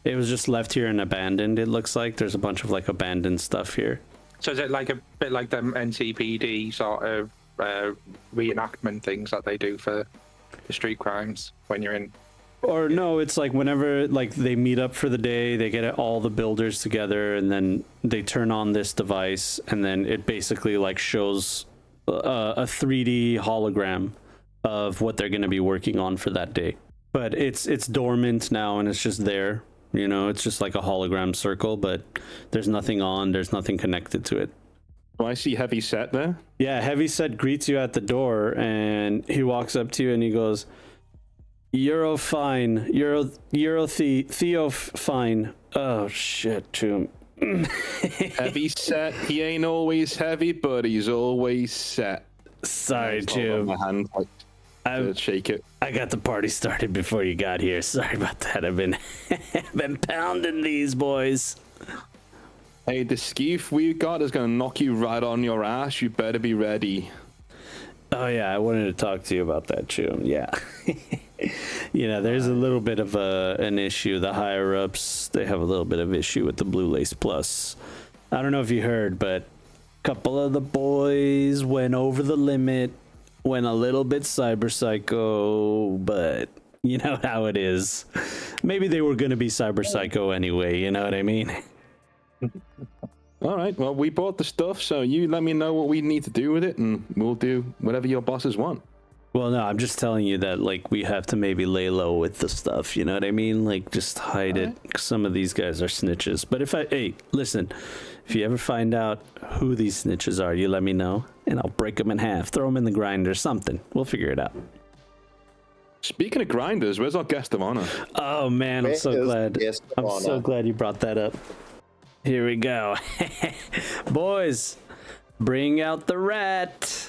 [SPEAKER 1] It was just left here and abandoned. It looks like there's a bunch of like abandoned stuff here.
[SPEAKER 4] So is it like a bit like the NCPD sort of reenactment things that they do for the street crimes when you're in?
[SPEAKER 1] Or no, it's like whenever like they meet up for the day, they get all the builders together and then they turn on this device and then it basically like shows a 3D hologram of what they're going to be working on for that day. But it's dormant now and it's just there. You know, it's just like a hologram circle, but there's nothing on, there's nothing connected to it.
[SPEAKER 3] Oh, I see Heavy Set there.
[SPEAKER 1] Yeah, Heavyset greets you at the door, and he walks up to you and he goes, "Euro fine, Theo fine." Oh shit, Tomb.
[SPEAKER 3] Heavy Set. He ain't always heavy, but he's always set.
[SPEAKER 1] Sorry,
[SPEAKER 3] Hold on,
[SPEAKER 1] Tomb.
[SPEAKER 3] my hand to shake it.
[SPEAKER 1] I got the party started before you got here. Sorry about that. I've been been pounding these boys.
[SPEAKER 3] Hey, the skeef we got is gonna knock you right on your ass. You better be ready.
[SPEAKER 1] Oh yeah, I wanted to talk to you about that, Chum. Yeah. You know, there's a little bit of an issue. The higher ups, they have a little bit of issue with the Blue Lace Plus. I don't know if you heard, but a couple of the boys went over the limit, went a little bit cyber psycho, but you know how it is. Maybe they were gonna be cyber psycho anyway, you know what I mean?
[SPEAKER 3] All right. Well, we bought the stuff, so you let me know what we need to do with it, and we'll do whatever your bosses want.
[SPEAKER 1] Well, no, I'm just telling you that, like, we have to maybe lay low with the stuff, you know what I mean? Like, just hide it. Some of these guys are snitches. But hey, listen, if you ever find out who these snitches are, you let me know, and I'll break them in half, throw them in the grinder, something. We'll figure it out.
[SPEAKER 3] Speaking of grinders, where's our guest of honor?
[SPEAKER 1] Oh, man, I'm so glad. I'm so glad you brought that up. Here we go. Boys, bring out the rat.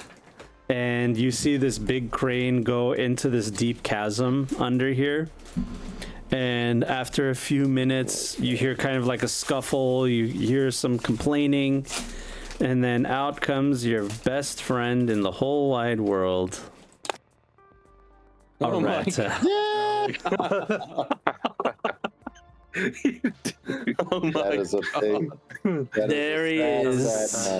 [SPEAKER 1] And you see this big crane go into this deep chasm under here. And after a few minutes, you hear kind of like a scuffle. You hear some complaining. And then out comes your best friend in the whole wide world.
[SPEAKER 3] Oh my
[SPEAKER 1] Arata.
[SPEAKER 3] Oh my
[SPEAKER 5] That is a thing.
[SPEAKER 1] There he is.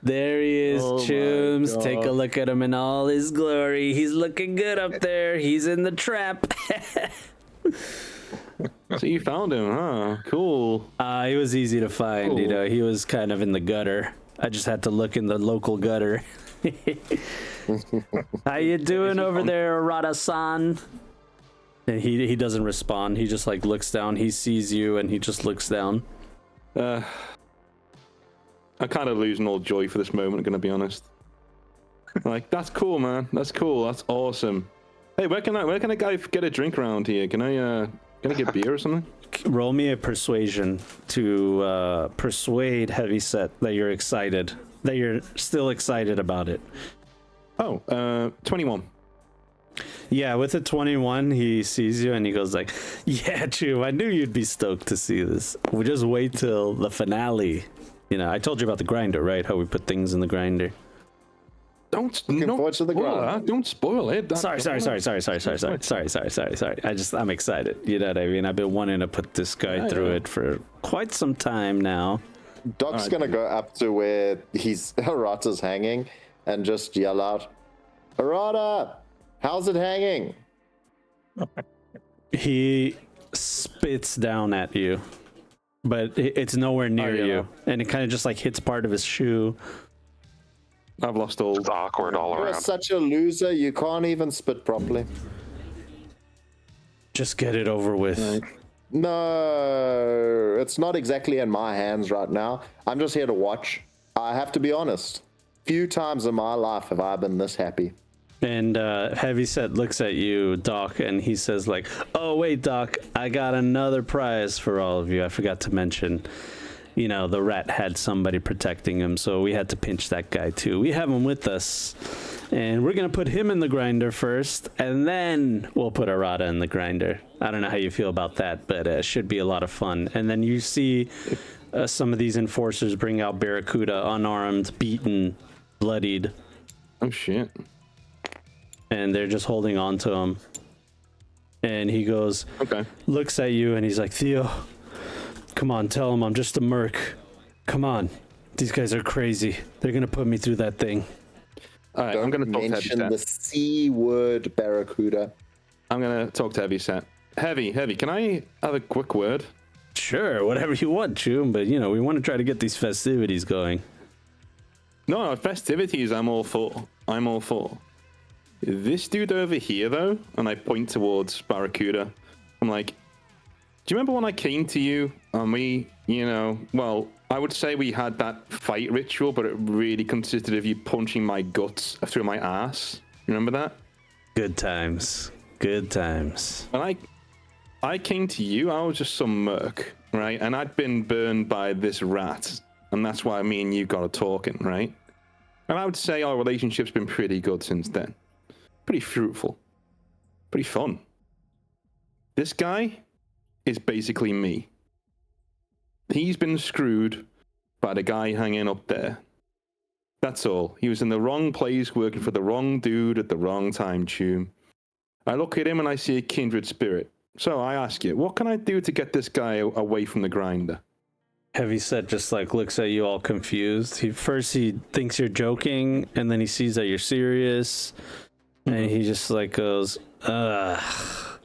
[SPEAKER 1] There he is,
[SPEAKER 3] Oh my
[SPEAKER 1] Chooms. Take a
[SPEAKER 3] God.
[SPEAKER 1] look at him in all his glory. He's looking good up there. He's in the trap.
[SPEAKER 3] So you found him, huh? Cool.
[SPEAKER 1] He was easy to find, you
[SPEAKER 3] Cool.
[SPEAKER 1] know. He was kind of in the gutter. I just had to look in the local gutter. How you doing over there, Arata-san? And he doesn't respond. He just like looks down. He sees you and he just looks down.
[SPEAKER 3] I'm kind of losing all joy for this moment, gonna be honest. Like, that's cool, man. That's cool. That's awesome. Hey, where can a guy get a drink around here? Can I get beer or something?
[SPEAKER 1] Roll me a persuasion to persuade Heavyset that you're excited. That you're still excited about it.
[SPEAKER 3] Oh, 21.
[SPEAKER 1] Yeah, with a 21, he sees you and he goes like, yeah, Chew, I knew you'd be stoked to see this. We'll just wait till the finale. You know, I told you about the grinder, right? How we put things in the grinder.
[SPEAKER 3] Don't
[SPEAKER 5] forward to the
[SPEAKER 3] spoil
[SPEAKER 5] grind.
[SPEAKER 3] that. Don't spoil it.
[SPEAKER 1] Sorry. I'm excited. You know what I mean? I've been wanting to put this guy through it for quite some time now.
[SPEAKER 5] Doc's gonna go up to where Arata's hanging and just yell out, Arata, how's it hanging?
[SPEAKER 1] He spits down at you, but it's nowhere near you, and it kind of just like hits part of his shoe.
[SPEAKER 3] I've lost all.
[SPEAKER 2] It's awkward all
[SPEAKER 5] You're
[SPEAKER 2] around.
[SPEAKER 5] such a loser, you can't even spit properly.
[SPEAKER 1] Just get it over with.
[SPEAKER 3] Right.
[SPEAKER 5] No, it's not exactly in my hands right now. I'm just here to watch. I have to be honest. Few times in my life have I been this happy.
[SPEAKER 1] And Heavyset looks at you, Doc, and he says like, oh, wait, Doc, I got another prize for all of you. I forgot to mention, you know, the rat had somebody protecting him, so we had to pinch that guy too. We have him with us, and we're going to put him in the grinder first, and then we'll put Arata in the grinder. I don't know how you feel about that, but it should be a lot of fun. And then you see some of these enforcers bring out Barracuda, unarmed, beaten, bloodied.
[SPEAKER 3] Oh shit.
[SPEAKER 1] And they're just holding on to him. And he goes,
[SPEAKER 3] Okay.
[SPEAKER 1] looks at you, and he's like, Theo, come on, tell him I'm just a merc. Come on. These guys are crazy. They're going to put me through that thing.
[SPEAKER 3] All right,
[SPEAKER 5] Don't
[SPEAKER 3] I'm going to talk to
[SPEAKER 5] mention the
[SPEAKER 3] Heavyset.
[SPEAKER 5] C word, Barracuda.
[SPEAKER 3] I'm going to talk to Heavyset. Heavy, can I have a quick word?
[SPEAKER 1] Sure, whatever you want, Choom, but, you know, we want to try to get these festivities going.
[SPEAKER 3] No, festivities, I'm all for. This dude over here, though, and I point towards Barracuda, I'm like, do you remember when I came to you and we, you know, well, I would say we had that fight ritual, but it really consisted of you punching my guts through my ass. Remember that?
[SPEAKER 1] Good times. Good times.
[SPEAKER 3] And I came to you, I was just some merc, right? And I'd been burned by this rat, and that's why me and you got a talking, right? And I would say our relationship's been pretty good since then. Pretty fruitful. Pretty fun. This guy is basically me. He's been screwed by the guy hanging up there. That's all. He was in the wrong place working for the wrong dude at the wrong time, Tune. I look at him and I see a kindred spirit. So I ask you, what can I do to get this guy away from the grinder?
[SPEAKER 1] Heavyset just like looks at you all confused. He thinks you're joking, and then he sees that you're serious, and he just like goes, ugh.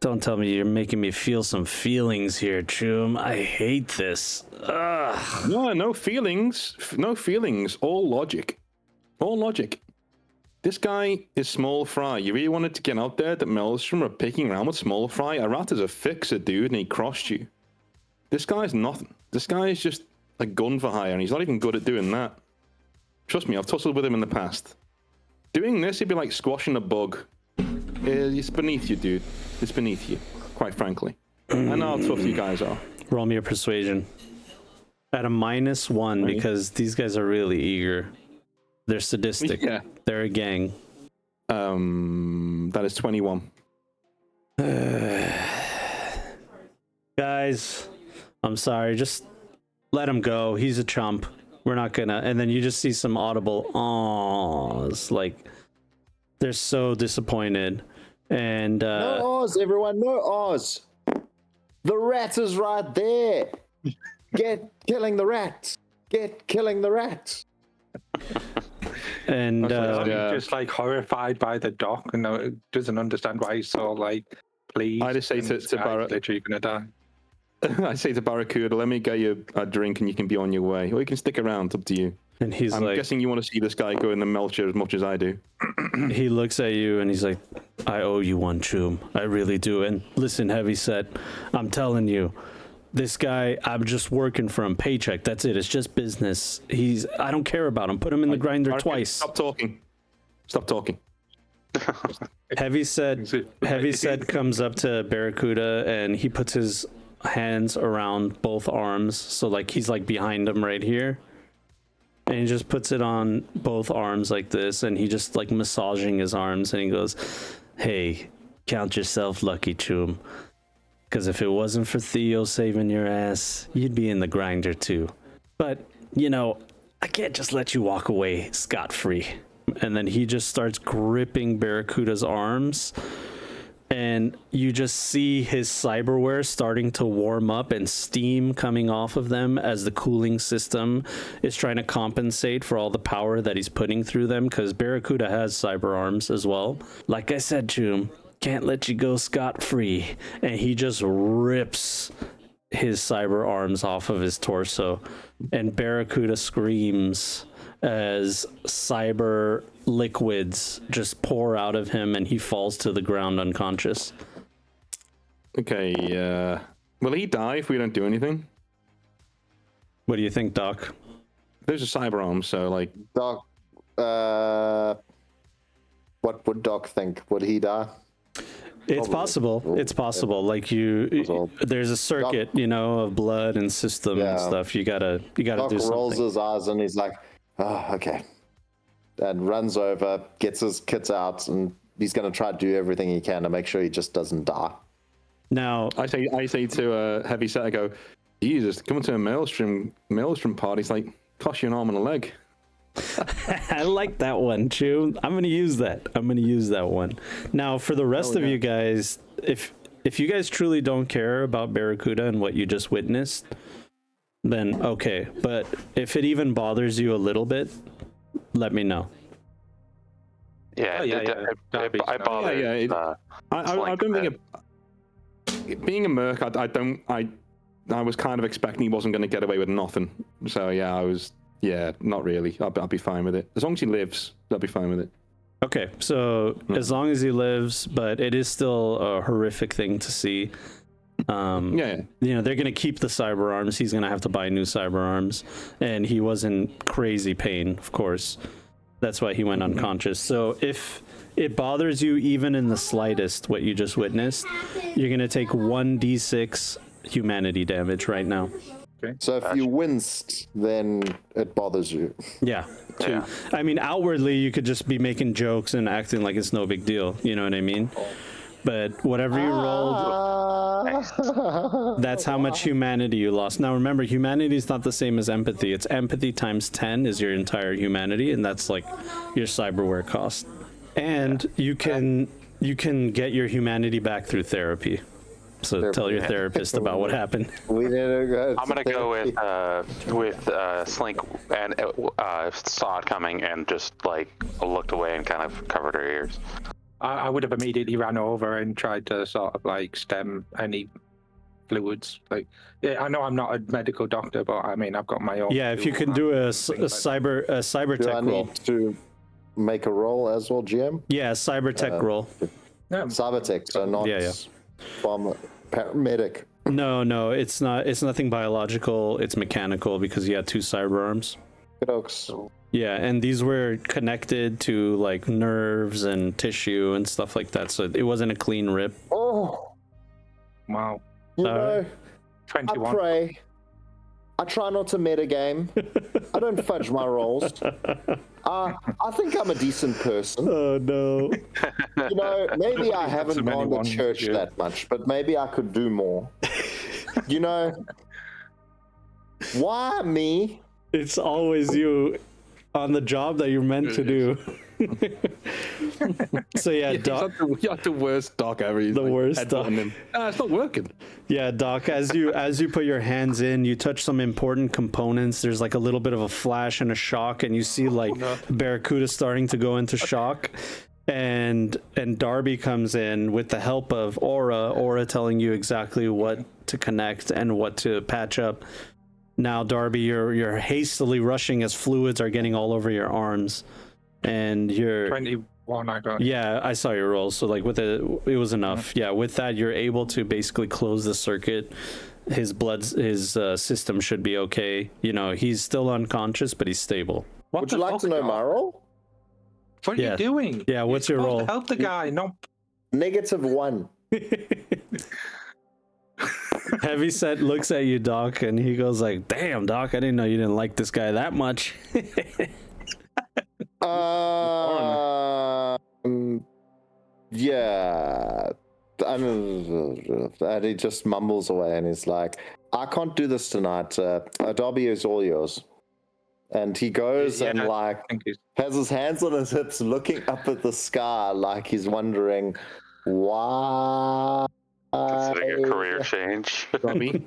[SPEAKER 1] Don't tell me you're making me feel some feelings here, Choom. I hate this. Ugh.
[SPEAKER 3] No feelings. No feelings. All logic. All logic. This guy is Small Fry. You really wanted to get out there that Maelstrom are picking around with Small Fry? Arata's a fixer, dude, and he crossed you. This guy's nothing. This guy is just a gun for hire, and he's not even good at doing that. Trust me, I've tussled with him in the past. Doing this, he'd be like squashing a bug. It's beneath you, dude. It's beneath you, quite frankly. I know how tough you guys are.
[SPEAKER 1] Roll me a persuasion. At a -1,
[SPEAKER 3] Right.
[SPEAKER 1] because these guys are really eager. They're sadistic.
[SPEAKER 3] Yeah.
[SPEAKER 1] They're a gang.
[SPEAKER 3] That is 21.
[SPEAKER 1] Guys, I'm sorry. Just let him go. He's a chump. we're not gonna. And then you just see some audible ahs, like they're so disappointed. And
[SPEAKER 5] No Oz, everyone, no Oz. The rat is right there. Get killing the rat. Get killing the rat.
[SPEAKER 1] and
[SPEAKER 4] Just like horrified by the doc and doesn't understand why he's so like pleased.
[SPEAKER 3] I just say
[SPEAKER 4] and
[SPEAKER 3] to
[SPEAKER 4] this guy's
[SPEAKER 3] Barrett,
[SPEAKER 4] literally gonna die.
[SPEAKER 3] I say to Barracuda, let me get you a drink and you can be on your way. Or you can stick around, up to you.
[SPEAKER 1] and he's
[SPEAKER 3] I'm
[SPEAKER 1] like,
[SPEAKER 3] guessing you want to see this guy go in the melcher as much as I do.
[SPEAKER 1] he looks at you and he's like, I owe you one, Choom. I really do. And listen, Heavyset, I'm telling you, this guy, I'm just working for him. Paycheck. That's it. It's just business. I don't care about him. Put him in the grinder
[SPEAKER 3] Barracuda,
[SPEAKER 1] twice.
[SPEAKER 3] Stop talking. Stop talking.
[SPEAKER 1] Heavyset comes up to Barracuda and he puts his hands around both arms. So like he's like behind him right here. And he just puts it on both arms like this, and he just like massaging his arms, and he goes, hey, count yourself lucky, Choom. Because if it wasn't for Theo saving your ass, you'd be in the grinder too. But, you know, I can't just let you walk away scot-free. And then he just starts gripping Barracuda's arms, and you just see his cyberware starting to warm up and steam coming off of them as the cooling system is trying to compensate for all the power that he's putting through them, because Barracuda has cyber arms as well. Like I said, Choom, can't let you go scot-free. And he just rips his cyber arms off of his torso, and Barracuda screams as cyber liquids just pour out of him and he falls to the ground unconscious.
[SPEAKER 3] Okay, will he die if we don't do anything?
[SPEAKER 1] What do you think, Doc?
[SPEAKER 3] There's a cyber arm, so like...
[SPEAKER 5] Doc, what would Doc think? Would he die?
[SPEAKER 1] It's possible. It's possible. Like there's a circuit, you know, of blood and system and stuff. You gotta
[SPEAKER 5] Doc
[SPEAKER 1] do something.
[SPEAKER 5] rolls his eyes and he's like, oh, okay. And runs over, gets his kits out, and he's going to try to do everything he can to make sure he just doesn't die.
[SPEAKER 1] Now,
[SPEAKER 3] I say to Heavyset, I go, Jesus, coming to a Maelstrom party's like, cost you an arm and a leg.
[SPEAKER 1] I like that one, Chew. I'm going to use that one. Now, for the rest of you guys, if you guys truly don't care about Barracuda and what you just witnessed, then okay. But if it even bothers you a little bit, let me know.
[SPEAKER 2] Yeah, I bothered.
[SPEAKER 3] Yeah, I don't think being a merc, I was kind of expecting he wasn't going to get away with nothing. So yeah, not really. I'll be fine with it. As long as he lives, I'll be fine with it.
[SPEAKER 1] Okay, so as long as he lives, but it is still a horrific thing to see. You know, they're gonna keep the cyber arms. He's gonna have to buy new cyber arms, and he was in crazy pain, of course. That's why he went unconscious. So if it bothers you even in the slightest what you just witnessed, you're gonna take 1d6 humanity damage right now.
[SPEAKER 4] Okay.
[SPEAKER 5] So if you winced, then it bothers you.
[SPEAKER 1] Yeah.
[SPEAKER 2] Yeah.
[SPEAKER 1] I mean, outwardly you could just be making jokes and acting like it's no big deal. You know what I mean? But whatever you rolled, that's how much humanity you lost. Now remember, humanity is not the same as empathy. It's empathy times 10 is your entire humanity, and that's like your cyberware cost. And you can get your humanity back through therapy. So tell your therapist about what happened.
[SPEAKER 5] We need to go.
[SPEAKER 2] I'm gonna go with Slink and saw it coming and just like looked away and kind of covered her ears.
[SPEAKER 4] I would have immediately ran over and tried to sort of like stem any fluids. Like, yeah, I know I'm not a medical doctor, but I mean I've got my own.
[SPEAKER 1] Yeah, if you can do a cyber
[SPEAKER 5] Do I
[SPEAKER 1] tech roll.
[SPEAKER 5] need to make a roll as well, GM?
[SPEAKER 1] Yeah, cyber tech roll.
[SPEAKER 4] No,
[SPEAKER 5] Cybertech, so not paramedic.
[SPEAKER 1] No, it's not. It's nothing biological. It's mechanical because you had 2 cyber arms.
[SPEAKER 5] Folks.
[SPEAKER 1] Yeah, and these were connected to like nerves and tissue and stuff like that. So it wasn't a clean rip.
[SPEAKER 5] Oh,
[SPEAKER 4] wow.
[SPEAKER 5] you know,
[SPEAKER 4] 21.
[SPEAKER 5] I try not to metagame. I don't fudge my rolls. I think I'm a decent person.
[SPEAKER 1] Oh no.
[SPEAKER 5] You know, maybe I
[SPEAKER 4] so
[SPEAKER 5] haven't
[SPEAKER 4] many
[SPEAKER 5] gone to
[SPEAKER 4] ones,
[SPEAKER 5] church
[SPEAKER 4] yeah.
[SPEAKER 5] that much, but maybe I could do more. You know, why me?
[SPEAKER 1] It's always you on the job that you're meant to do. So yeah, Doc.
[SPEAKER 3] You're the worst Doc ever. He's
[SPEAKER 1] The worst Doc.
[SPEAKER 3] Him. It's not working.
[SPEAKER 1] Yeah, Doc, as you put your hands in, you touch some important components. There's like a little bit of a flash and a shock, and you see like Barracuda starting to go into shock. And Darby comes in with the help of Aura telling you exactly what to connect and what to patch up. Now, Darby, you're hastily rushing as fluids are getting all over your arms, and you're
[SPEAKER 4] 21. I got.
[SPEAKER 1] Yeah, I saw your roll. So like with it was enough. Yeah, with that you're able to basically close the circuit. His system should be okay. You know, he's still unconscious, but he's stable.
[SPEAKER 5] Would you like to know my roll?
[SPEAKER 4] What are you doing?
[SPEAKER 1] Yeah, what's your roll?
[SPEAKER 4] Help the guy. No.
[SPEAKER 5] -1.
[SPEAKER 1] Heavyset looks at you, Doc, and he goes like, "Damn, Doc, I didn't know you didn't like this guy that much."
[SPEAKER 5] Yeah. And he just mumbles away, and he's like, "I can't do this tonight. Darby is all yours." And he goes and like has his hands on his hips, looking up at the sky, like he's wondering why.
[SPEAKER 2] That's like a career change.
[SPEAKER 3] Robbie.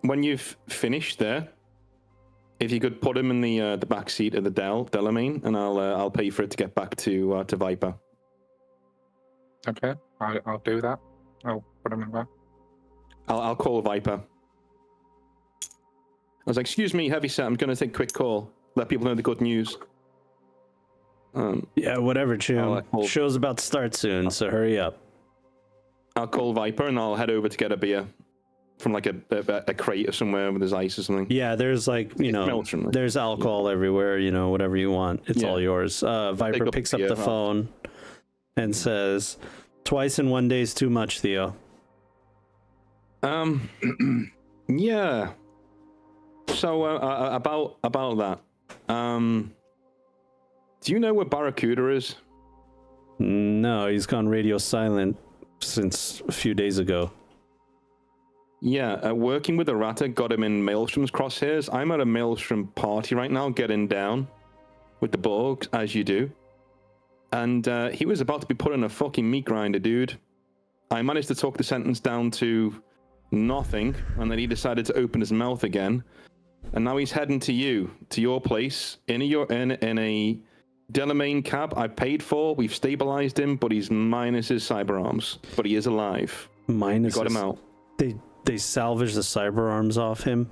[SPEAKER 3] When you've finished there, if you could put him in the back seat of the Delamain, and I'll pay for it to get back to Viper.
[SPEAKER 4] Okay, I'll do that. I'll put him in back.
[SPEAKER 3] I'll call Viper. I was like, "Excuse me, Heavyset, I'm going to take a quick call. Let people know the good news."
[SPEAKER 1] Yeah, whatever, Chum. Show's about to start soon, so hurry up.
[SPEAKER 3] I'll call Viper and I'll head over to get a beer from like a crate or somewhere with his ice or something.
[SPEAKER 1] Yeah, there's like, there's alcohol everywhere, whatever you want. It's all yours. Viper picks up the phone and says, "Twice in one day is too much, Theo."
[SPEAKER 3] Yeah. So about that. Do you know where Barracuda is?
[SPEAKER 1] No, he's gone radio silent since a few days ago.
[SPEAKER 3] Yeah, working with the Ratter got him in Maelstrom's crosshairs. I'm at a Maelstrom party right now, getting down with the Borgs, as you do. And he was about to be put in a fucking meat grinder, dude. I managed to talk the sentence down to nothing, and then he decided to open his mouth again. And now he's heading to you, to your place, in a Delamain cab I paid for. We've stabilized him, but he's minus his cyber arms. But he is alive.
[SPEAKER 1] Minus
[SPEAKER 3] we got him out.
[SPEAKER 1] They salvaged the cyber arms off him?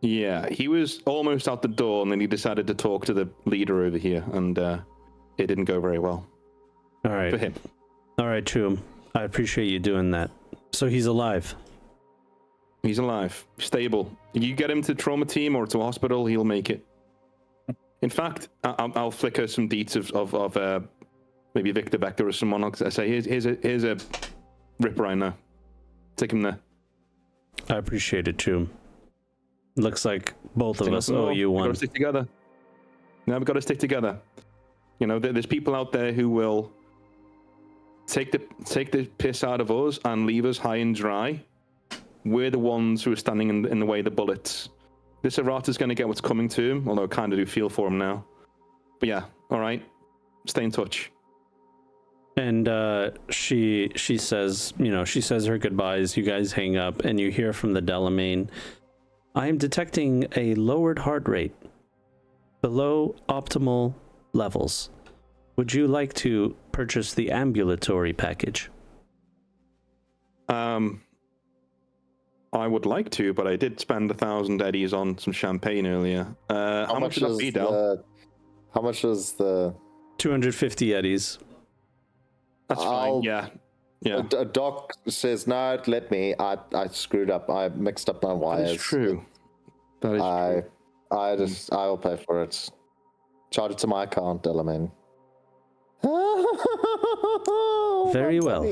[SPEAKER 3] Yeah, he was almost out the door, and then he decided to talk to the leader over here, and it didn't go very well.
[SPEAKER 1] All right.
[SPEAKER 3] For him.
[SPEAKER 1] All right, Chum. I appreciate you doing that. So he's alive?
[SPEAKER 3] He's alive. Stable. You get him to trauma team or to a hospital, he'll make it. In fact, I'll flicker some deets of maybe Victor Vector or someone. I'll say, here's a rip right now. Take him there.
[SPEAKER 1] I appreciate it, Chum. Looks like both of us owe you one.
[SPEAKER 3] We've got to stick together. Now we've got to stick together. There's people out there who will take the piss out of us and leave us high and dry. We're the ones who are standing in the way of the bullets. This errata's going to get what's coming to him, although I kind of do feel for him now. But yeah, all right. Stay in touch.
[SPEAKER 1] And she says, she says her goodbyes. You guys hang up, and you hear from the Delamain, "I am detecting a lowered heart rate below optimal levels. Would you like to purchase the ambulatory package?"
[SPEAKER 3] I would like to, but I did spend 1,000 eddies on some champagne earlier. How much does that be, Del?
[SPEAKER 5] How much is the
[SPEAKER 1] 250 eddies?
[SPEAKER 3] That's fine. Yeah.
[SPEAKER 5] Doc says, "No, let me. I screwed up. I mixed up my wires."
[SPEAKER 3] That's true. That is true.
[SPEAKER 5] I'll pay for it. Charge it to my account, Delamain.
[SPEAKER 1] Very well.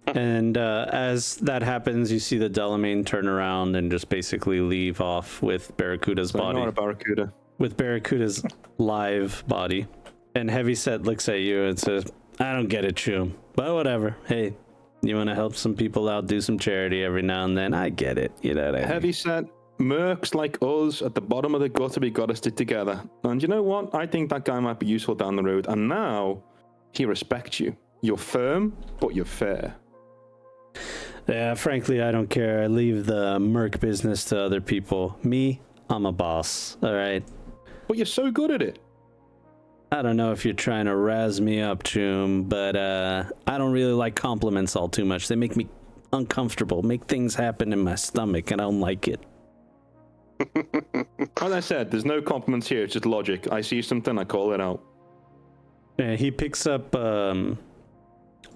[SPEAKER 1] And as that happens, you see the Delamain turn around and just basically leave off with Barracuda's body.
[SPEAKER 3] Not a Barracuda.
[SPEAKER 1] With Barracuda's live body. And Heavyset looks at you and says, "I don't get it, Chum. But whatever. Hey, you want to help some people out, do some charity every now and then? I get it. You know what I mean?"
[SPEAKER 3] mercs like us at the bottom of the gutter, we got to stick together. And you know what? I think that guy might be useful down the road. And now he respects you. You're firm, but you're fair.
[SPEAKER 1] Yeah, frankly, I don't care. I leave the merc business to other people. Me, I'm a boss, all right?
[SPEAKER 3] But you're so good at it.
[SPEAKER 1] I don't know if you're trying to razz me up, Choom, but I don't really like compliments all too much. They make me uncomfortable, make things happen in my stomach, and I don't like it.
[SPEAKER 3] As I said, there's no compliments here. It's just logic. I see something, I call it out.
[SPEAKER 1] Yeah, he picks up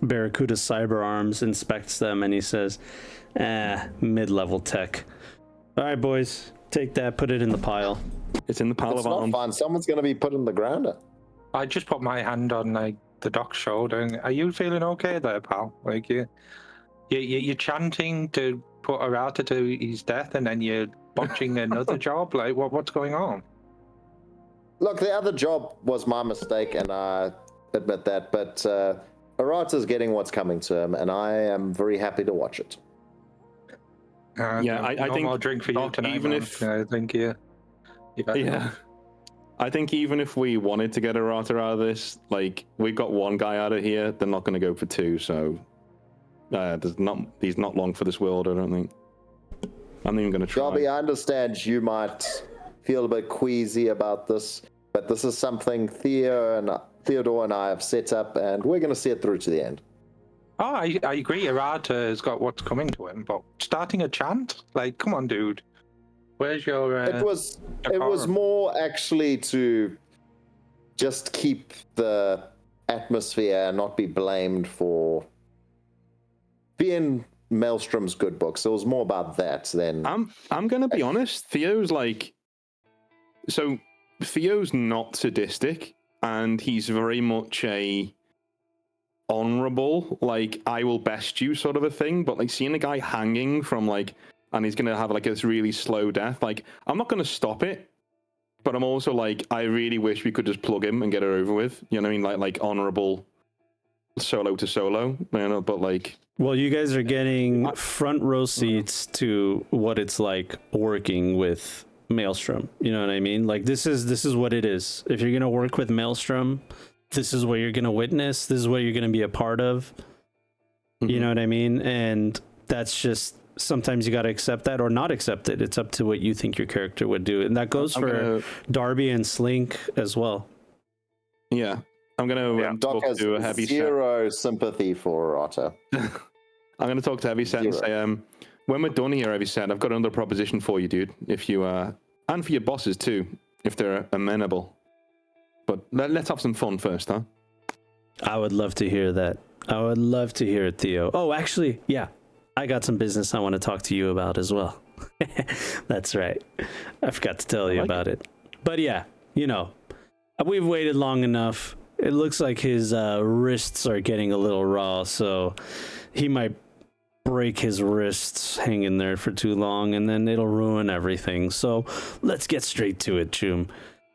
[SPEAKER 1] Barracuda's cyber arms, inspects them, and he says, mid-level tech. All right, boys, take that, put it in the pile.
[SPEAKER 3] It's in the pile
[SPEAKER 5] It's
[SPEAKER 3] of
[SPEAKER 5] not
[SPEAKER 3] arms.
[SPEAKER 5] fun. Someone's going to be put in the ground.
[SPEAKER 4] I just put my hand on like the doc's shoulder. And, are you feeling okay there, pal? Like you're chanting to put Arata to his death, and then you're botching another job. Like what's going on?
[SPEAKER 5] Look, the other job was my mistake, and I admit that. But Arata's getting what's coming to him, and I am very happy to watch it.
[SPEAKER 3] Yeah, I
[SPEAKER 4] no
[SPEAKER 3] think
[SPEAKER 4] more drink for you
[SPEAKER 3] Doc,
[SPEAKER 4] tonight.
[SPEAKER 3] even
[SPEAKER 4] Man.
[SPEAKER 3] if-
[SPEAKER 4] I think you've had
[SPEAKER 3] Yeah.
[SPEAKER 4] enough.
[SPEAKER 3] I think even if we wanted to get a Rata out of this, like, we got one guy out of here, they're not going to go for two, so he's not long for this world, I don't think. I'm not even going to try.
[SPEAKER 5] Darby, I understand you might feel a bit queasy about this, but this is something Theodore and I have set up, and we're going to see it through to the end.
[SPEAKER 4] Oh, I agree. Arata has got what's coming to him, but starting a chant? Like, come on, dude. Where's your?
[SPEAKER 5] It was
[SPEAKER 4] decorum?
[SPEAKER 5] more actually to just keep the atmosphere and not be blamed for being Maelstrom's good books. It was more about that than.
[SPEAKER 3] I'm going to be honest. Theo's not sadistic, and he's very much a honorable, like, I will best you sort of a thing. But like seeing a guy hanging from like, and he's gonna have like this really slow death. Like, I'm not gonna stop it, but I'm also like, I really wish we could just plug him and get it over with. You know what I mean? Like honorable solo to solo. You know, but like.
[SPEAKER 1] Well, you guys are getting front row seats to what it's like working with Maelstrom. You know what I mean? Like this is what it is. If you're gonna work with Maelstrom, this is what you're gonna witness. This is what you're gonna be a part of.
[SPEAKER 3] Mm-hmm.
[SPEAKER 1] You know what I mean? And that's just sometimes you got to accept that or not accept it. It's up to what you think your character would do, and that goes for Darby and Slink as well.
[SPEAKER 3] Yeah, I'm gonna
[SPEAKER 5] Doc
[SPEAKER 3] talk
[SPEAKER 5] has
[SPEAKER 3] to a heavy
[SPEAKER 5] zero sympathy for Arata.
[SPEAKER 3] I'm going to talk to Heavyset and say, when we're done here, Heavyset, I've got another proposition for you, dude. If you, and for your bosses too, if they're amenable. But let's have some fun first, huh?
[SPEAKER 1] I would love to hear that. I would love to hear it, Theo. Oh, actually, yeah. I got some business I want to talk to you about as well. That's right. I forgot to tell you about it. But yeah, you know, we've waited long enough. It looks like his wrists are getting a little raw, so he might break his wrists hanging there for too long, and then it'll ruin everything. So let's get straight to it, Choom.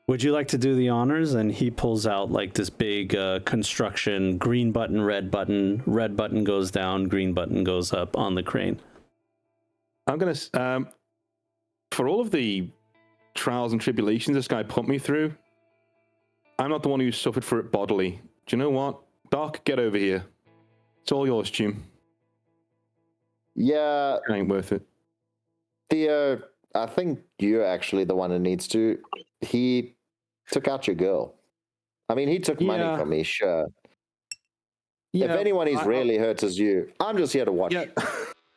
[SPEAKER 1] Would you like to do the honors? And he pulls out like this big construction, green button, red button goes down, green button goes up on the crane.
[SPEAKER 3] I'm going to, for all of the trials and tribulations this guy put me through, I'm not the one who suffered for it bodily. Do you know what? Doc, get over here. It's all yours, Jim.
[SPEAKER 5] Yeah,
[SPEAKER 3] It ain't worth it.
[SPEAKER 5] Theo, I think you're actually the one who needs to. He took out your girl. I mean, he took money from me, sure.
[SPEAKER 3] Yeah,
[SPEAKER 5] if anyone he's really hurt is you. I'm just here to watch.
[SPEAKER 3] Yeah,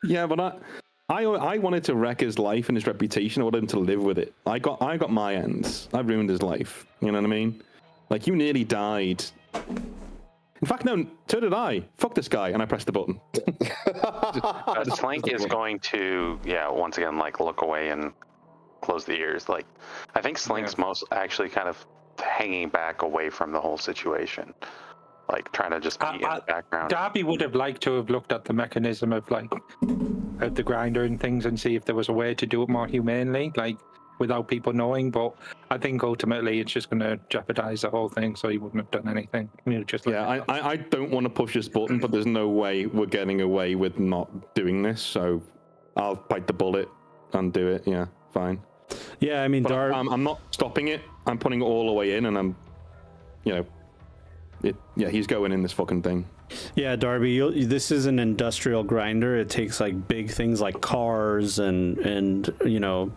[SPEAKER 3] yeah, but I wanted to wreck his life and his reputation. I wanted him to live with it. I got my ends. I ruined his life. You know what I mean? Like, you nearly died. In fact, no, so did I. Fuck this guy, and I pressed the button.
[SPEAKER 2] Slink is going to, once again, like, look away and close the ears. Like, I think Slink's most actually kind of hanging back away from the whole situation. Like, trying to just be in the background.
[SPEAKER 4] Darby would have liked to have looked at the mechanism of, like, of the grinder and things and see if there was a way to do it more humanely, like, without people knowing, but I think ultimately it's just going to jeopardize the whole thing, so he wouldn't have done anything.
[SPEAKER 3] I don't want to push this button, but there's no way we're getting away with not doing this, so I'll bite the bullet and do it, yeah. fine.
[SPEAKER 1] Yeah, I mean,
[SPEAKER 3] But
[SPEAKER 1] Darby.
[SPEAKER 3] I'm not stopping it. I'm putting it all the way in, and I'm, he's going in this fucking thing.
[SPEAKER 1] Yeah, Darby, this is an industrial grinder. It takes like big things like cars and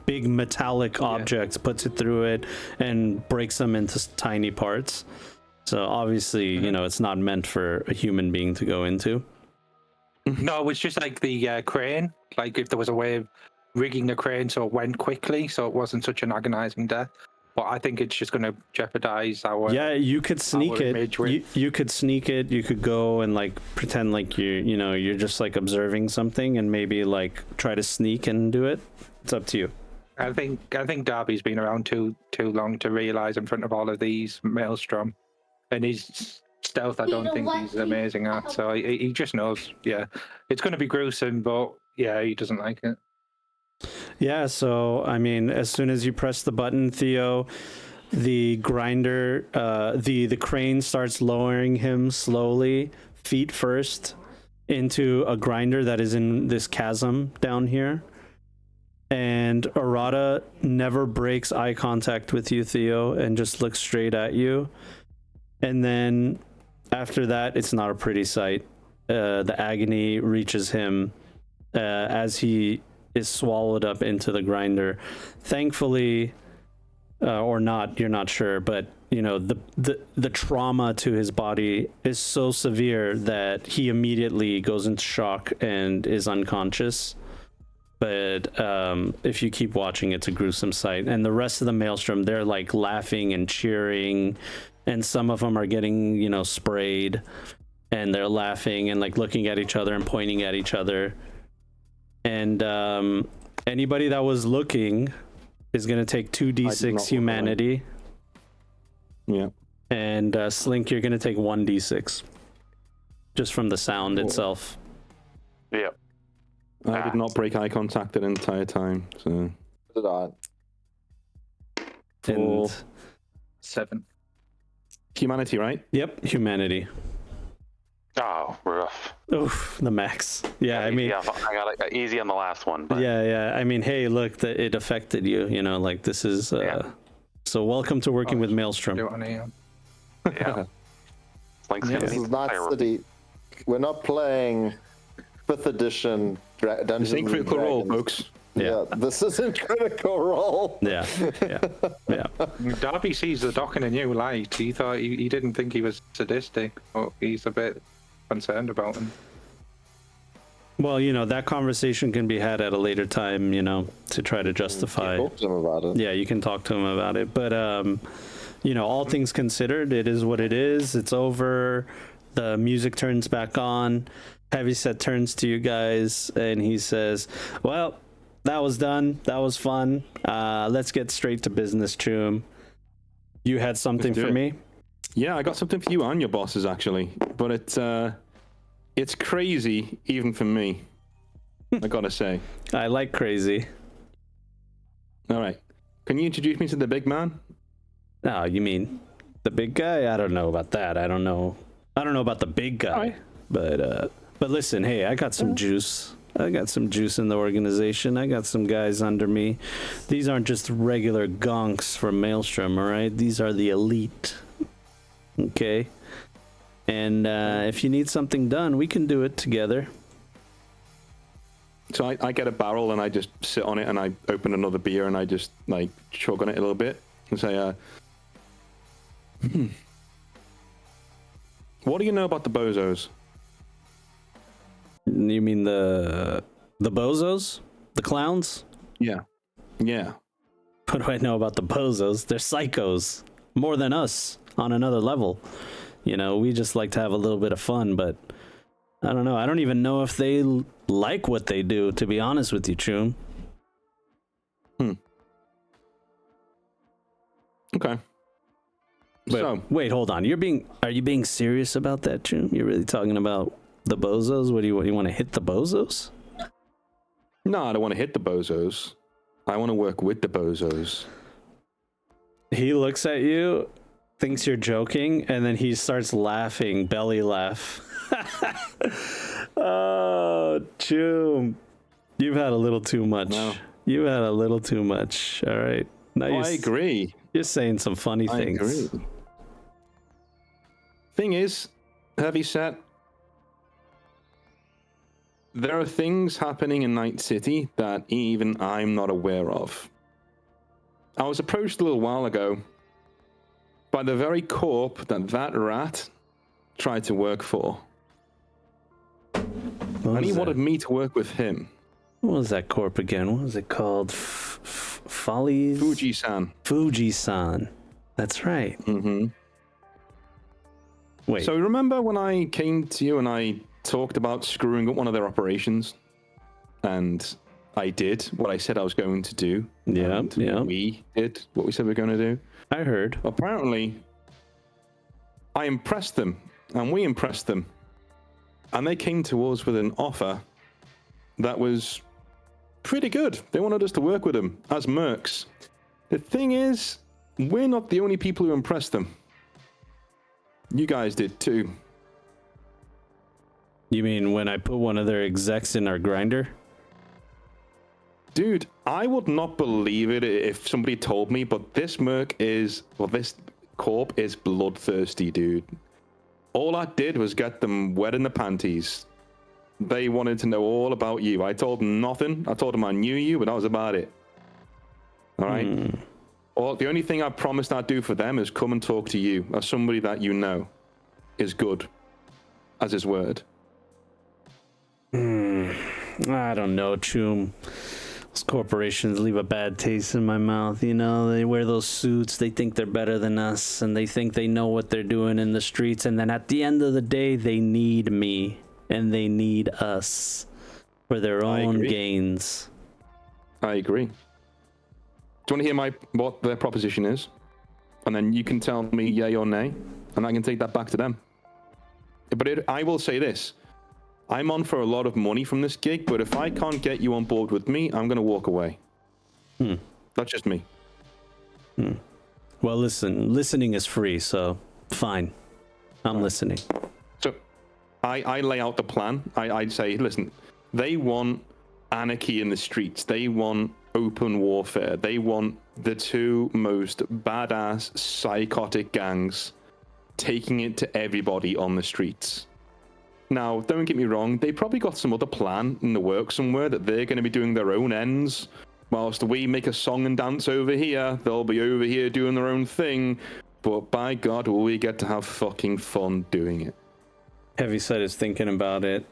[SPEAKER 1] big metallic objects, puts it through it, and breaks them into tiny parts. So obviously, it's not meant for a human being to go into.
[SPEAKER 4] No, it's just like the crane. Like if there was a way of rigging the crane so it went quickly, so it wasn't such an agonizing death. But I think it's just going to jeopardize our.
[SPEAKER 1] Yeah, you could sneak it. You could sneak it. You could go and like pretend like you're just like observing something and maybe like try to sneak and do it. It's up to you.
[SPEAKER 4] I think Darby's been around too long to realize in front of all of these Maelstrom, and his stealth I don't think he's amazing at. So he just knows. Yeah, it's going to be gruesome, but yeah, he doesn't like it.
[SPEAKER 1] Yeah, so I mean, as soon as you press the button, Theo, the grinder, the crane starts lowering him slowly, feet first, into a grinder that is in this chasm down here. And Arata never breaks eye contact with you, Theo, and just looks straight at you. And then after that, it's not a pretty sight. The agony reaches him as he is swallowed up into the grinder. Thankfully, or not, you're not sure, but the trauma to his body is so severe that he immediately goes into shock and is unconscious. But if you keep watching, it's a gruesome sight. And the rest of the Maelstrom, they're like laughing and cheering, and some of them are getting sprayed, and they're laughing and like looking at each other and pointing at each other. And anybody that was looking is going to take 2d6 humanity.
[SPEAKER 3] Yeah.
[SPEAKER 1] And Slink, you're going to take 1d6. Just from the sound itself.
[SPEAKER 2] Yep.
[SPEAKER 3] I did not break eye contact the entire time, so.
[SPEAKER 5] Did I?
[SPEAKER 3] For
[SPEAKER 4] 7.
[SPEAKER 3] humanity, right?
[SPEAKER 1] Yep, humanity.
[SPEAKER 2] Oh, rough.
[SPEAKER 1] Oof, the max. Yeah, I mean,
[SPEAKER 2] I got it easy on the last one. But
[SPEAKER 1] yeah. I mean, hey, look, it affected you. Like this is. So welcome to working with Maelstrom.
[SPEAKER 2] yeah.
[SPEAKER 5] This is Night City. We're not playing 5th edition Dungeons
[SPEAKER 3] This ain't
[SPEAKER 5] and
[SPEAKER 3] Critical Role,
[SPEAKER 5] Dragons.
[SPEAKER 3] folks.
[SPEAKER 5] Yeah, this isn't Critical Role.
[SPEAKER 1] Yeah.
[SPEAKER 4] Darby sees the dock in a new light. He thought he didn't think he was sadistic, but he's a bit concerned about him.
[SPEAKER 1] Well, that conversation can be had at a later time, to try to justify.
[SPEAKER 5] Talk to him about it.
[SPEAKER 1] Yeah, you can talk to him about it. But, all things considered, it is what it is. It's over. The music turns back on. Heavyset turns to you guys and he says, well, that was done. That was fun. Let's get straight to business, Choom. You had something for me?
[SPEAKER 3] Yeah, I got something for you and your bosses, actually. But it's crazy, even for me. I gotta say.
[SPEAKER 1] I like crazy.
[SPEAKER 3] All right. Can you introduce me to the big man?
[SPEAKER 1] Oh, you mean the big guy? I don't know about that. I don't know about the big guy. Right. But listen, hey, I got some juice. I got some juice in the organization. I got some guys under me. These aren't just regular gonks from Maelstrom, all right? These are the elite. Okay? And if you need something done, we can do it together.
[SPEAKER 3] So I get a barrel and I just sit on it and I open another beer and I just like chug on it a little bit and say, what do you know about the bozos?
[SPEAKER 1] You mean the bozos? The clowns?
[SPEAKER 3] Yeah.
[SPEAKER 1] What do I know about the bozos? They're psychos. More than us, on another level. We just like to have a little bit of fun, but I don't know. I don't even know if they like what they do, to be honest with you, Choom.
[SPEAKER 3] Okay.
[SPEAKER 1] But wait, hold on. Are you being serious about that, Choom? You're really talking about the bozos? What do you want to hit the bozos?
[SPEAKER 3] No, I don't want to hit the bozos. I want to work with the bozos.
[SPEAKER 1] He looks at you, thinks you're joking, and then he starts laughing, belly laugh. Oh, Choom. You've had a little too much.
[SPEAKER 3] No.
[SPEAKER 1] You had a little too much. All right. Now
[SPEAKER 3] I agree.
[SPEAKER 1] You're saying some funny
[SPEAKER 3] I
[SPEAKER 1] things.
[SPEAKER 3] agree. Thing is, heavy set. There are things happening in Night City that even I'm not aware of. I was approached a little while ago by the very corp that rat tried to work for. And he wanted me to work with him.
[SPEAKER 1] What was that corp again? What was it called? Follies?
[SPEAKER 3] Fuji-san.
[SPEAKER 1] Fuji-san. That's right.
[SPEAKER 3] Mm-hmm.
[SPEAKER 1] Wait.
[SPEAKER 3] So remember when I came to you and I talked about screwing up one of their operations? And I did what I said I was going to do.
[SPEAKER 1] Yeah.
[SPEAKER 3] We did what we said we were going to do.
[SPEAKER 1] I heard.
[SPEAKER 3] Apparently, I impressed them, and we impressed them. And they came to us with an offer that was pretty good. They wanted us to work with them as mercs. The thing is, we're not the only people who impressed them. You guys did too.
[SPEAKER 1] You mean when I put one of their execs in our grinder?
[SPEAKER 3] Dude, I would not believe it if somebody told me, but this this corp is bloodthirsty, dude. All I did was get them wet in the panties. They wanted to know all about you. I told them nothing. I told them I knew you, but that was about it. All right? Well, the only thing I promised I'd do for them is come and talk to you as somebody that you know is good as his word.
[SPEAKER 1] I don't know, Choom. Those corporations leave a bad taste in my mouth. You know, they wear those suits. They think they're better than us, and they think they know what they're doing in the streets. And then at the end of the day, they need me, and they need us for their own gains.
[SPEAKER 3] I agree. Do you want to hear what their proposition is? And then you can tell me yay or nay, and I can take that back to them. But I will say this. I'm on for a lot of money from this gig, but if I can't get you on board with me, I'm going to walk away. That's just me.
[SPEAKER 1] Well, listening is free, so fine. I'm listening.
[SPEAKER 3] So I lay out the plan. I say, listen, they want anarchy in the streets. They want open warfare. They want the two most badass psychotic gangs taking it to everybody on the streets. Now, don't get me wrong, they probably got some other plan in the works somewhere that they're going to be doing their own ends. Whilst we make a song and dance over here, they'll be over here doing their own thing. But by God, will we get to have fucking fun doing it.
[SPEAKER 1] Heavyset is thinking about it,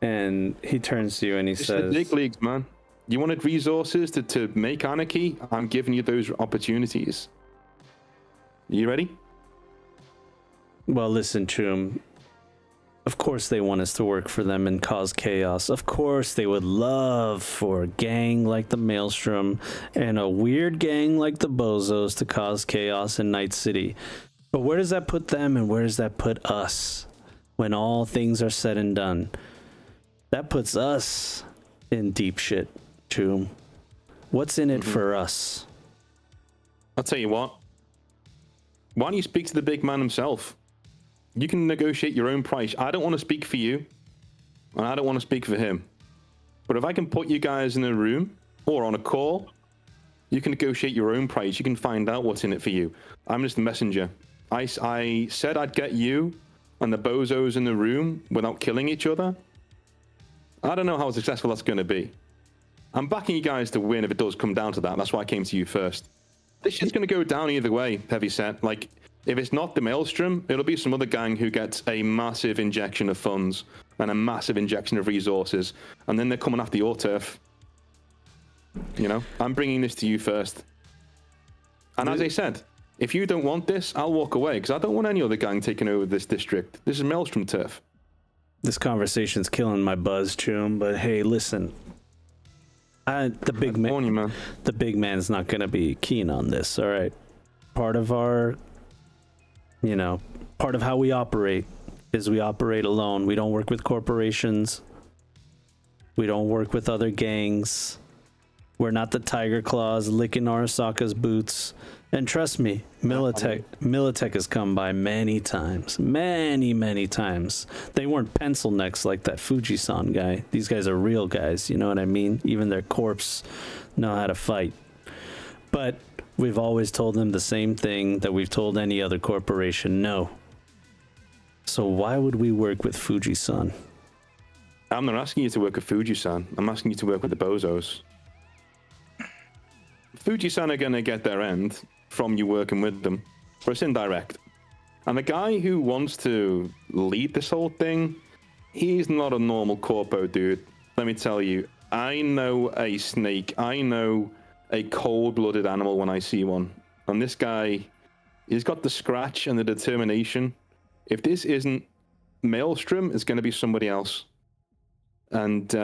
[SPEAKER 1] and he turns to you and he
[SPEAKER 3] It's
[SPEAKER 1] says...
[SPEAKER 3] the big leagues, man. You wanted resources to make anarchy? I'm giving you those opportunities. You ready?
[SPEAKER 1] Well, listen, Choom. Of course they want us to work for them and cause chaos. Of course they would love for a gang like the Maelstrom and a weird gang like the Bozos to cause chaos in Night City. But where does that put them and where does that put us when all things are said and done? That puts us in deep shit, Choom. What's in it for us?
[SPEAKER 3] I'll tell you what. Why don't you speak to the big man himself? You can negotiate your own price. I don't want to speak for you, and I don't want to speak for him. But if I can put you guys in a room or on a call, you can negotiate your own price. You can find out what's in it for you. I'm just a messenger. I said I'd get you and the bozos in the room without killing each other. I don't know how successful that's going to be. I'm backing you guys to win if it does come down to that. That's why I came to you first. This shit's going to go down either way, Heavyset. Like, if it's not the Maelstrom, it'll be some other gang who gets a massive injection of funds and a massive injection of resources, and then they're coming after your turf. You know, I'm bringing this to you first. And as I said, if you don't want this, I'll walk away, because I don't want any other gang taking over this district. This is Maelstrom turf.
[SPEAKER 1] This conversation's killing my buzz, Choom, but hey, listen. The big man's not going to be keen on this, all right? Part of how we operate is we operate alone. We don't work with corporations. We don't work with other gangs. We're not the Tiger Claws licking Arasaka's boots. And trust me, Militech has come by many times. Many times. They weren't pencil necks like that Fujisan guy. These guys are real guys, you know what I mean? Even their corpse know how to fight. But we've always told them the same thing that we've told any other corporation, no. So why would we work with Fujisan?
[SPEAKER 3] I'm not asking you to work with Fujisan. I'm asking you to work with the bozos. Fujisan are going to get their end from you working with them, but it's indirect. And the guy who wants to lead this whole thing, he's not a normal corpo dude. Let me tell you, I know a snake. I know a cold-blooded animal when I see one. And this guy, he's got the scratch and the determination. If this isn't Maelstrom, it's going to be somebody else. And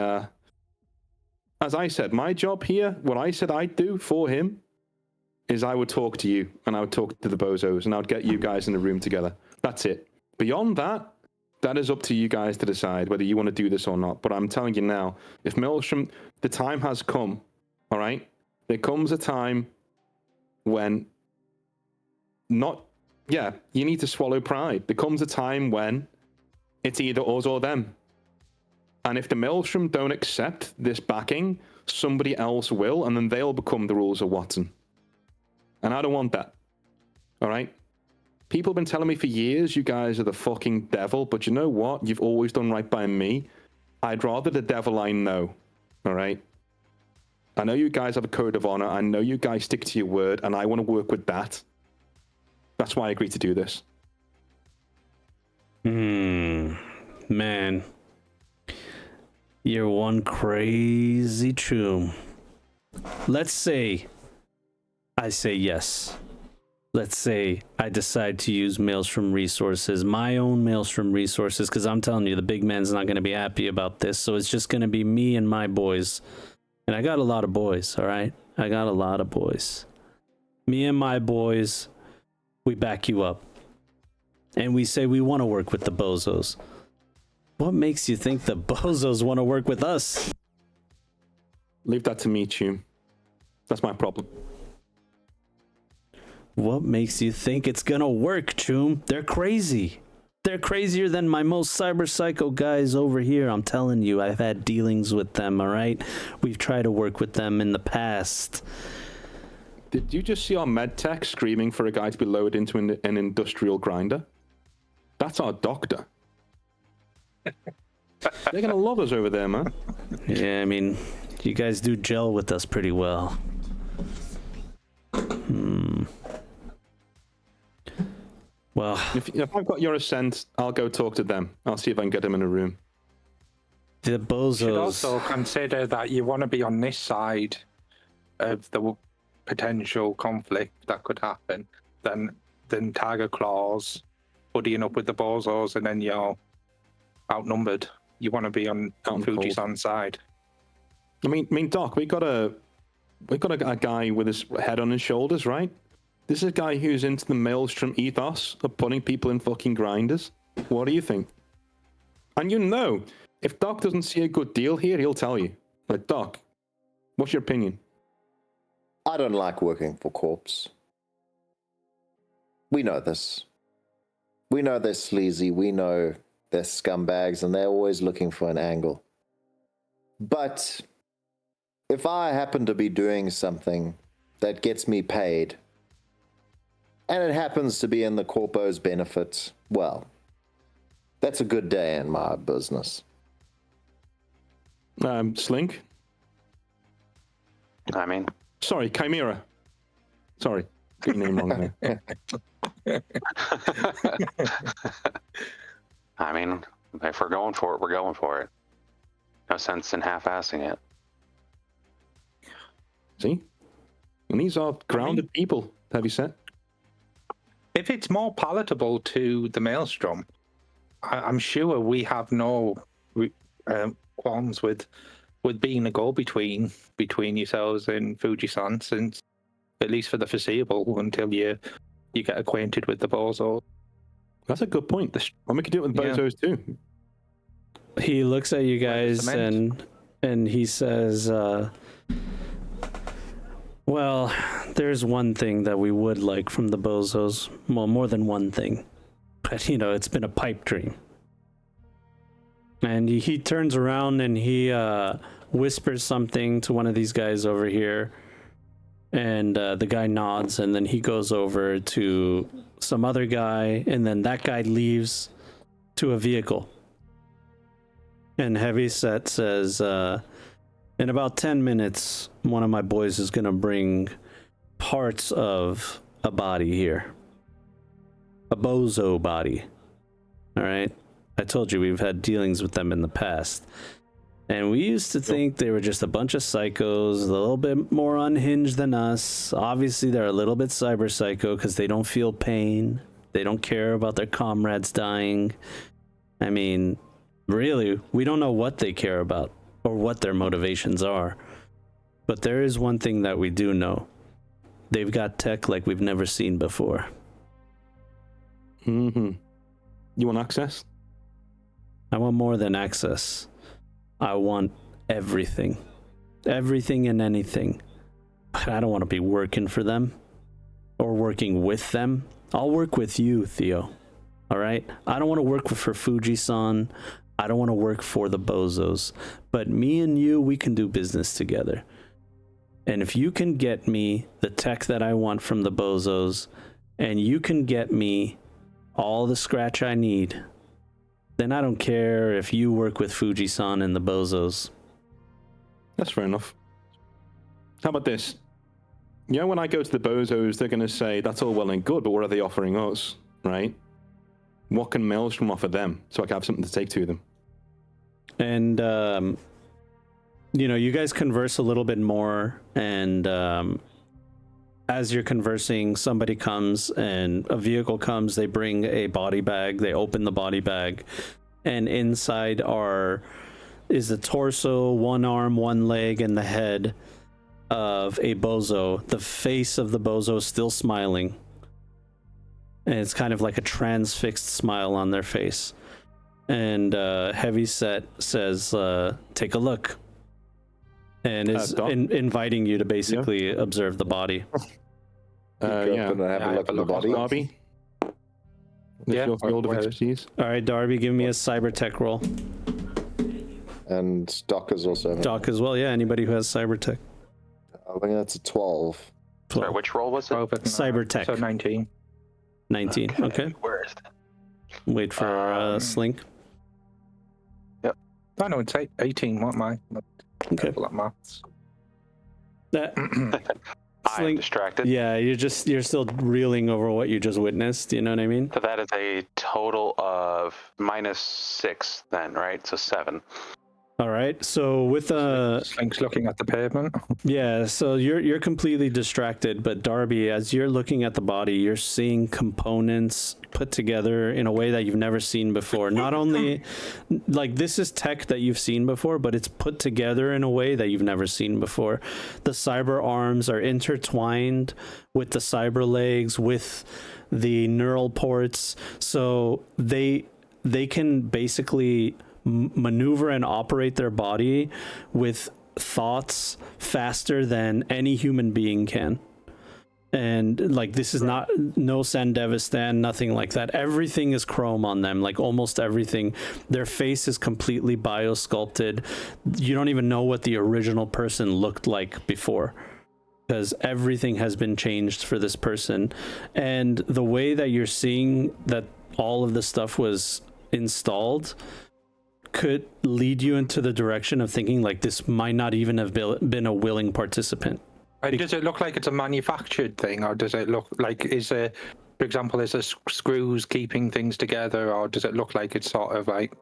[SPEAKER 3] as I said, my job here, what I said I'd do for him, is I would talk to you, and I would talk to the bozos, and I would get you guys in a room together. That's it. Beyond that, that is up to you guys to decide whether you want to do this or not. But I'm telling you now, if Maelstrom, the time has come, all right? There comes a time when you need to swallow pride. There comes a time when it's either us or them. And if the Maelstrom don't accept this backing, somebody else will, and then they'll become the rules of Watson. And I don't want that. All right? People have been telling me for years, you guys are the fucking devil, but you know what? You've always done right by me. I'd rather the devil I know. All right? I know you guys have a code of honor. I know you guys stick to your word, and I want to work with that. That's why I agreed to do this.
[SPEAKER 1] Man. You're one crazy choom. Let's say I say yes. Let's say I decide to use Maelstrom resources, my own Maelstrom resources, because I'm telling you, the big man's not going to be happy about this. So it's just going to be me and my boys. And I got a lot of boys, all right? I got a lot of boys. Me and my boys, we back you up. And we say we want to work with the bozos. What makes you think the bozos want to work with us?
[SPEAKER 3] Leave that to me, Chum. That's my problem.
[SPEAKER 1] What makes you think it's gonna work, Choom? They're crazy. They're crazier than my most cyber psycho guys over here. I'm telling you, I've had dealings with them, all right? We've tried to work with them in the past.
[SPEAKER 3] Did you just see our med tech screaming for a guy to be lowered into an industrial grinder? That's our doctor. They're gonna love us over there, man.
[SPEAKER 1] Yeah, I mean, you guys do gel with us pretty well. Well,
[SPEAKER 3] if I've got your assent, I'll go talk to them. I'll see if I can get them in a room.
[SPEAKER 1] The bozos.
[SPEAKER 4] You should also consider that you want to be on this side of the potential conflict that could happen than Tiger Claws buddying up with the bozos and then you're outnumbered. You want to be on Fujisan's side.
[SPEAKER 3] I mean, Doc, we got a guy with his head on his shoulders, right? This is a guy who's into the Maelstrom ethos of putting people in fucking grinders. What do you think? And you know, if Doc doesn't see a good deal here, he'll tell you. Like, Doc, what's your opinion?
[SPEAKER 5] I don't like working for Corps. We know this. We know they're sleazy. We know they're scumbags, and they're always looking for an angle. But if I happen to be doing something that gets me paid, and it happens to be in the corpo's benefit, well, that's a good day in my business.
[SPEAKER 3] Slink?
[SPEAKER 2] I mean...
[SPEAKER 3] Sorry, Chimera. Sorry, got your name wrong there.
[SPEAKER 2] I mean, if we're going for it, we're going for it. No sense in half-assing it.
[SPEAKER 3] See? And these are grounded people, heavy set.
[SPEAKER 4] If it's more palatable to the Maelstrom, I'm sure we have no qualms with being a go-between between yourselves and Fujisan, since at least for the foreseeable, until you get acquainted with the bozo.
[SPEAKER 3] That's a good point. And we could do it with bozos too.
[SPEAKER 1] He looks at you guys and he says, Well, there's one thing that we would like from the bozos. Well, more than one thing. But, it's been a pipe dream. And he turns around and he whispers something to one of these guys over here. And the guy nods, and then he goes over to some other guy, and then that guy leaves to a vehicle. And Heavyset says, in about 10 minutes, one of my boys is going to bring parts of a body here. A bozo body. All right? I told you we've had dealings with them in the past. And we used to think they were just a bunch of psychos, a little bit more unhinged than us. Obviously, they're a little bit cyber psycho because they don't feel pain. They don't care about their comrades dying. I mean, really, we don't know what they care about or what their motivations are. But there is one thing that we do know. They've got tech like we've never seen before.
[SPEAKER 3] Mm-hmm. You want access?
[SPEAKER 1] I want more than access. I want everything. Everything and anything. I don't want to be working for them or working with them. I'll work with you, Theo. All right? I don't want to work for Fuji-san. I don't want to work for the bozos. But me and you, we can do business together. And if you can get me the tech that I want from the bozos, and you can get me all the scratch I need, then I don't care if you work with Fuji-san and the bozos.
[SPEAKER 3] That's fair enough. How about this? When I go to the bozos, they're going to say, that's all well and good, but what are they offering us, right? What can Maelstrom offer them so I can have something to take to them?
[SPEAKER 1] And, you guys converse a little bit more, and as you're conversing, somebody comes and a vehicle comes, they bring a body bag, they open the body bag, and inside is the torso, one arm, one leg, and the head of a bozo. The face of the bozo is still smiling. And it's kind of like a transfixed smile on their face. And Heavyset says, take a look. And is inviting you to basically observe the body.
[SPEAKER 5] Can I have a look at the body?
[SPEAKER 3] Darby? Your field of expertise.
[SPEAKER 1] All right, Darby, give me a cyber tech roll.
[SPEAKER 5] And Doc is also.
[SPEAKER 1] Doc as well, yeah. Anybody who has cyber tech.
[SPEAKER 5] I think that's a 12.
[SPEAKER 2] Sorry, which roll was it?
[SPEAKER 1] Cyber tech.
[SPEAKER 4] So 19.
[SPEAKER 1] 19, okay.
[SPEAKER 2] Where is that?
[SPEAKER 1] Wait for Slink.
[SPEAKER 2] Yep.
[SPEAKER 4] Oh, no, it's 18. What am I?
[SPEAKER 1] Okay.
[SPEAKER 4] Like maths.
[SPEAKER 2] I'm distracted.
[SPEAKER 1] Yeah, you're still reeling over what you just witnessed. You know what I mean?
[SPEAKER 2] So that is a total of -6 then, right? So 7.
[SPEAKER 1] All right. So with
[SPEAKER 4] Slink's looking at the pavement.
[SPEAKER 1] yeah, so you're completely distracted, but Darby, as you're looking at the body, you're seeing components put together in a way that you've never seen before. Not only like this is tech that you've seen before, but it's put together in a way that you've never seen before. The cyber arms are intertwined with the cyber legs, with the neural ports, so they can basically maneuver and operate their body with thoughts faster than any human being can. And like this is not no Sandevistan, nothing like that. Everything is chrome on them, like almost everything. Their face is completely biosculpted. You don't even know what the original person looked like before, because everything has been changed for this person. And the way that you're seeing that all of the stuff was installed could lead you into the direction of thinking like this might not even have been a willing participant.
[SPEAKER 4] Does it look like it's a manufactured thing, or does it look like for example, is there screws keeping things together, or does it look like it's sort of like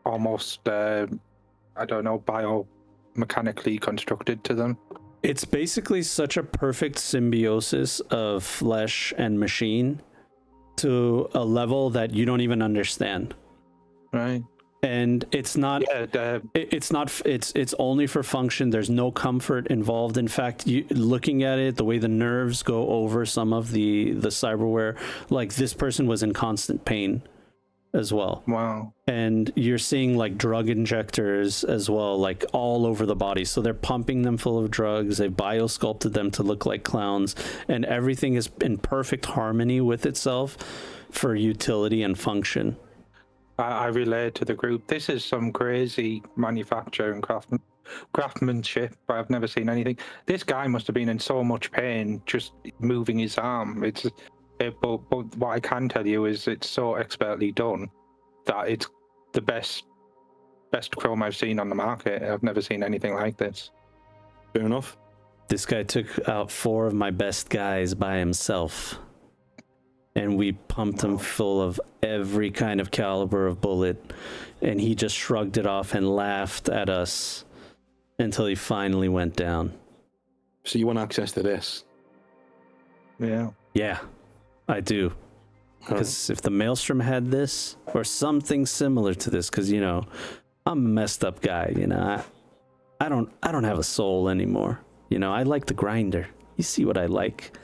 [SPEAKER 4] almost biomechanically constructed to them?
[SPEAKER 1] It's basically such a perfect symbiosis of flesh and machine to a level that you don't even understand.
[SPEAKER 4] Right.
[SPEAKER 1] And it's not it's only for function. There's no comfort involved. In fact, looking at it, the way the nerves go over some of the cyberware, like this person was in constant pain as well.
[SPEAKER 4] Wow.
[SPEAKER 1] And you're seeing like drug injectors as well, like all over the body. So they're pumping them full of drugs. They've biosculpted them to look like clowns, and everything is in perfect harmony with itself for utility and function.
[SPEAKER 4] I relate to the group. This is some crazy manufacture and craftsmanship. I've never seen anything. This guy must have been in so much pain just moving his arm. But what I can tell you is it's so expertly done that it's the best chrome I've seen on the market. I've never seen anything like this.
[SPEAKER 3] Fair enough.
[SPEAKER 1] This guy took out 4 of my best guys by himself, and we pumped him full of every kind of caliber of bullet, and he just shrugged it off and laughed at us until he finally went down.
[SPEAKER 3] So you want access to this?
[SPEAKER 4] Yeah.
[SPEAKER 1] Yeah, I do. Because if the Maelstrom had this, or something similar to this, because, you know, I'm a messed up guy, you know, I don't have a soul anymore. You know, I like the grinder. You see what I like.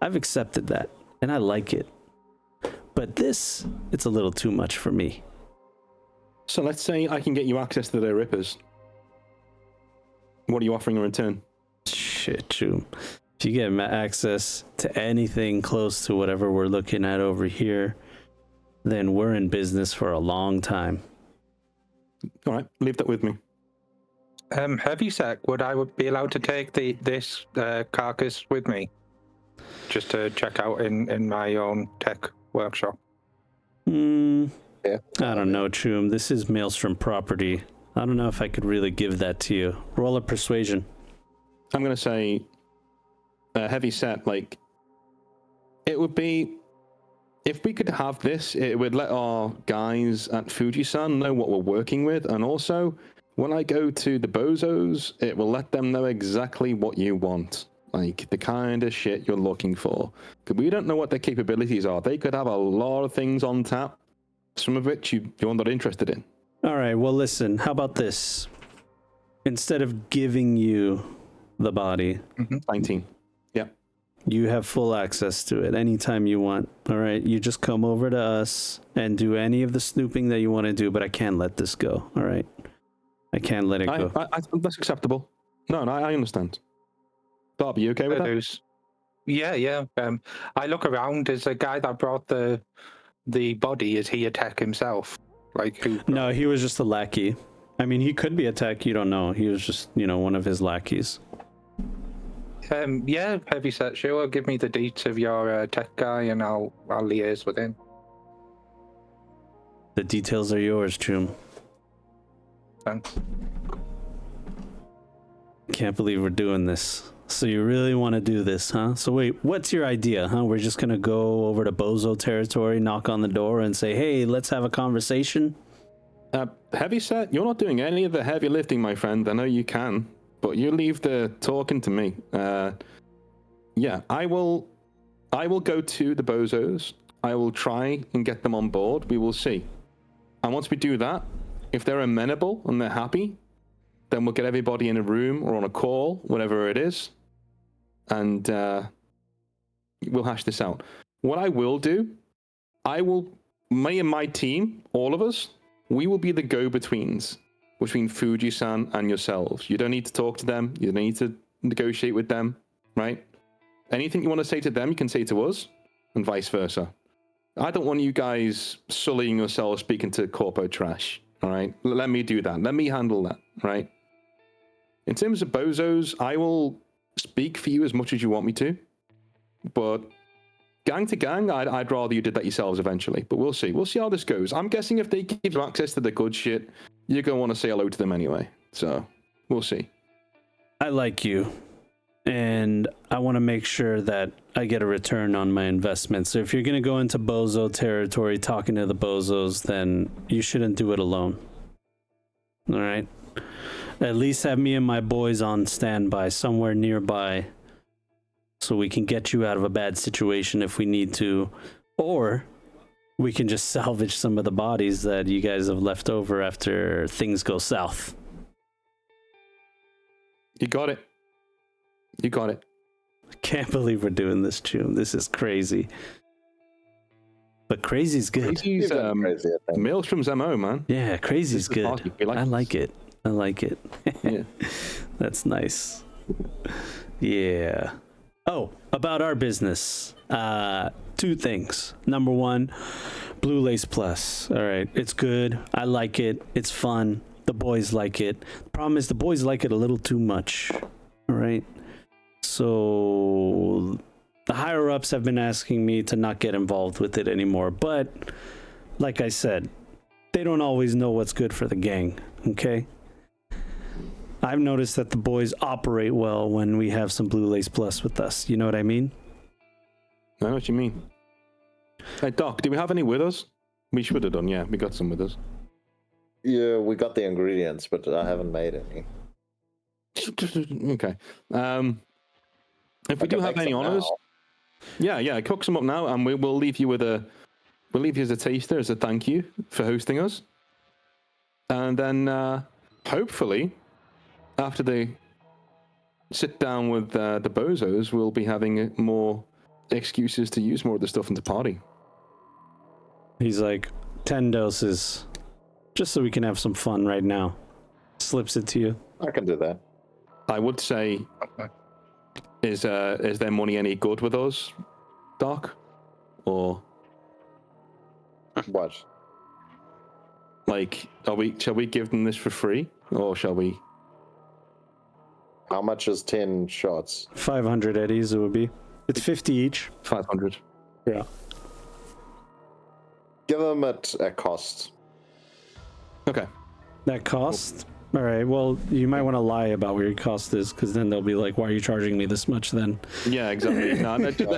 [SPEAKER 1] I've accepted that, and I like it. But this, it's a little too much for me.
[SPEAKER 3] So let's say I can get you access to their rippers. What are you offering in return?
[SPEAKER 1] Shit, Choom. If you get access to anything close to whatever we're looking at over here, then we're in business for a long time.
[SPEAKER 3] All right, leave that with me.
[SPEAKER 4] Heavyset, would I be allowed to take this carcass with me, just to check out in my own tech workshop?
[SPEAKER 5] Yeah.
[SPEAKER 1] I don't know, Choom. This is Maelstrom property. I don't know if I could really give that to you. Roll a persuasion.
[SPEAKER 3] I'm going to say Heavyset, like, it would be, if we could have this, it would let our guys at Fuji-san know what we're working with, and also, when I go to the Bozos, it will let them know exactly what you want, like the kind of shit you're looking for. Because we don't know what their capabilities are. They could have a lot of things on tap, some of which you're not interested in.
[SPEAKER 1] All right, well, listen, how about this? Instead of giving you the body,
[SPEAKER 3] 19. Yeah.
[SPEAKER 1] you have full access to it anytime you want. All right, you just come over to us and do any of the snooping that you want to do, but I can't let this go. All right, I can't let it go.
[SPEAKER 3] That's acceptable. No, I understand. Darby, you okay with that?
[SPEAKER 4] Yeah. I look around. Is the guy that brought the body? Is he a tech himself? Like who?
[SPEAKER 1] No, he was just a lackey. I mean, he could be a tech. You don't know. He was just, you know, one of his lackeys.
[SPEAKER 4] Yeah, Heavyset, sure. Give me the deets of your tech guy, and I'll liaise with him.
[SPEAKER 1] The details are yours, Choom.
[SPEAKER 4] Thanks.
[SPEAKER 1] Can't believe we're doing this. So you really want to do this, huh? So wait, what's your idea, huh? We're just gonna go over to Bozo territory, knock on the door, and say, "Hey, let's have a conversation."
[SPEAKER 3] Heavyset, you're not doing any of the heavy lifting, my friend. I know you can, but you leave the talking to me. Yeah, I will go to the Bozos. I will try and get them on board. We will see. And once we do that, if they're amenable and they're happy, then we'll get everybody in a room or on a call, whatever it is, and we'll hash this out. What I will do, me and my team, all of us, we will be the go-betweens between Fuji-san and yourselves. You don't need to talk to them. You don't need to negotiate with them, right? Anything you want to say to them, you can say to us, and vice versa. I don't want you guys sullying yourselves speaking to corpo trash, all right? Let me do that. Let me handle that, right? In terms of Bozos, I will speak for you as much as you want me to, but gang to gang, I'd rather you did that yourselves eventually, but we'll see. We'll see how this goes. I'm guessing if they give you access to the good shit, you're going to want to say hello to them anyway, so we'll see.
[SPEAKER 1] I like you, and I want to make sure that I get a return on my investment. So if you're going to go into Bozo territory talking to the Bozos, then you shouldn't do it alone. All right? At least have me and my boys on standby somewhere nearby so we can get you out of a bad situation if we need to, or we can just salvage some of the bodies that you guys have left over after things go south.
[SPEAKER 3] You got it. You got it.
[SPEAKER 1] I can't believe we're doing this, Choom. This is crazy. But crazy's good.
[SPEAKER 3] Crazy's
[SPEAKER 5] crazy, I think.
[SPEAKER 3] Maelstrom's MO, man.
[SPEAKER 1] Yeah, crazy's
[SPEAKER 3] This is
[SPEAKER 1] good.
[SPEAKER 3] party. We like
[SPEAKER 1] I
[SPEAKER 3] this.
[SPEAKER 1] like it. I like it.
[SPEAKER 3] Yeah.
[SPEAKER 1] That's nice. Yeah. Oh, about our business. Two things. Number one, Blue Lace Plus. All right, it's good. I like it. It's fun. The boys like it. The problem is the boys like it a little too much. All right. So the higher ups have been asking me to not get involved with it anymore. But like I said, they don't always know what's good for the gang. Okay. I've noticed that the boys operate well when we have some Blue Lace Plus with us. You know what I mean?
[SPEAKER 3] I know what you mean. Hey, Doc, do we have any with us? We should have done, yeah. We got some with us.
[SPEAKER 5] Yeah, we got the ingredients, but I haven't made any.
[SPEAKER 3] Okay. If we
[SPEAKER 5] I
[SPEAKER 3] do
[SPEAKER 5] can
[SPEAKER 3] have
[SPEAKER 5] make
[SPEAKER 3] any
[SPEAKER 5] some
[SPEAKER 3] honors,
[SPEAKER 5] now.
[SPEAKER 3] yeah, cook some up now, and we'll leave you with we'll leave you as a taster, as a thank you for hosting us. And then hopefully, after they sit down with the bozos, we'll be having more excuses to use more of the stuff in the party.
[SPEAKER 1] He's like, 10 doses, just so we can have some fun right now. Slips it to you.
[SPEAKER 5] I can do that.
[SPEAKER 3] I would say, is their money any good with us, Doc? Or
[SPEAKER 5] What?
[SPEAKER 3] like, shall we give them this for free, or shall we?
[SPEAKER 5] How much is 10 shots?
[SPEAKER 1] 500 eddies it would be. It's 50 each.
[SPEAKER 3] 500.
[SPEAKER 1] Yeah.
[SPEAKER 5] Give them at a cost.
[SPEAKER 3] Okay.
[SPEAKER 1] That cost? All right. Well, you might want to lie about what your cost is, because then they'll be like, why are you charging me this much then?
[SPEAKER 3] Yeah, exactly. No, let's just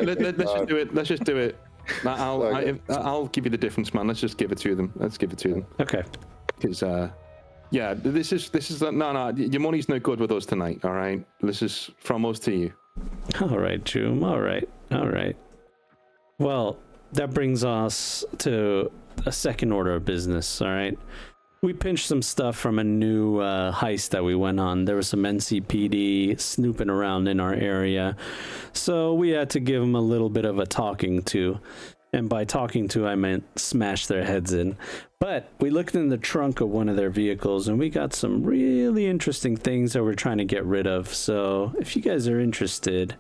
[SPEAKER 3] do it. Let's just do it. I'll give you the difference, man. Let's just give it to them. Let's give it to them.
[SPEAKER 1] Okay.
[SPEAKER 3] Because yeah, this is no. Your money's no good with us tonight. All right. This is from us to you.
[SPEAKER 1] All right, Joom. All right. Well, that brings us to a second order of business. All right. We pinched some stuff from a new heist that we went on. There was some NCPD snooping around in our area. So we had to give them a little bit of a talking to. And by talking to, I meant smash their heads in. But we looked in the trunk of one of their vehicles and we got some really interesting things that we're trying to get rid of. So if you guys are interested,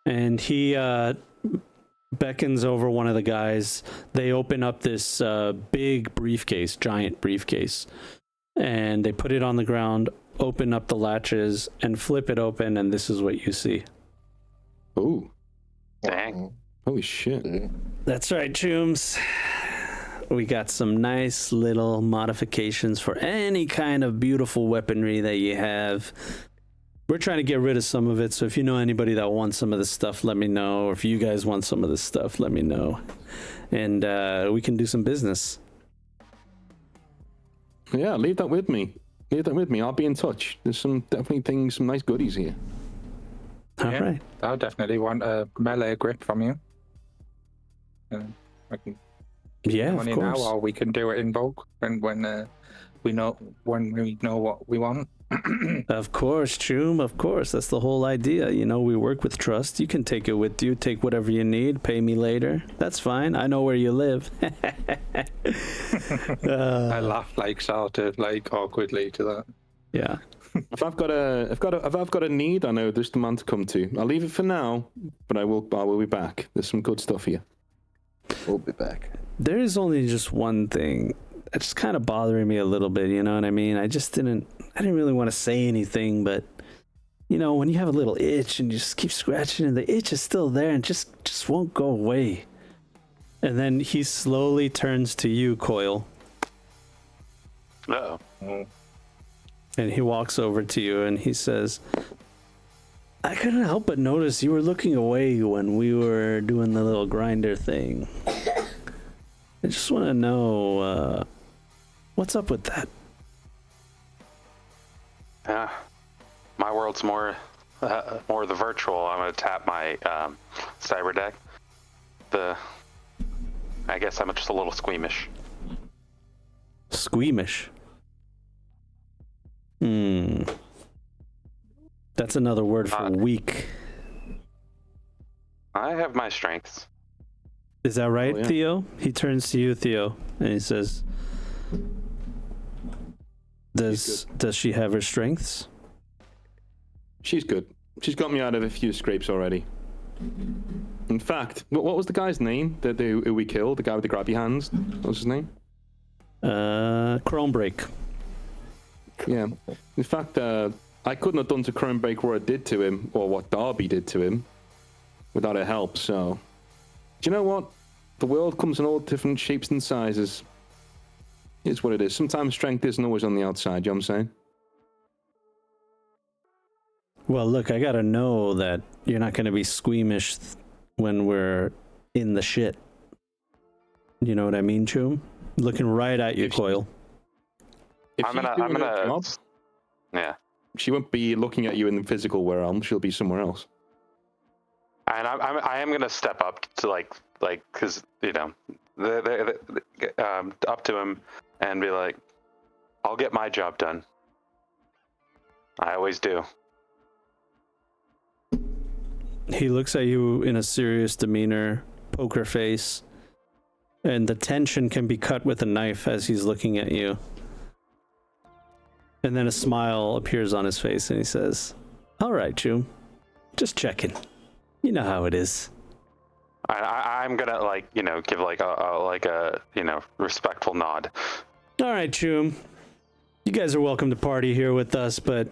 [SPEAKER 1] and he beckons over one of the guys, they open up this big briefcase, giant briefcase, and they put it on the ground, open up the latches, and flip it open, and this is what you see.
[SPEAKER 3] Ooh.
[SPEAKER 2] Dang.
[SPEAKER 3] Holy shit.
[SPEAKER 1] That's right, Chooms. We got some nice little modifications for any kind of beautiful weaponry that you have. We're trying to get rid of some of it, so if you know anybody that wants some of this stuff, let me know. Or if you guys want some of this stuff, let me know. And we can do some business.
[SPEAKER 3] Yeah, leave that with me. I'll be in touch. There's some nice goodies here.
[SPEAKER 1] All right.
[SPEAKER 4] I'll definitely want a melee grip from you. I can
[SPEAKER 1] Yeah, of
[SPEAKER 4] money now,
[SPEAKER 1] course.
[SPEAKER 4] or we can do it in bulk when we know what we want.
[SPEAKER 1] Of course, Choom, of course. That's the whole idea. You know, we work with trust. You can take it with you. Take whatever you need. Pay me later. That's fine. I know where you live.
[SPEAKER 4] I laugh like sort of like awkwardly to that.
[SPEAKER 1] Yeah.
[SPEAKER 3] If I've got a need, I know there's the man to come to. I'll leave it for now, but I will be back. There's some good stuff here.
[SPEAKER 5] We'll be back.
[SPEAKER 1] There is only just one thing that's kind of bothering me a little bit. You know what I mean? I didn't really want to say anything, but you know, when you have a little itch and you just keep scratching and the itch is still there and just won't go away. And then he slowly turns to you, Coil.
[SPEAKER 2] Uh-oh.
[SPEAKER 1] And he walks over to you and he says, I couldn't help but notice you were looking away when we were doing the little grinder thing. I just want to know, what's up with that?
[SPEAKER 2] My world's more the virtual. I'm gonna tap my cyber deck. I guess I'm just a little squeamish.
[SPEAKER 1] Squeamish. That's another word for weak.
[SPEAKER 2] I have my strengths.
[SPEAKER 1] Is that right,
[SPEAKER 3] Oh, yeah.
[SPEAKER 1] Theo? He turns to you, Theo, and he says, Does she have her strengths?
[SPEAKER 3] She's good. She's got me out of a few scrapes already. In fact, what was the guy's name that who we killed? The guy with the grabby hands? What was his name?
[SPEAKER 1] Chronebreak.
[SPEAKER 3] Yeah. In fact, I couldn't have done to Chronebreak what it did to him, or what Darby did to him, without her help, so... Do you know what? The world comes in all different shapes and sizes. It's what it is. Sometimes strength isn't always on the outside, you know what I'm saying?
[SPEAKER 1] Well, look, I gotta know that you're not gonna be squeamish when we're in the shit. You know what I mean, Choom? Looking right at you,
[SPEAKER 3] If she-
[SPEAKER 1] Coil.
[SPEAKER 3] If
[SPEAKER 2] I'm
[SPEAKER 3] she's
[SPEAKER 2] gonna.
[SPEAKER 3] doing her job,
[SPEAKER 2] Yeah,
[SPEAKER 3] she won't be looking at you in the physical realm. She'll be somewhere else.
[SPEAKER 2] and I am gonna step up to like because you know, up to him and be like, I'll get my job done. I always do.
[SPEAKER 1] He looks at you in a serious demeanor, poker face, and the tension can be cut with a knife as he's looking at you. And then a smile appears on his face and he says, All right, Choom. Just checking. You know how it is.
[SPEAKER 2] I'm gonna like give like a respectful nod.
[SPEAKER 1] All right, Choom. You guys are welcome to party here with us, but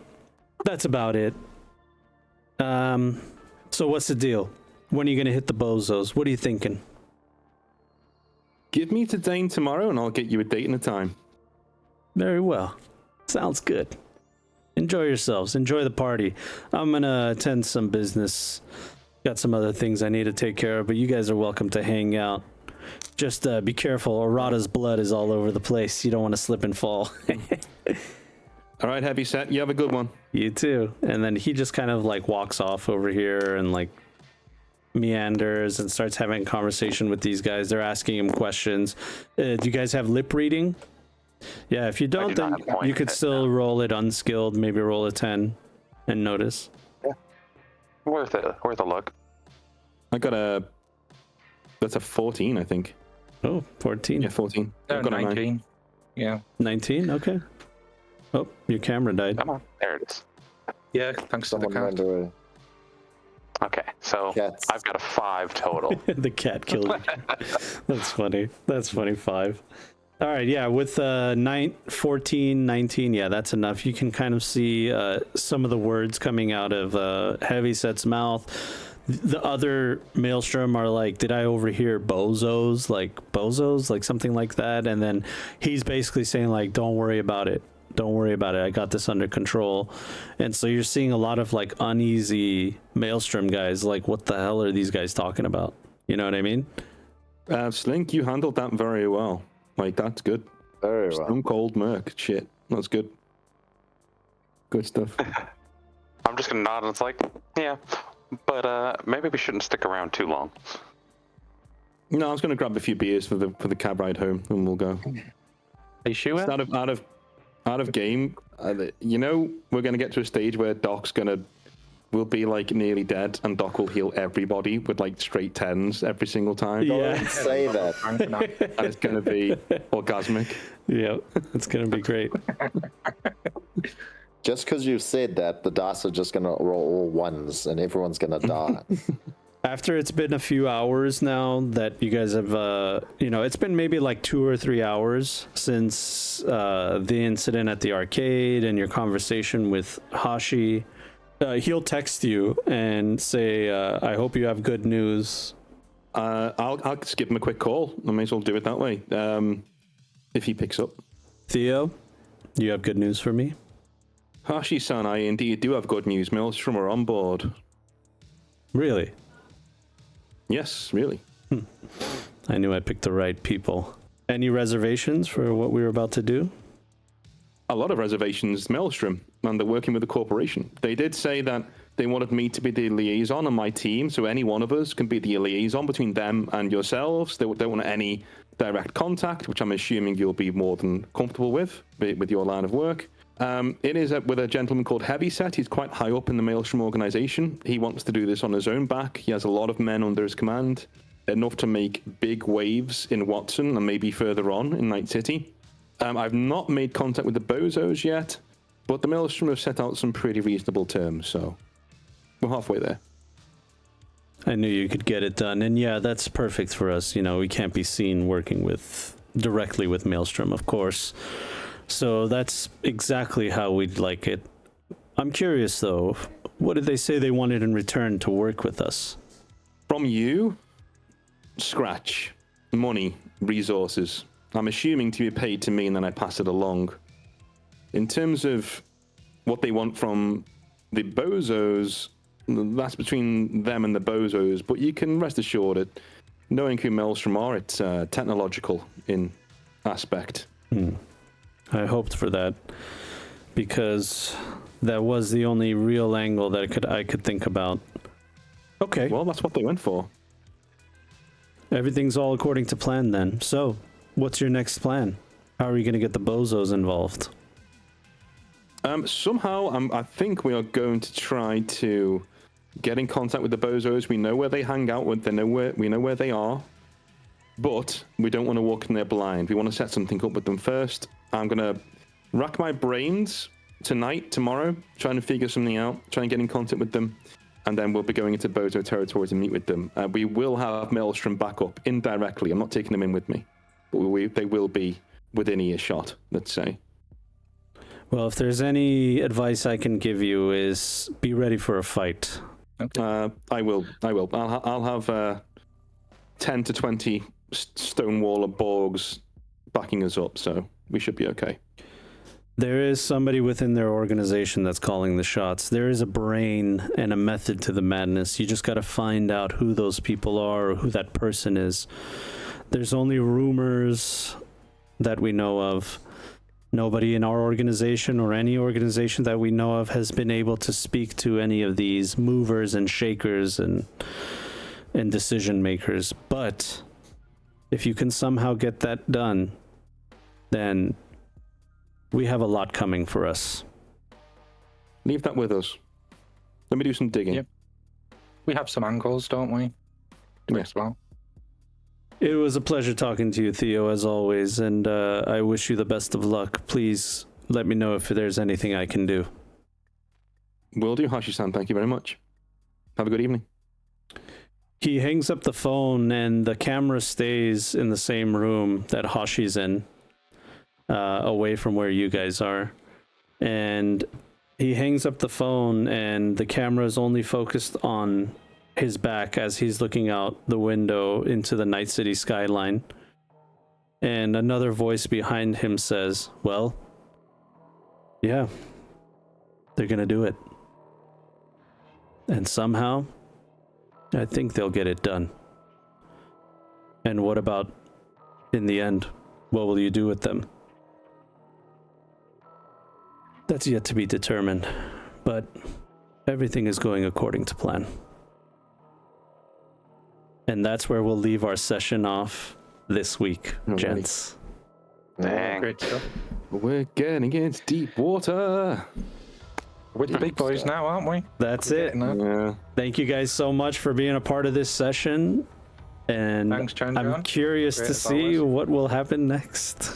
[SPEAKER 1] that's about it. So what's the deal? When are you gonna hit the bozos? What are you thinking?
[SPEAKER 3] Give me today and tomorrow, and I'll get you a date and a time.
[SPEAKER 1] Very well. Sounds good. Enjoy yourselves. Enjoy the party. I'm gonna attend some business. Got some other things I need to take care of, but you guys are welcome to hang out. Just be careful. Orada's blood is all over the place. You don't want to slip and fall.
[SPEAKER 3] All right, heavy set. You have a good one.
[SPEAKER 1] You too. And then he just kind of like walks off over here and like meanders and starts having a conversation with these guys. They're asking him questions. Do you guys have lip reading? Yeah, if you don't,
[SPEAKER 2] do
[SPEAKER 1] then
[SPEAKER 2] not have point
[SPEAKER 1] you could
[SPEAKER 2] yet,
[SPEAKER 1] still
[SPEAKER 2] no.
[SPEAKER 1] roll it unskilled, maybe roll a 10 and notice.
[SPEAKER 2] Worth it. Worth a look.
[SPEAKER 3] I got that's a 14, I think.
[SPEAKER 1] Oh, 14.
[SPEAKER 3] Yeah, 14.
[SPEAKER 4] No,
[SPEAKER 3] I've got a 9.
[SPEAKER 4] 19. Yeah.
[SPEAKER 1] 19, okay. Oh, your camera died.
[SPEAKER 2] Come on. There it is.
[SPEAKER 4] Yeah, thanks to the
[SPEAKER 5] Someone
[SPEAKER 4] cat.
[SPEAKER 5] ran away.
[SPEAKER 2] Okay, so
[SPEAKER 5] Cats.
[SPEAKER 2] I've got a 5 total.
[SPEAKER 1] The cat killed me. That's funny. That's funny. 5. All right, yeah, with 14, 19, yeah, that's enough. You can kind of see some of the words coming out of Heavyset's mouth. The other Maelstrom are like, did I overhear bozos? Like something like that. And then he's basically saying like, don't worry about it. Don't worry about it. I got this under control. And so you're seeing a lot of like uneasy Maelstrom guys. Like, what the hell are these guys talking about? You know what I mean?
[SPEAKER 3] Slink, you handled that very well. Like, that's good.
[SPEAKER 5] Very well.
[SPEAKER 3] Stone cold merc. Shit. That's good. Good stuff.
[SPEAKER 2] I'm just gonna nod and it's like, yeah, but maybe we shouldn't stick around too long.
[SPEAKER 3] No, I was going to grab a few beers for the cab ride home, and we'll go.
[SPEAKER 4] Are you sure?
[SPEAKER 3] It's out of game. You know, we're going to get to a stage where Doc's will be like nearly dead, and Doc will heal everybody with like straight 10s every single time.
[SPEAKER 1] Yeah.
[SPEAKER 5] Don't say that.
[SPEAKER 3] And it's going to be orgasmic.
[SPEAKER 1] Yeah, it's going to be great.
[SPEAKER 5] Just because you said that, the dice are just going to roll all ones and everyone's going to die.
[SPEAKER 1] After it's been a few hours now that you guys have, it's been maybe like 2 or 3 hours since the incident at the arcade and your conversation with Hashi. He'll text you and say, I hope you have good news.
[SPEAKER 3] I'll just give him a quick call. I may as well do it that way. If he picks up.
[SPEAKER 1] Theo, you have good news for me?
[SPEAKER 3] Hashi-san, I indeed do have good news. Maelstrom are on board.
[SPEAKER 1] Really?
[SPEAKER 3] Yes, really.
[SPEAKER 1] I knew I picked the right people. Any reservations for what we were about to do?
[SPEAKER 3] A lot of reservations, Maelstrom, and they're working with the corporation. They did say that they wanted me to be the liaison on my team, so any one of us can be the liaison between them and yourselves. They don't want any direct contact, which I'm assuming you'll be more than comfortable with your line of work. It is with a gentleman called Heavyset. He's quite high up in the Maelstrom organization. He wants to do this on his own back. He has a lot of men under his command. enough to make big waves in Watson and maybe further on in Night City. I've not made contact with the Bozos yet, but the Maelstrom have set out some pretty reasonable terms, so we're halfway there.
[SPEAKER 1] I knew you could get it done, and yeah, that's perfect for us. You know, we can't be seen working directly with Maelstrom, of course. So that's exactly how we'd like it. I'm curious, though, what did they say they wanted in return to work with us?
[SPEAKER 3] From you, scratch, money, resources. I'm assuming to be paid to me and then I pass it along. In terms of what they want from the Bozos, that's between them and the Bozos, but you can rest assured that knowing who Maelstrom are, it's technological in aspect.
[SPEAKER 1] I hoped for that, because that was the only real angle that I could think about. Okay.
[SPEAKER 3] Well, that's what they went for.
[SPEAKER 1] Everything's all according to plan then. So, what's your next plan? How are you going to get the Bozos involved?
[SPEAKER 3] Somehow, I think we are going to try to get in contact with the Bozos. We know where they hang out. We know where they are. But we don't want to walk in there blind. We want to set something up with them first. I'm going to rack my brains tonight, tomorrow, trying to figure something out, try and get in contact with them. And then we'll be going into Bozo territory to meet with them. We will have Maelstrom back up indirectly. I'm not taking them in with me. But they will be within earshot, let's say.
[SPEAKER 1] Well, if there's any advice I can give you is be ready for a fight.
[SPEAKER 3] Okay. I will. I'll have 10 to 20 Stonewall or Borgs backing us up, so we should be okay.
[SPEAKER 1] There is somebody within their organization that's calling the shots. There is a brain and a method to the madness. You just got to find out who those people are or who that person is. There's only rumors that we know of. Nobody in our organization or any organization that we know of has been able to speak to any of these movers and shakers and decision makers. But if you can somehow get that done, then we have a lot coming for us.
[SPEAKER 3] Leave that with us. Let me do some digging.
[SPEAKER 4] Yep. We have some angles, don't we?
[SPEAKER 3] Yes.
[SPEAKER 4] Well.
[SPEAKER 1] It was a pleasure talking to you, Theo, as always, and I wish you the best of luck. Please let me know if there's anything I can do.
[SPEAKER 3] Will do, Hashi-san. Thank you very much. Have a good evening.
[SPEAKER 1] He hangs up the phone, and the camera stays in the same room that Hashi's in, away from where you guys are. And he hangs up the phone, and the camera is only focused on his back as he's looking out the window into the Night City skyline. And another voice behind him says, well, yeah, they're gonna do it. And somehow, I think they'll get it done. And what about, in the end, what will you do with them? That's yet to be determined, but everything is going according to plan. And that's where we'll leave our session off this week, gents.
[SPEAKER 2] Dang.
[SPEAKER 4] Great stuff.
[SPEAKER 3] We're getting into deep water.
[SPEAKER 4] We're the big boys now, aren't we?
[SPEAKER 1] That's it.
[SPEAKER 3] Yeah.
[SPEAKER 1] Thank you guys so much for being a part of this session. And
[SPEAKER 4] Thanks, John.
[SPEAKER 1] I'm curious
[SPEAKER 4] Great
[SPEAKER 1] to
[SPEAKER 4] as
[SPEAKER 1] see
[SPEAKER 4] always.
[SPEAKER 1] what will happen next.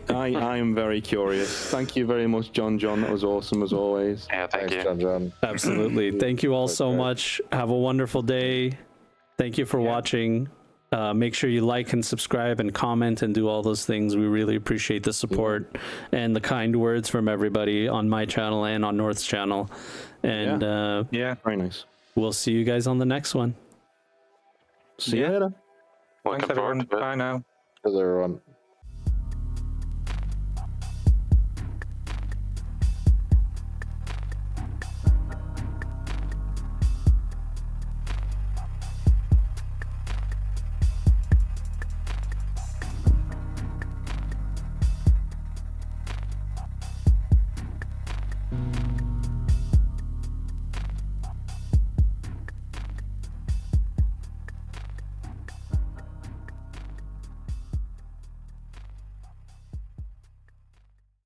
[SPEAKER 3] I am very curious. Thank you very much, John. That was awesome as always.
[SPEAKER 2] Yeah, thank
[SPEAKER 5] Thanks,
[SPEAKER 2] you.
[SPEAKER 5] John.
[SPEAKER 1] Absolutely. Thank you all so
[SPEAKER 5] Okay.
[SPEAKER 1] much. Have a wonderful day. Thank you for watching. Make sure you like and subscribe and comment and do all those things. We really appreciate the support and the kind words from everybody on my channel and on North's channel. And
[SPEAKER 4] Yeah.
[SPEAKER 3] Very nice.
[SPEAKER 1] we'll see you guys on the next one.
[SPEAKER 3] See you later.
[SPEAKER 2] Looking
[SPEAKER 4] Thanks,
[SPEAKER 2] forward
[SPEAKER 4] everyone.
[SPEAKER 2] to it.
[SPEAKER 4] Bye now.
[SPEAKER 5] Hello, everyone.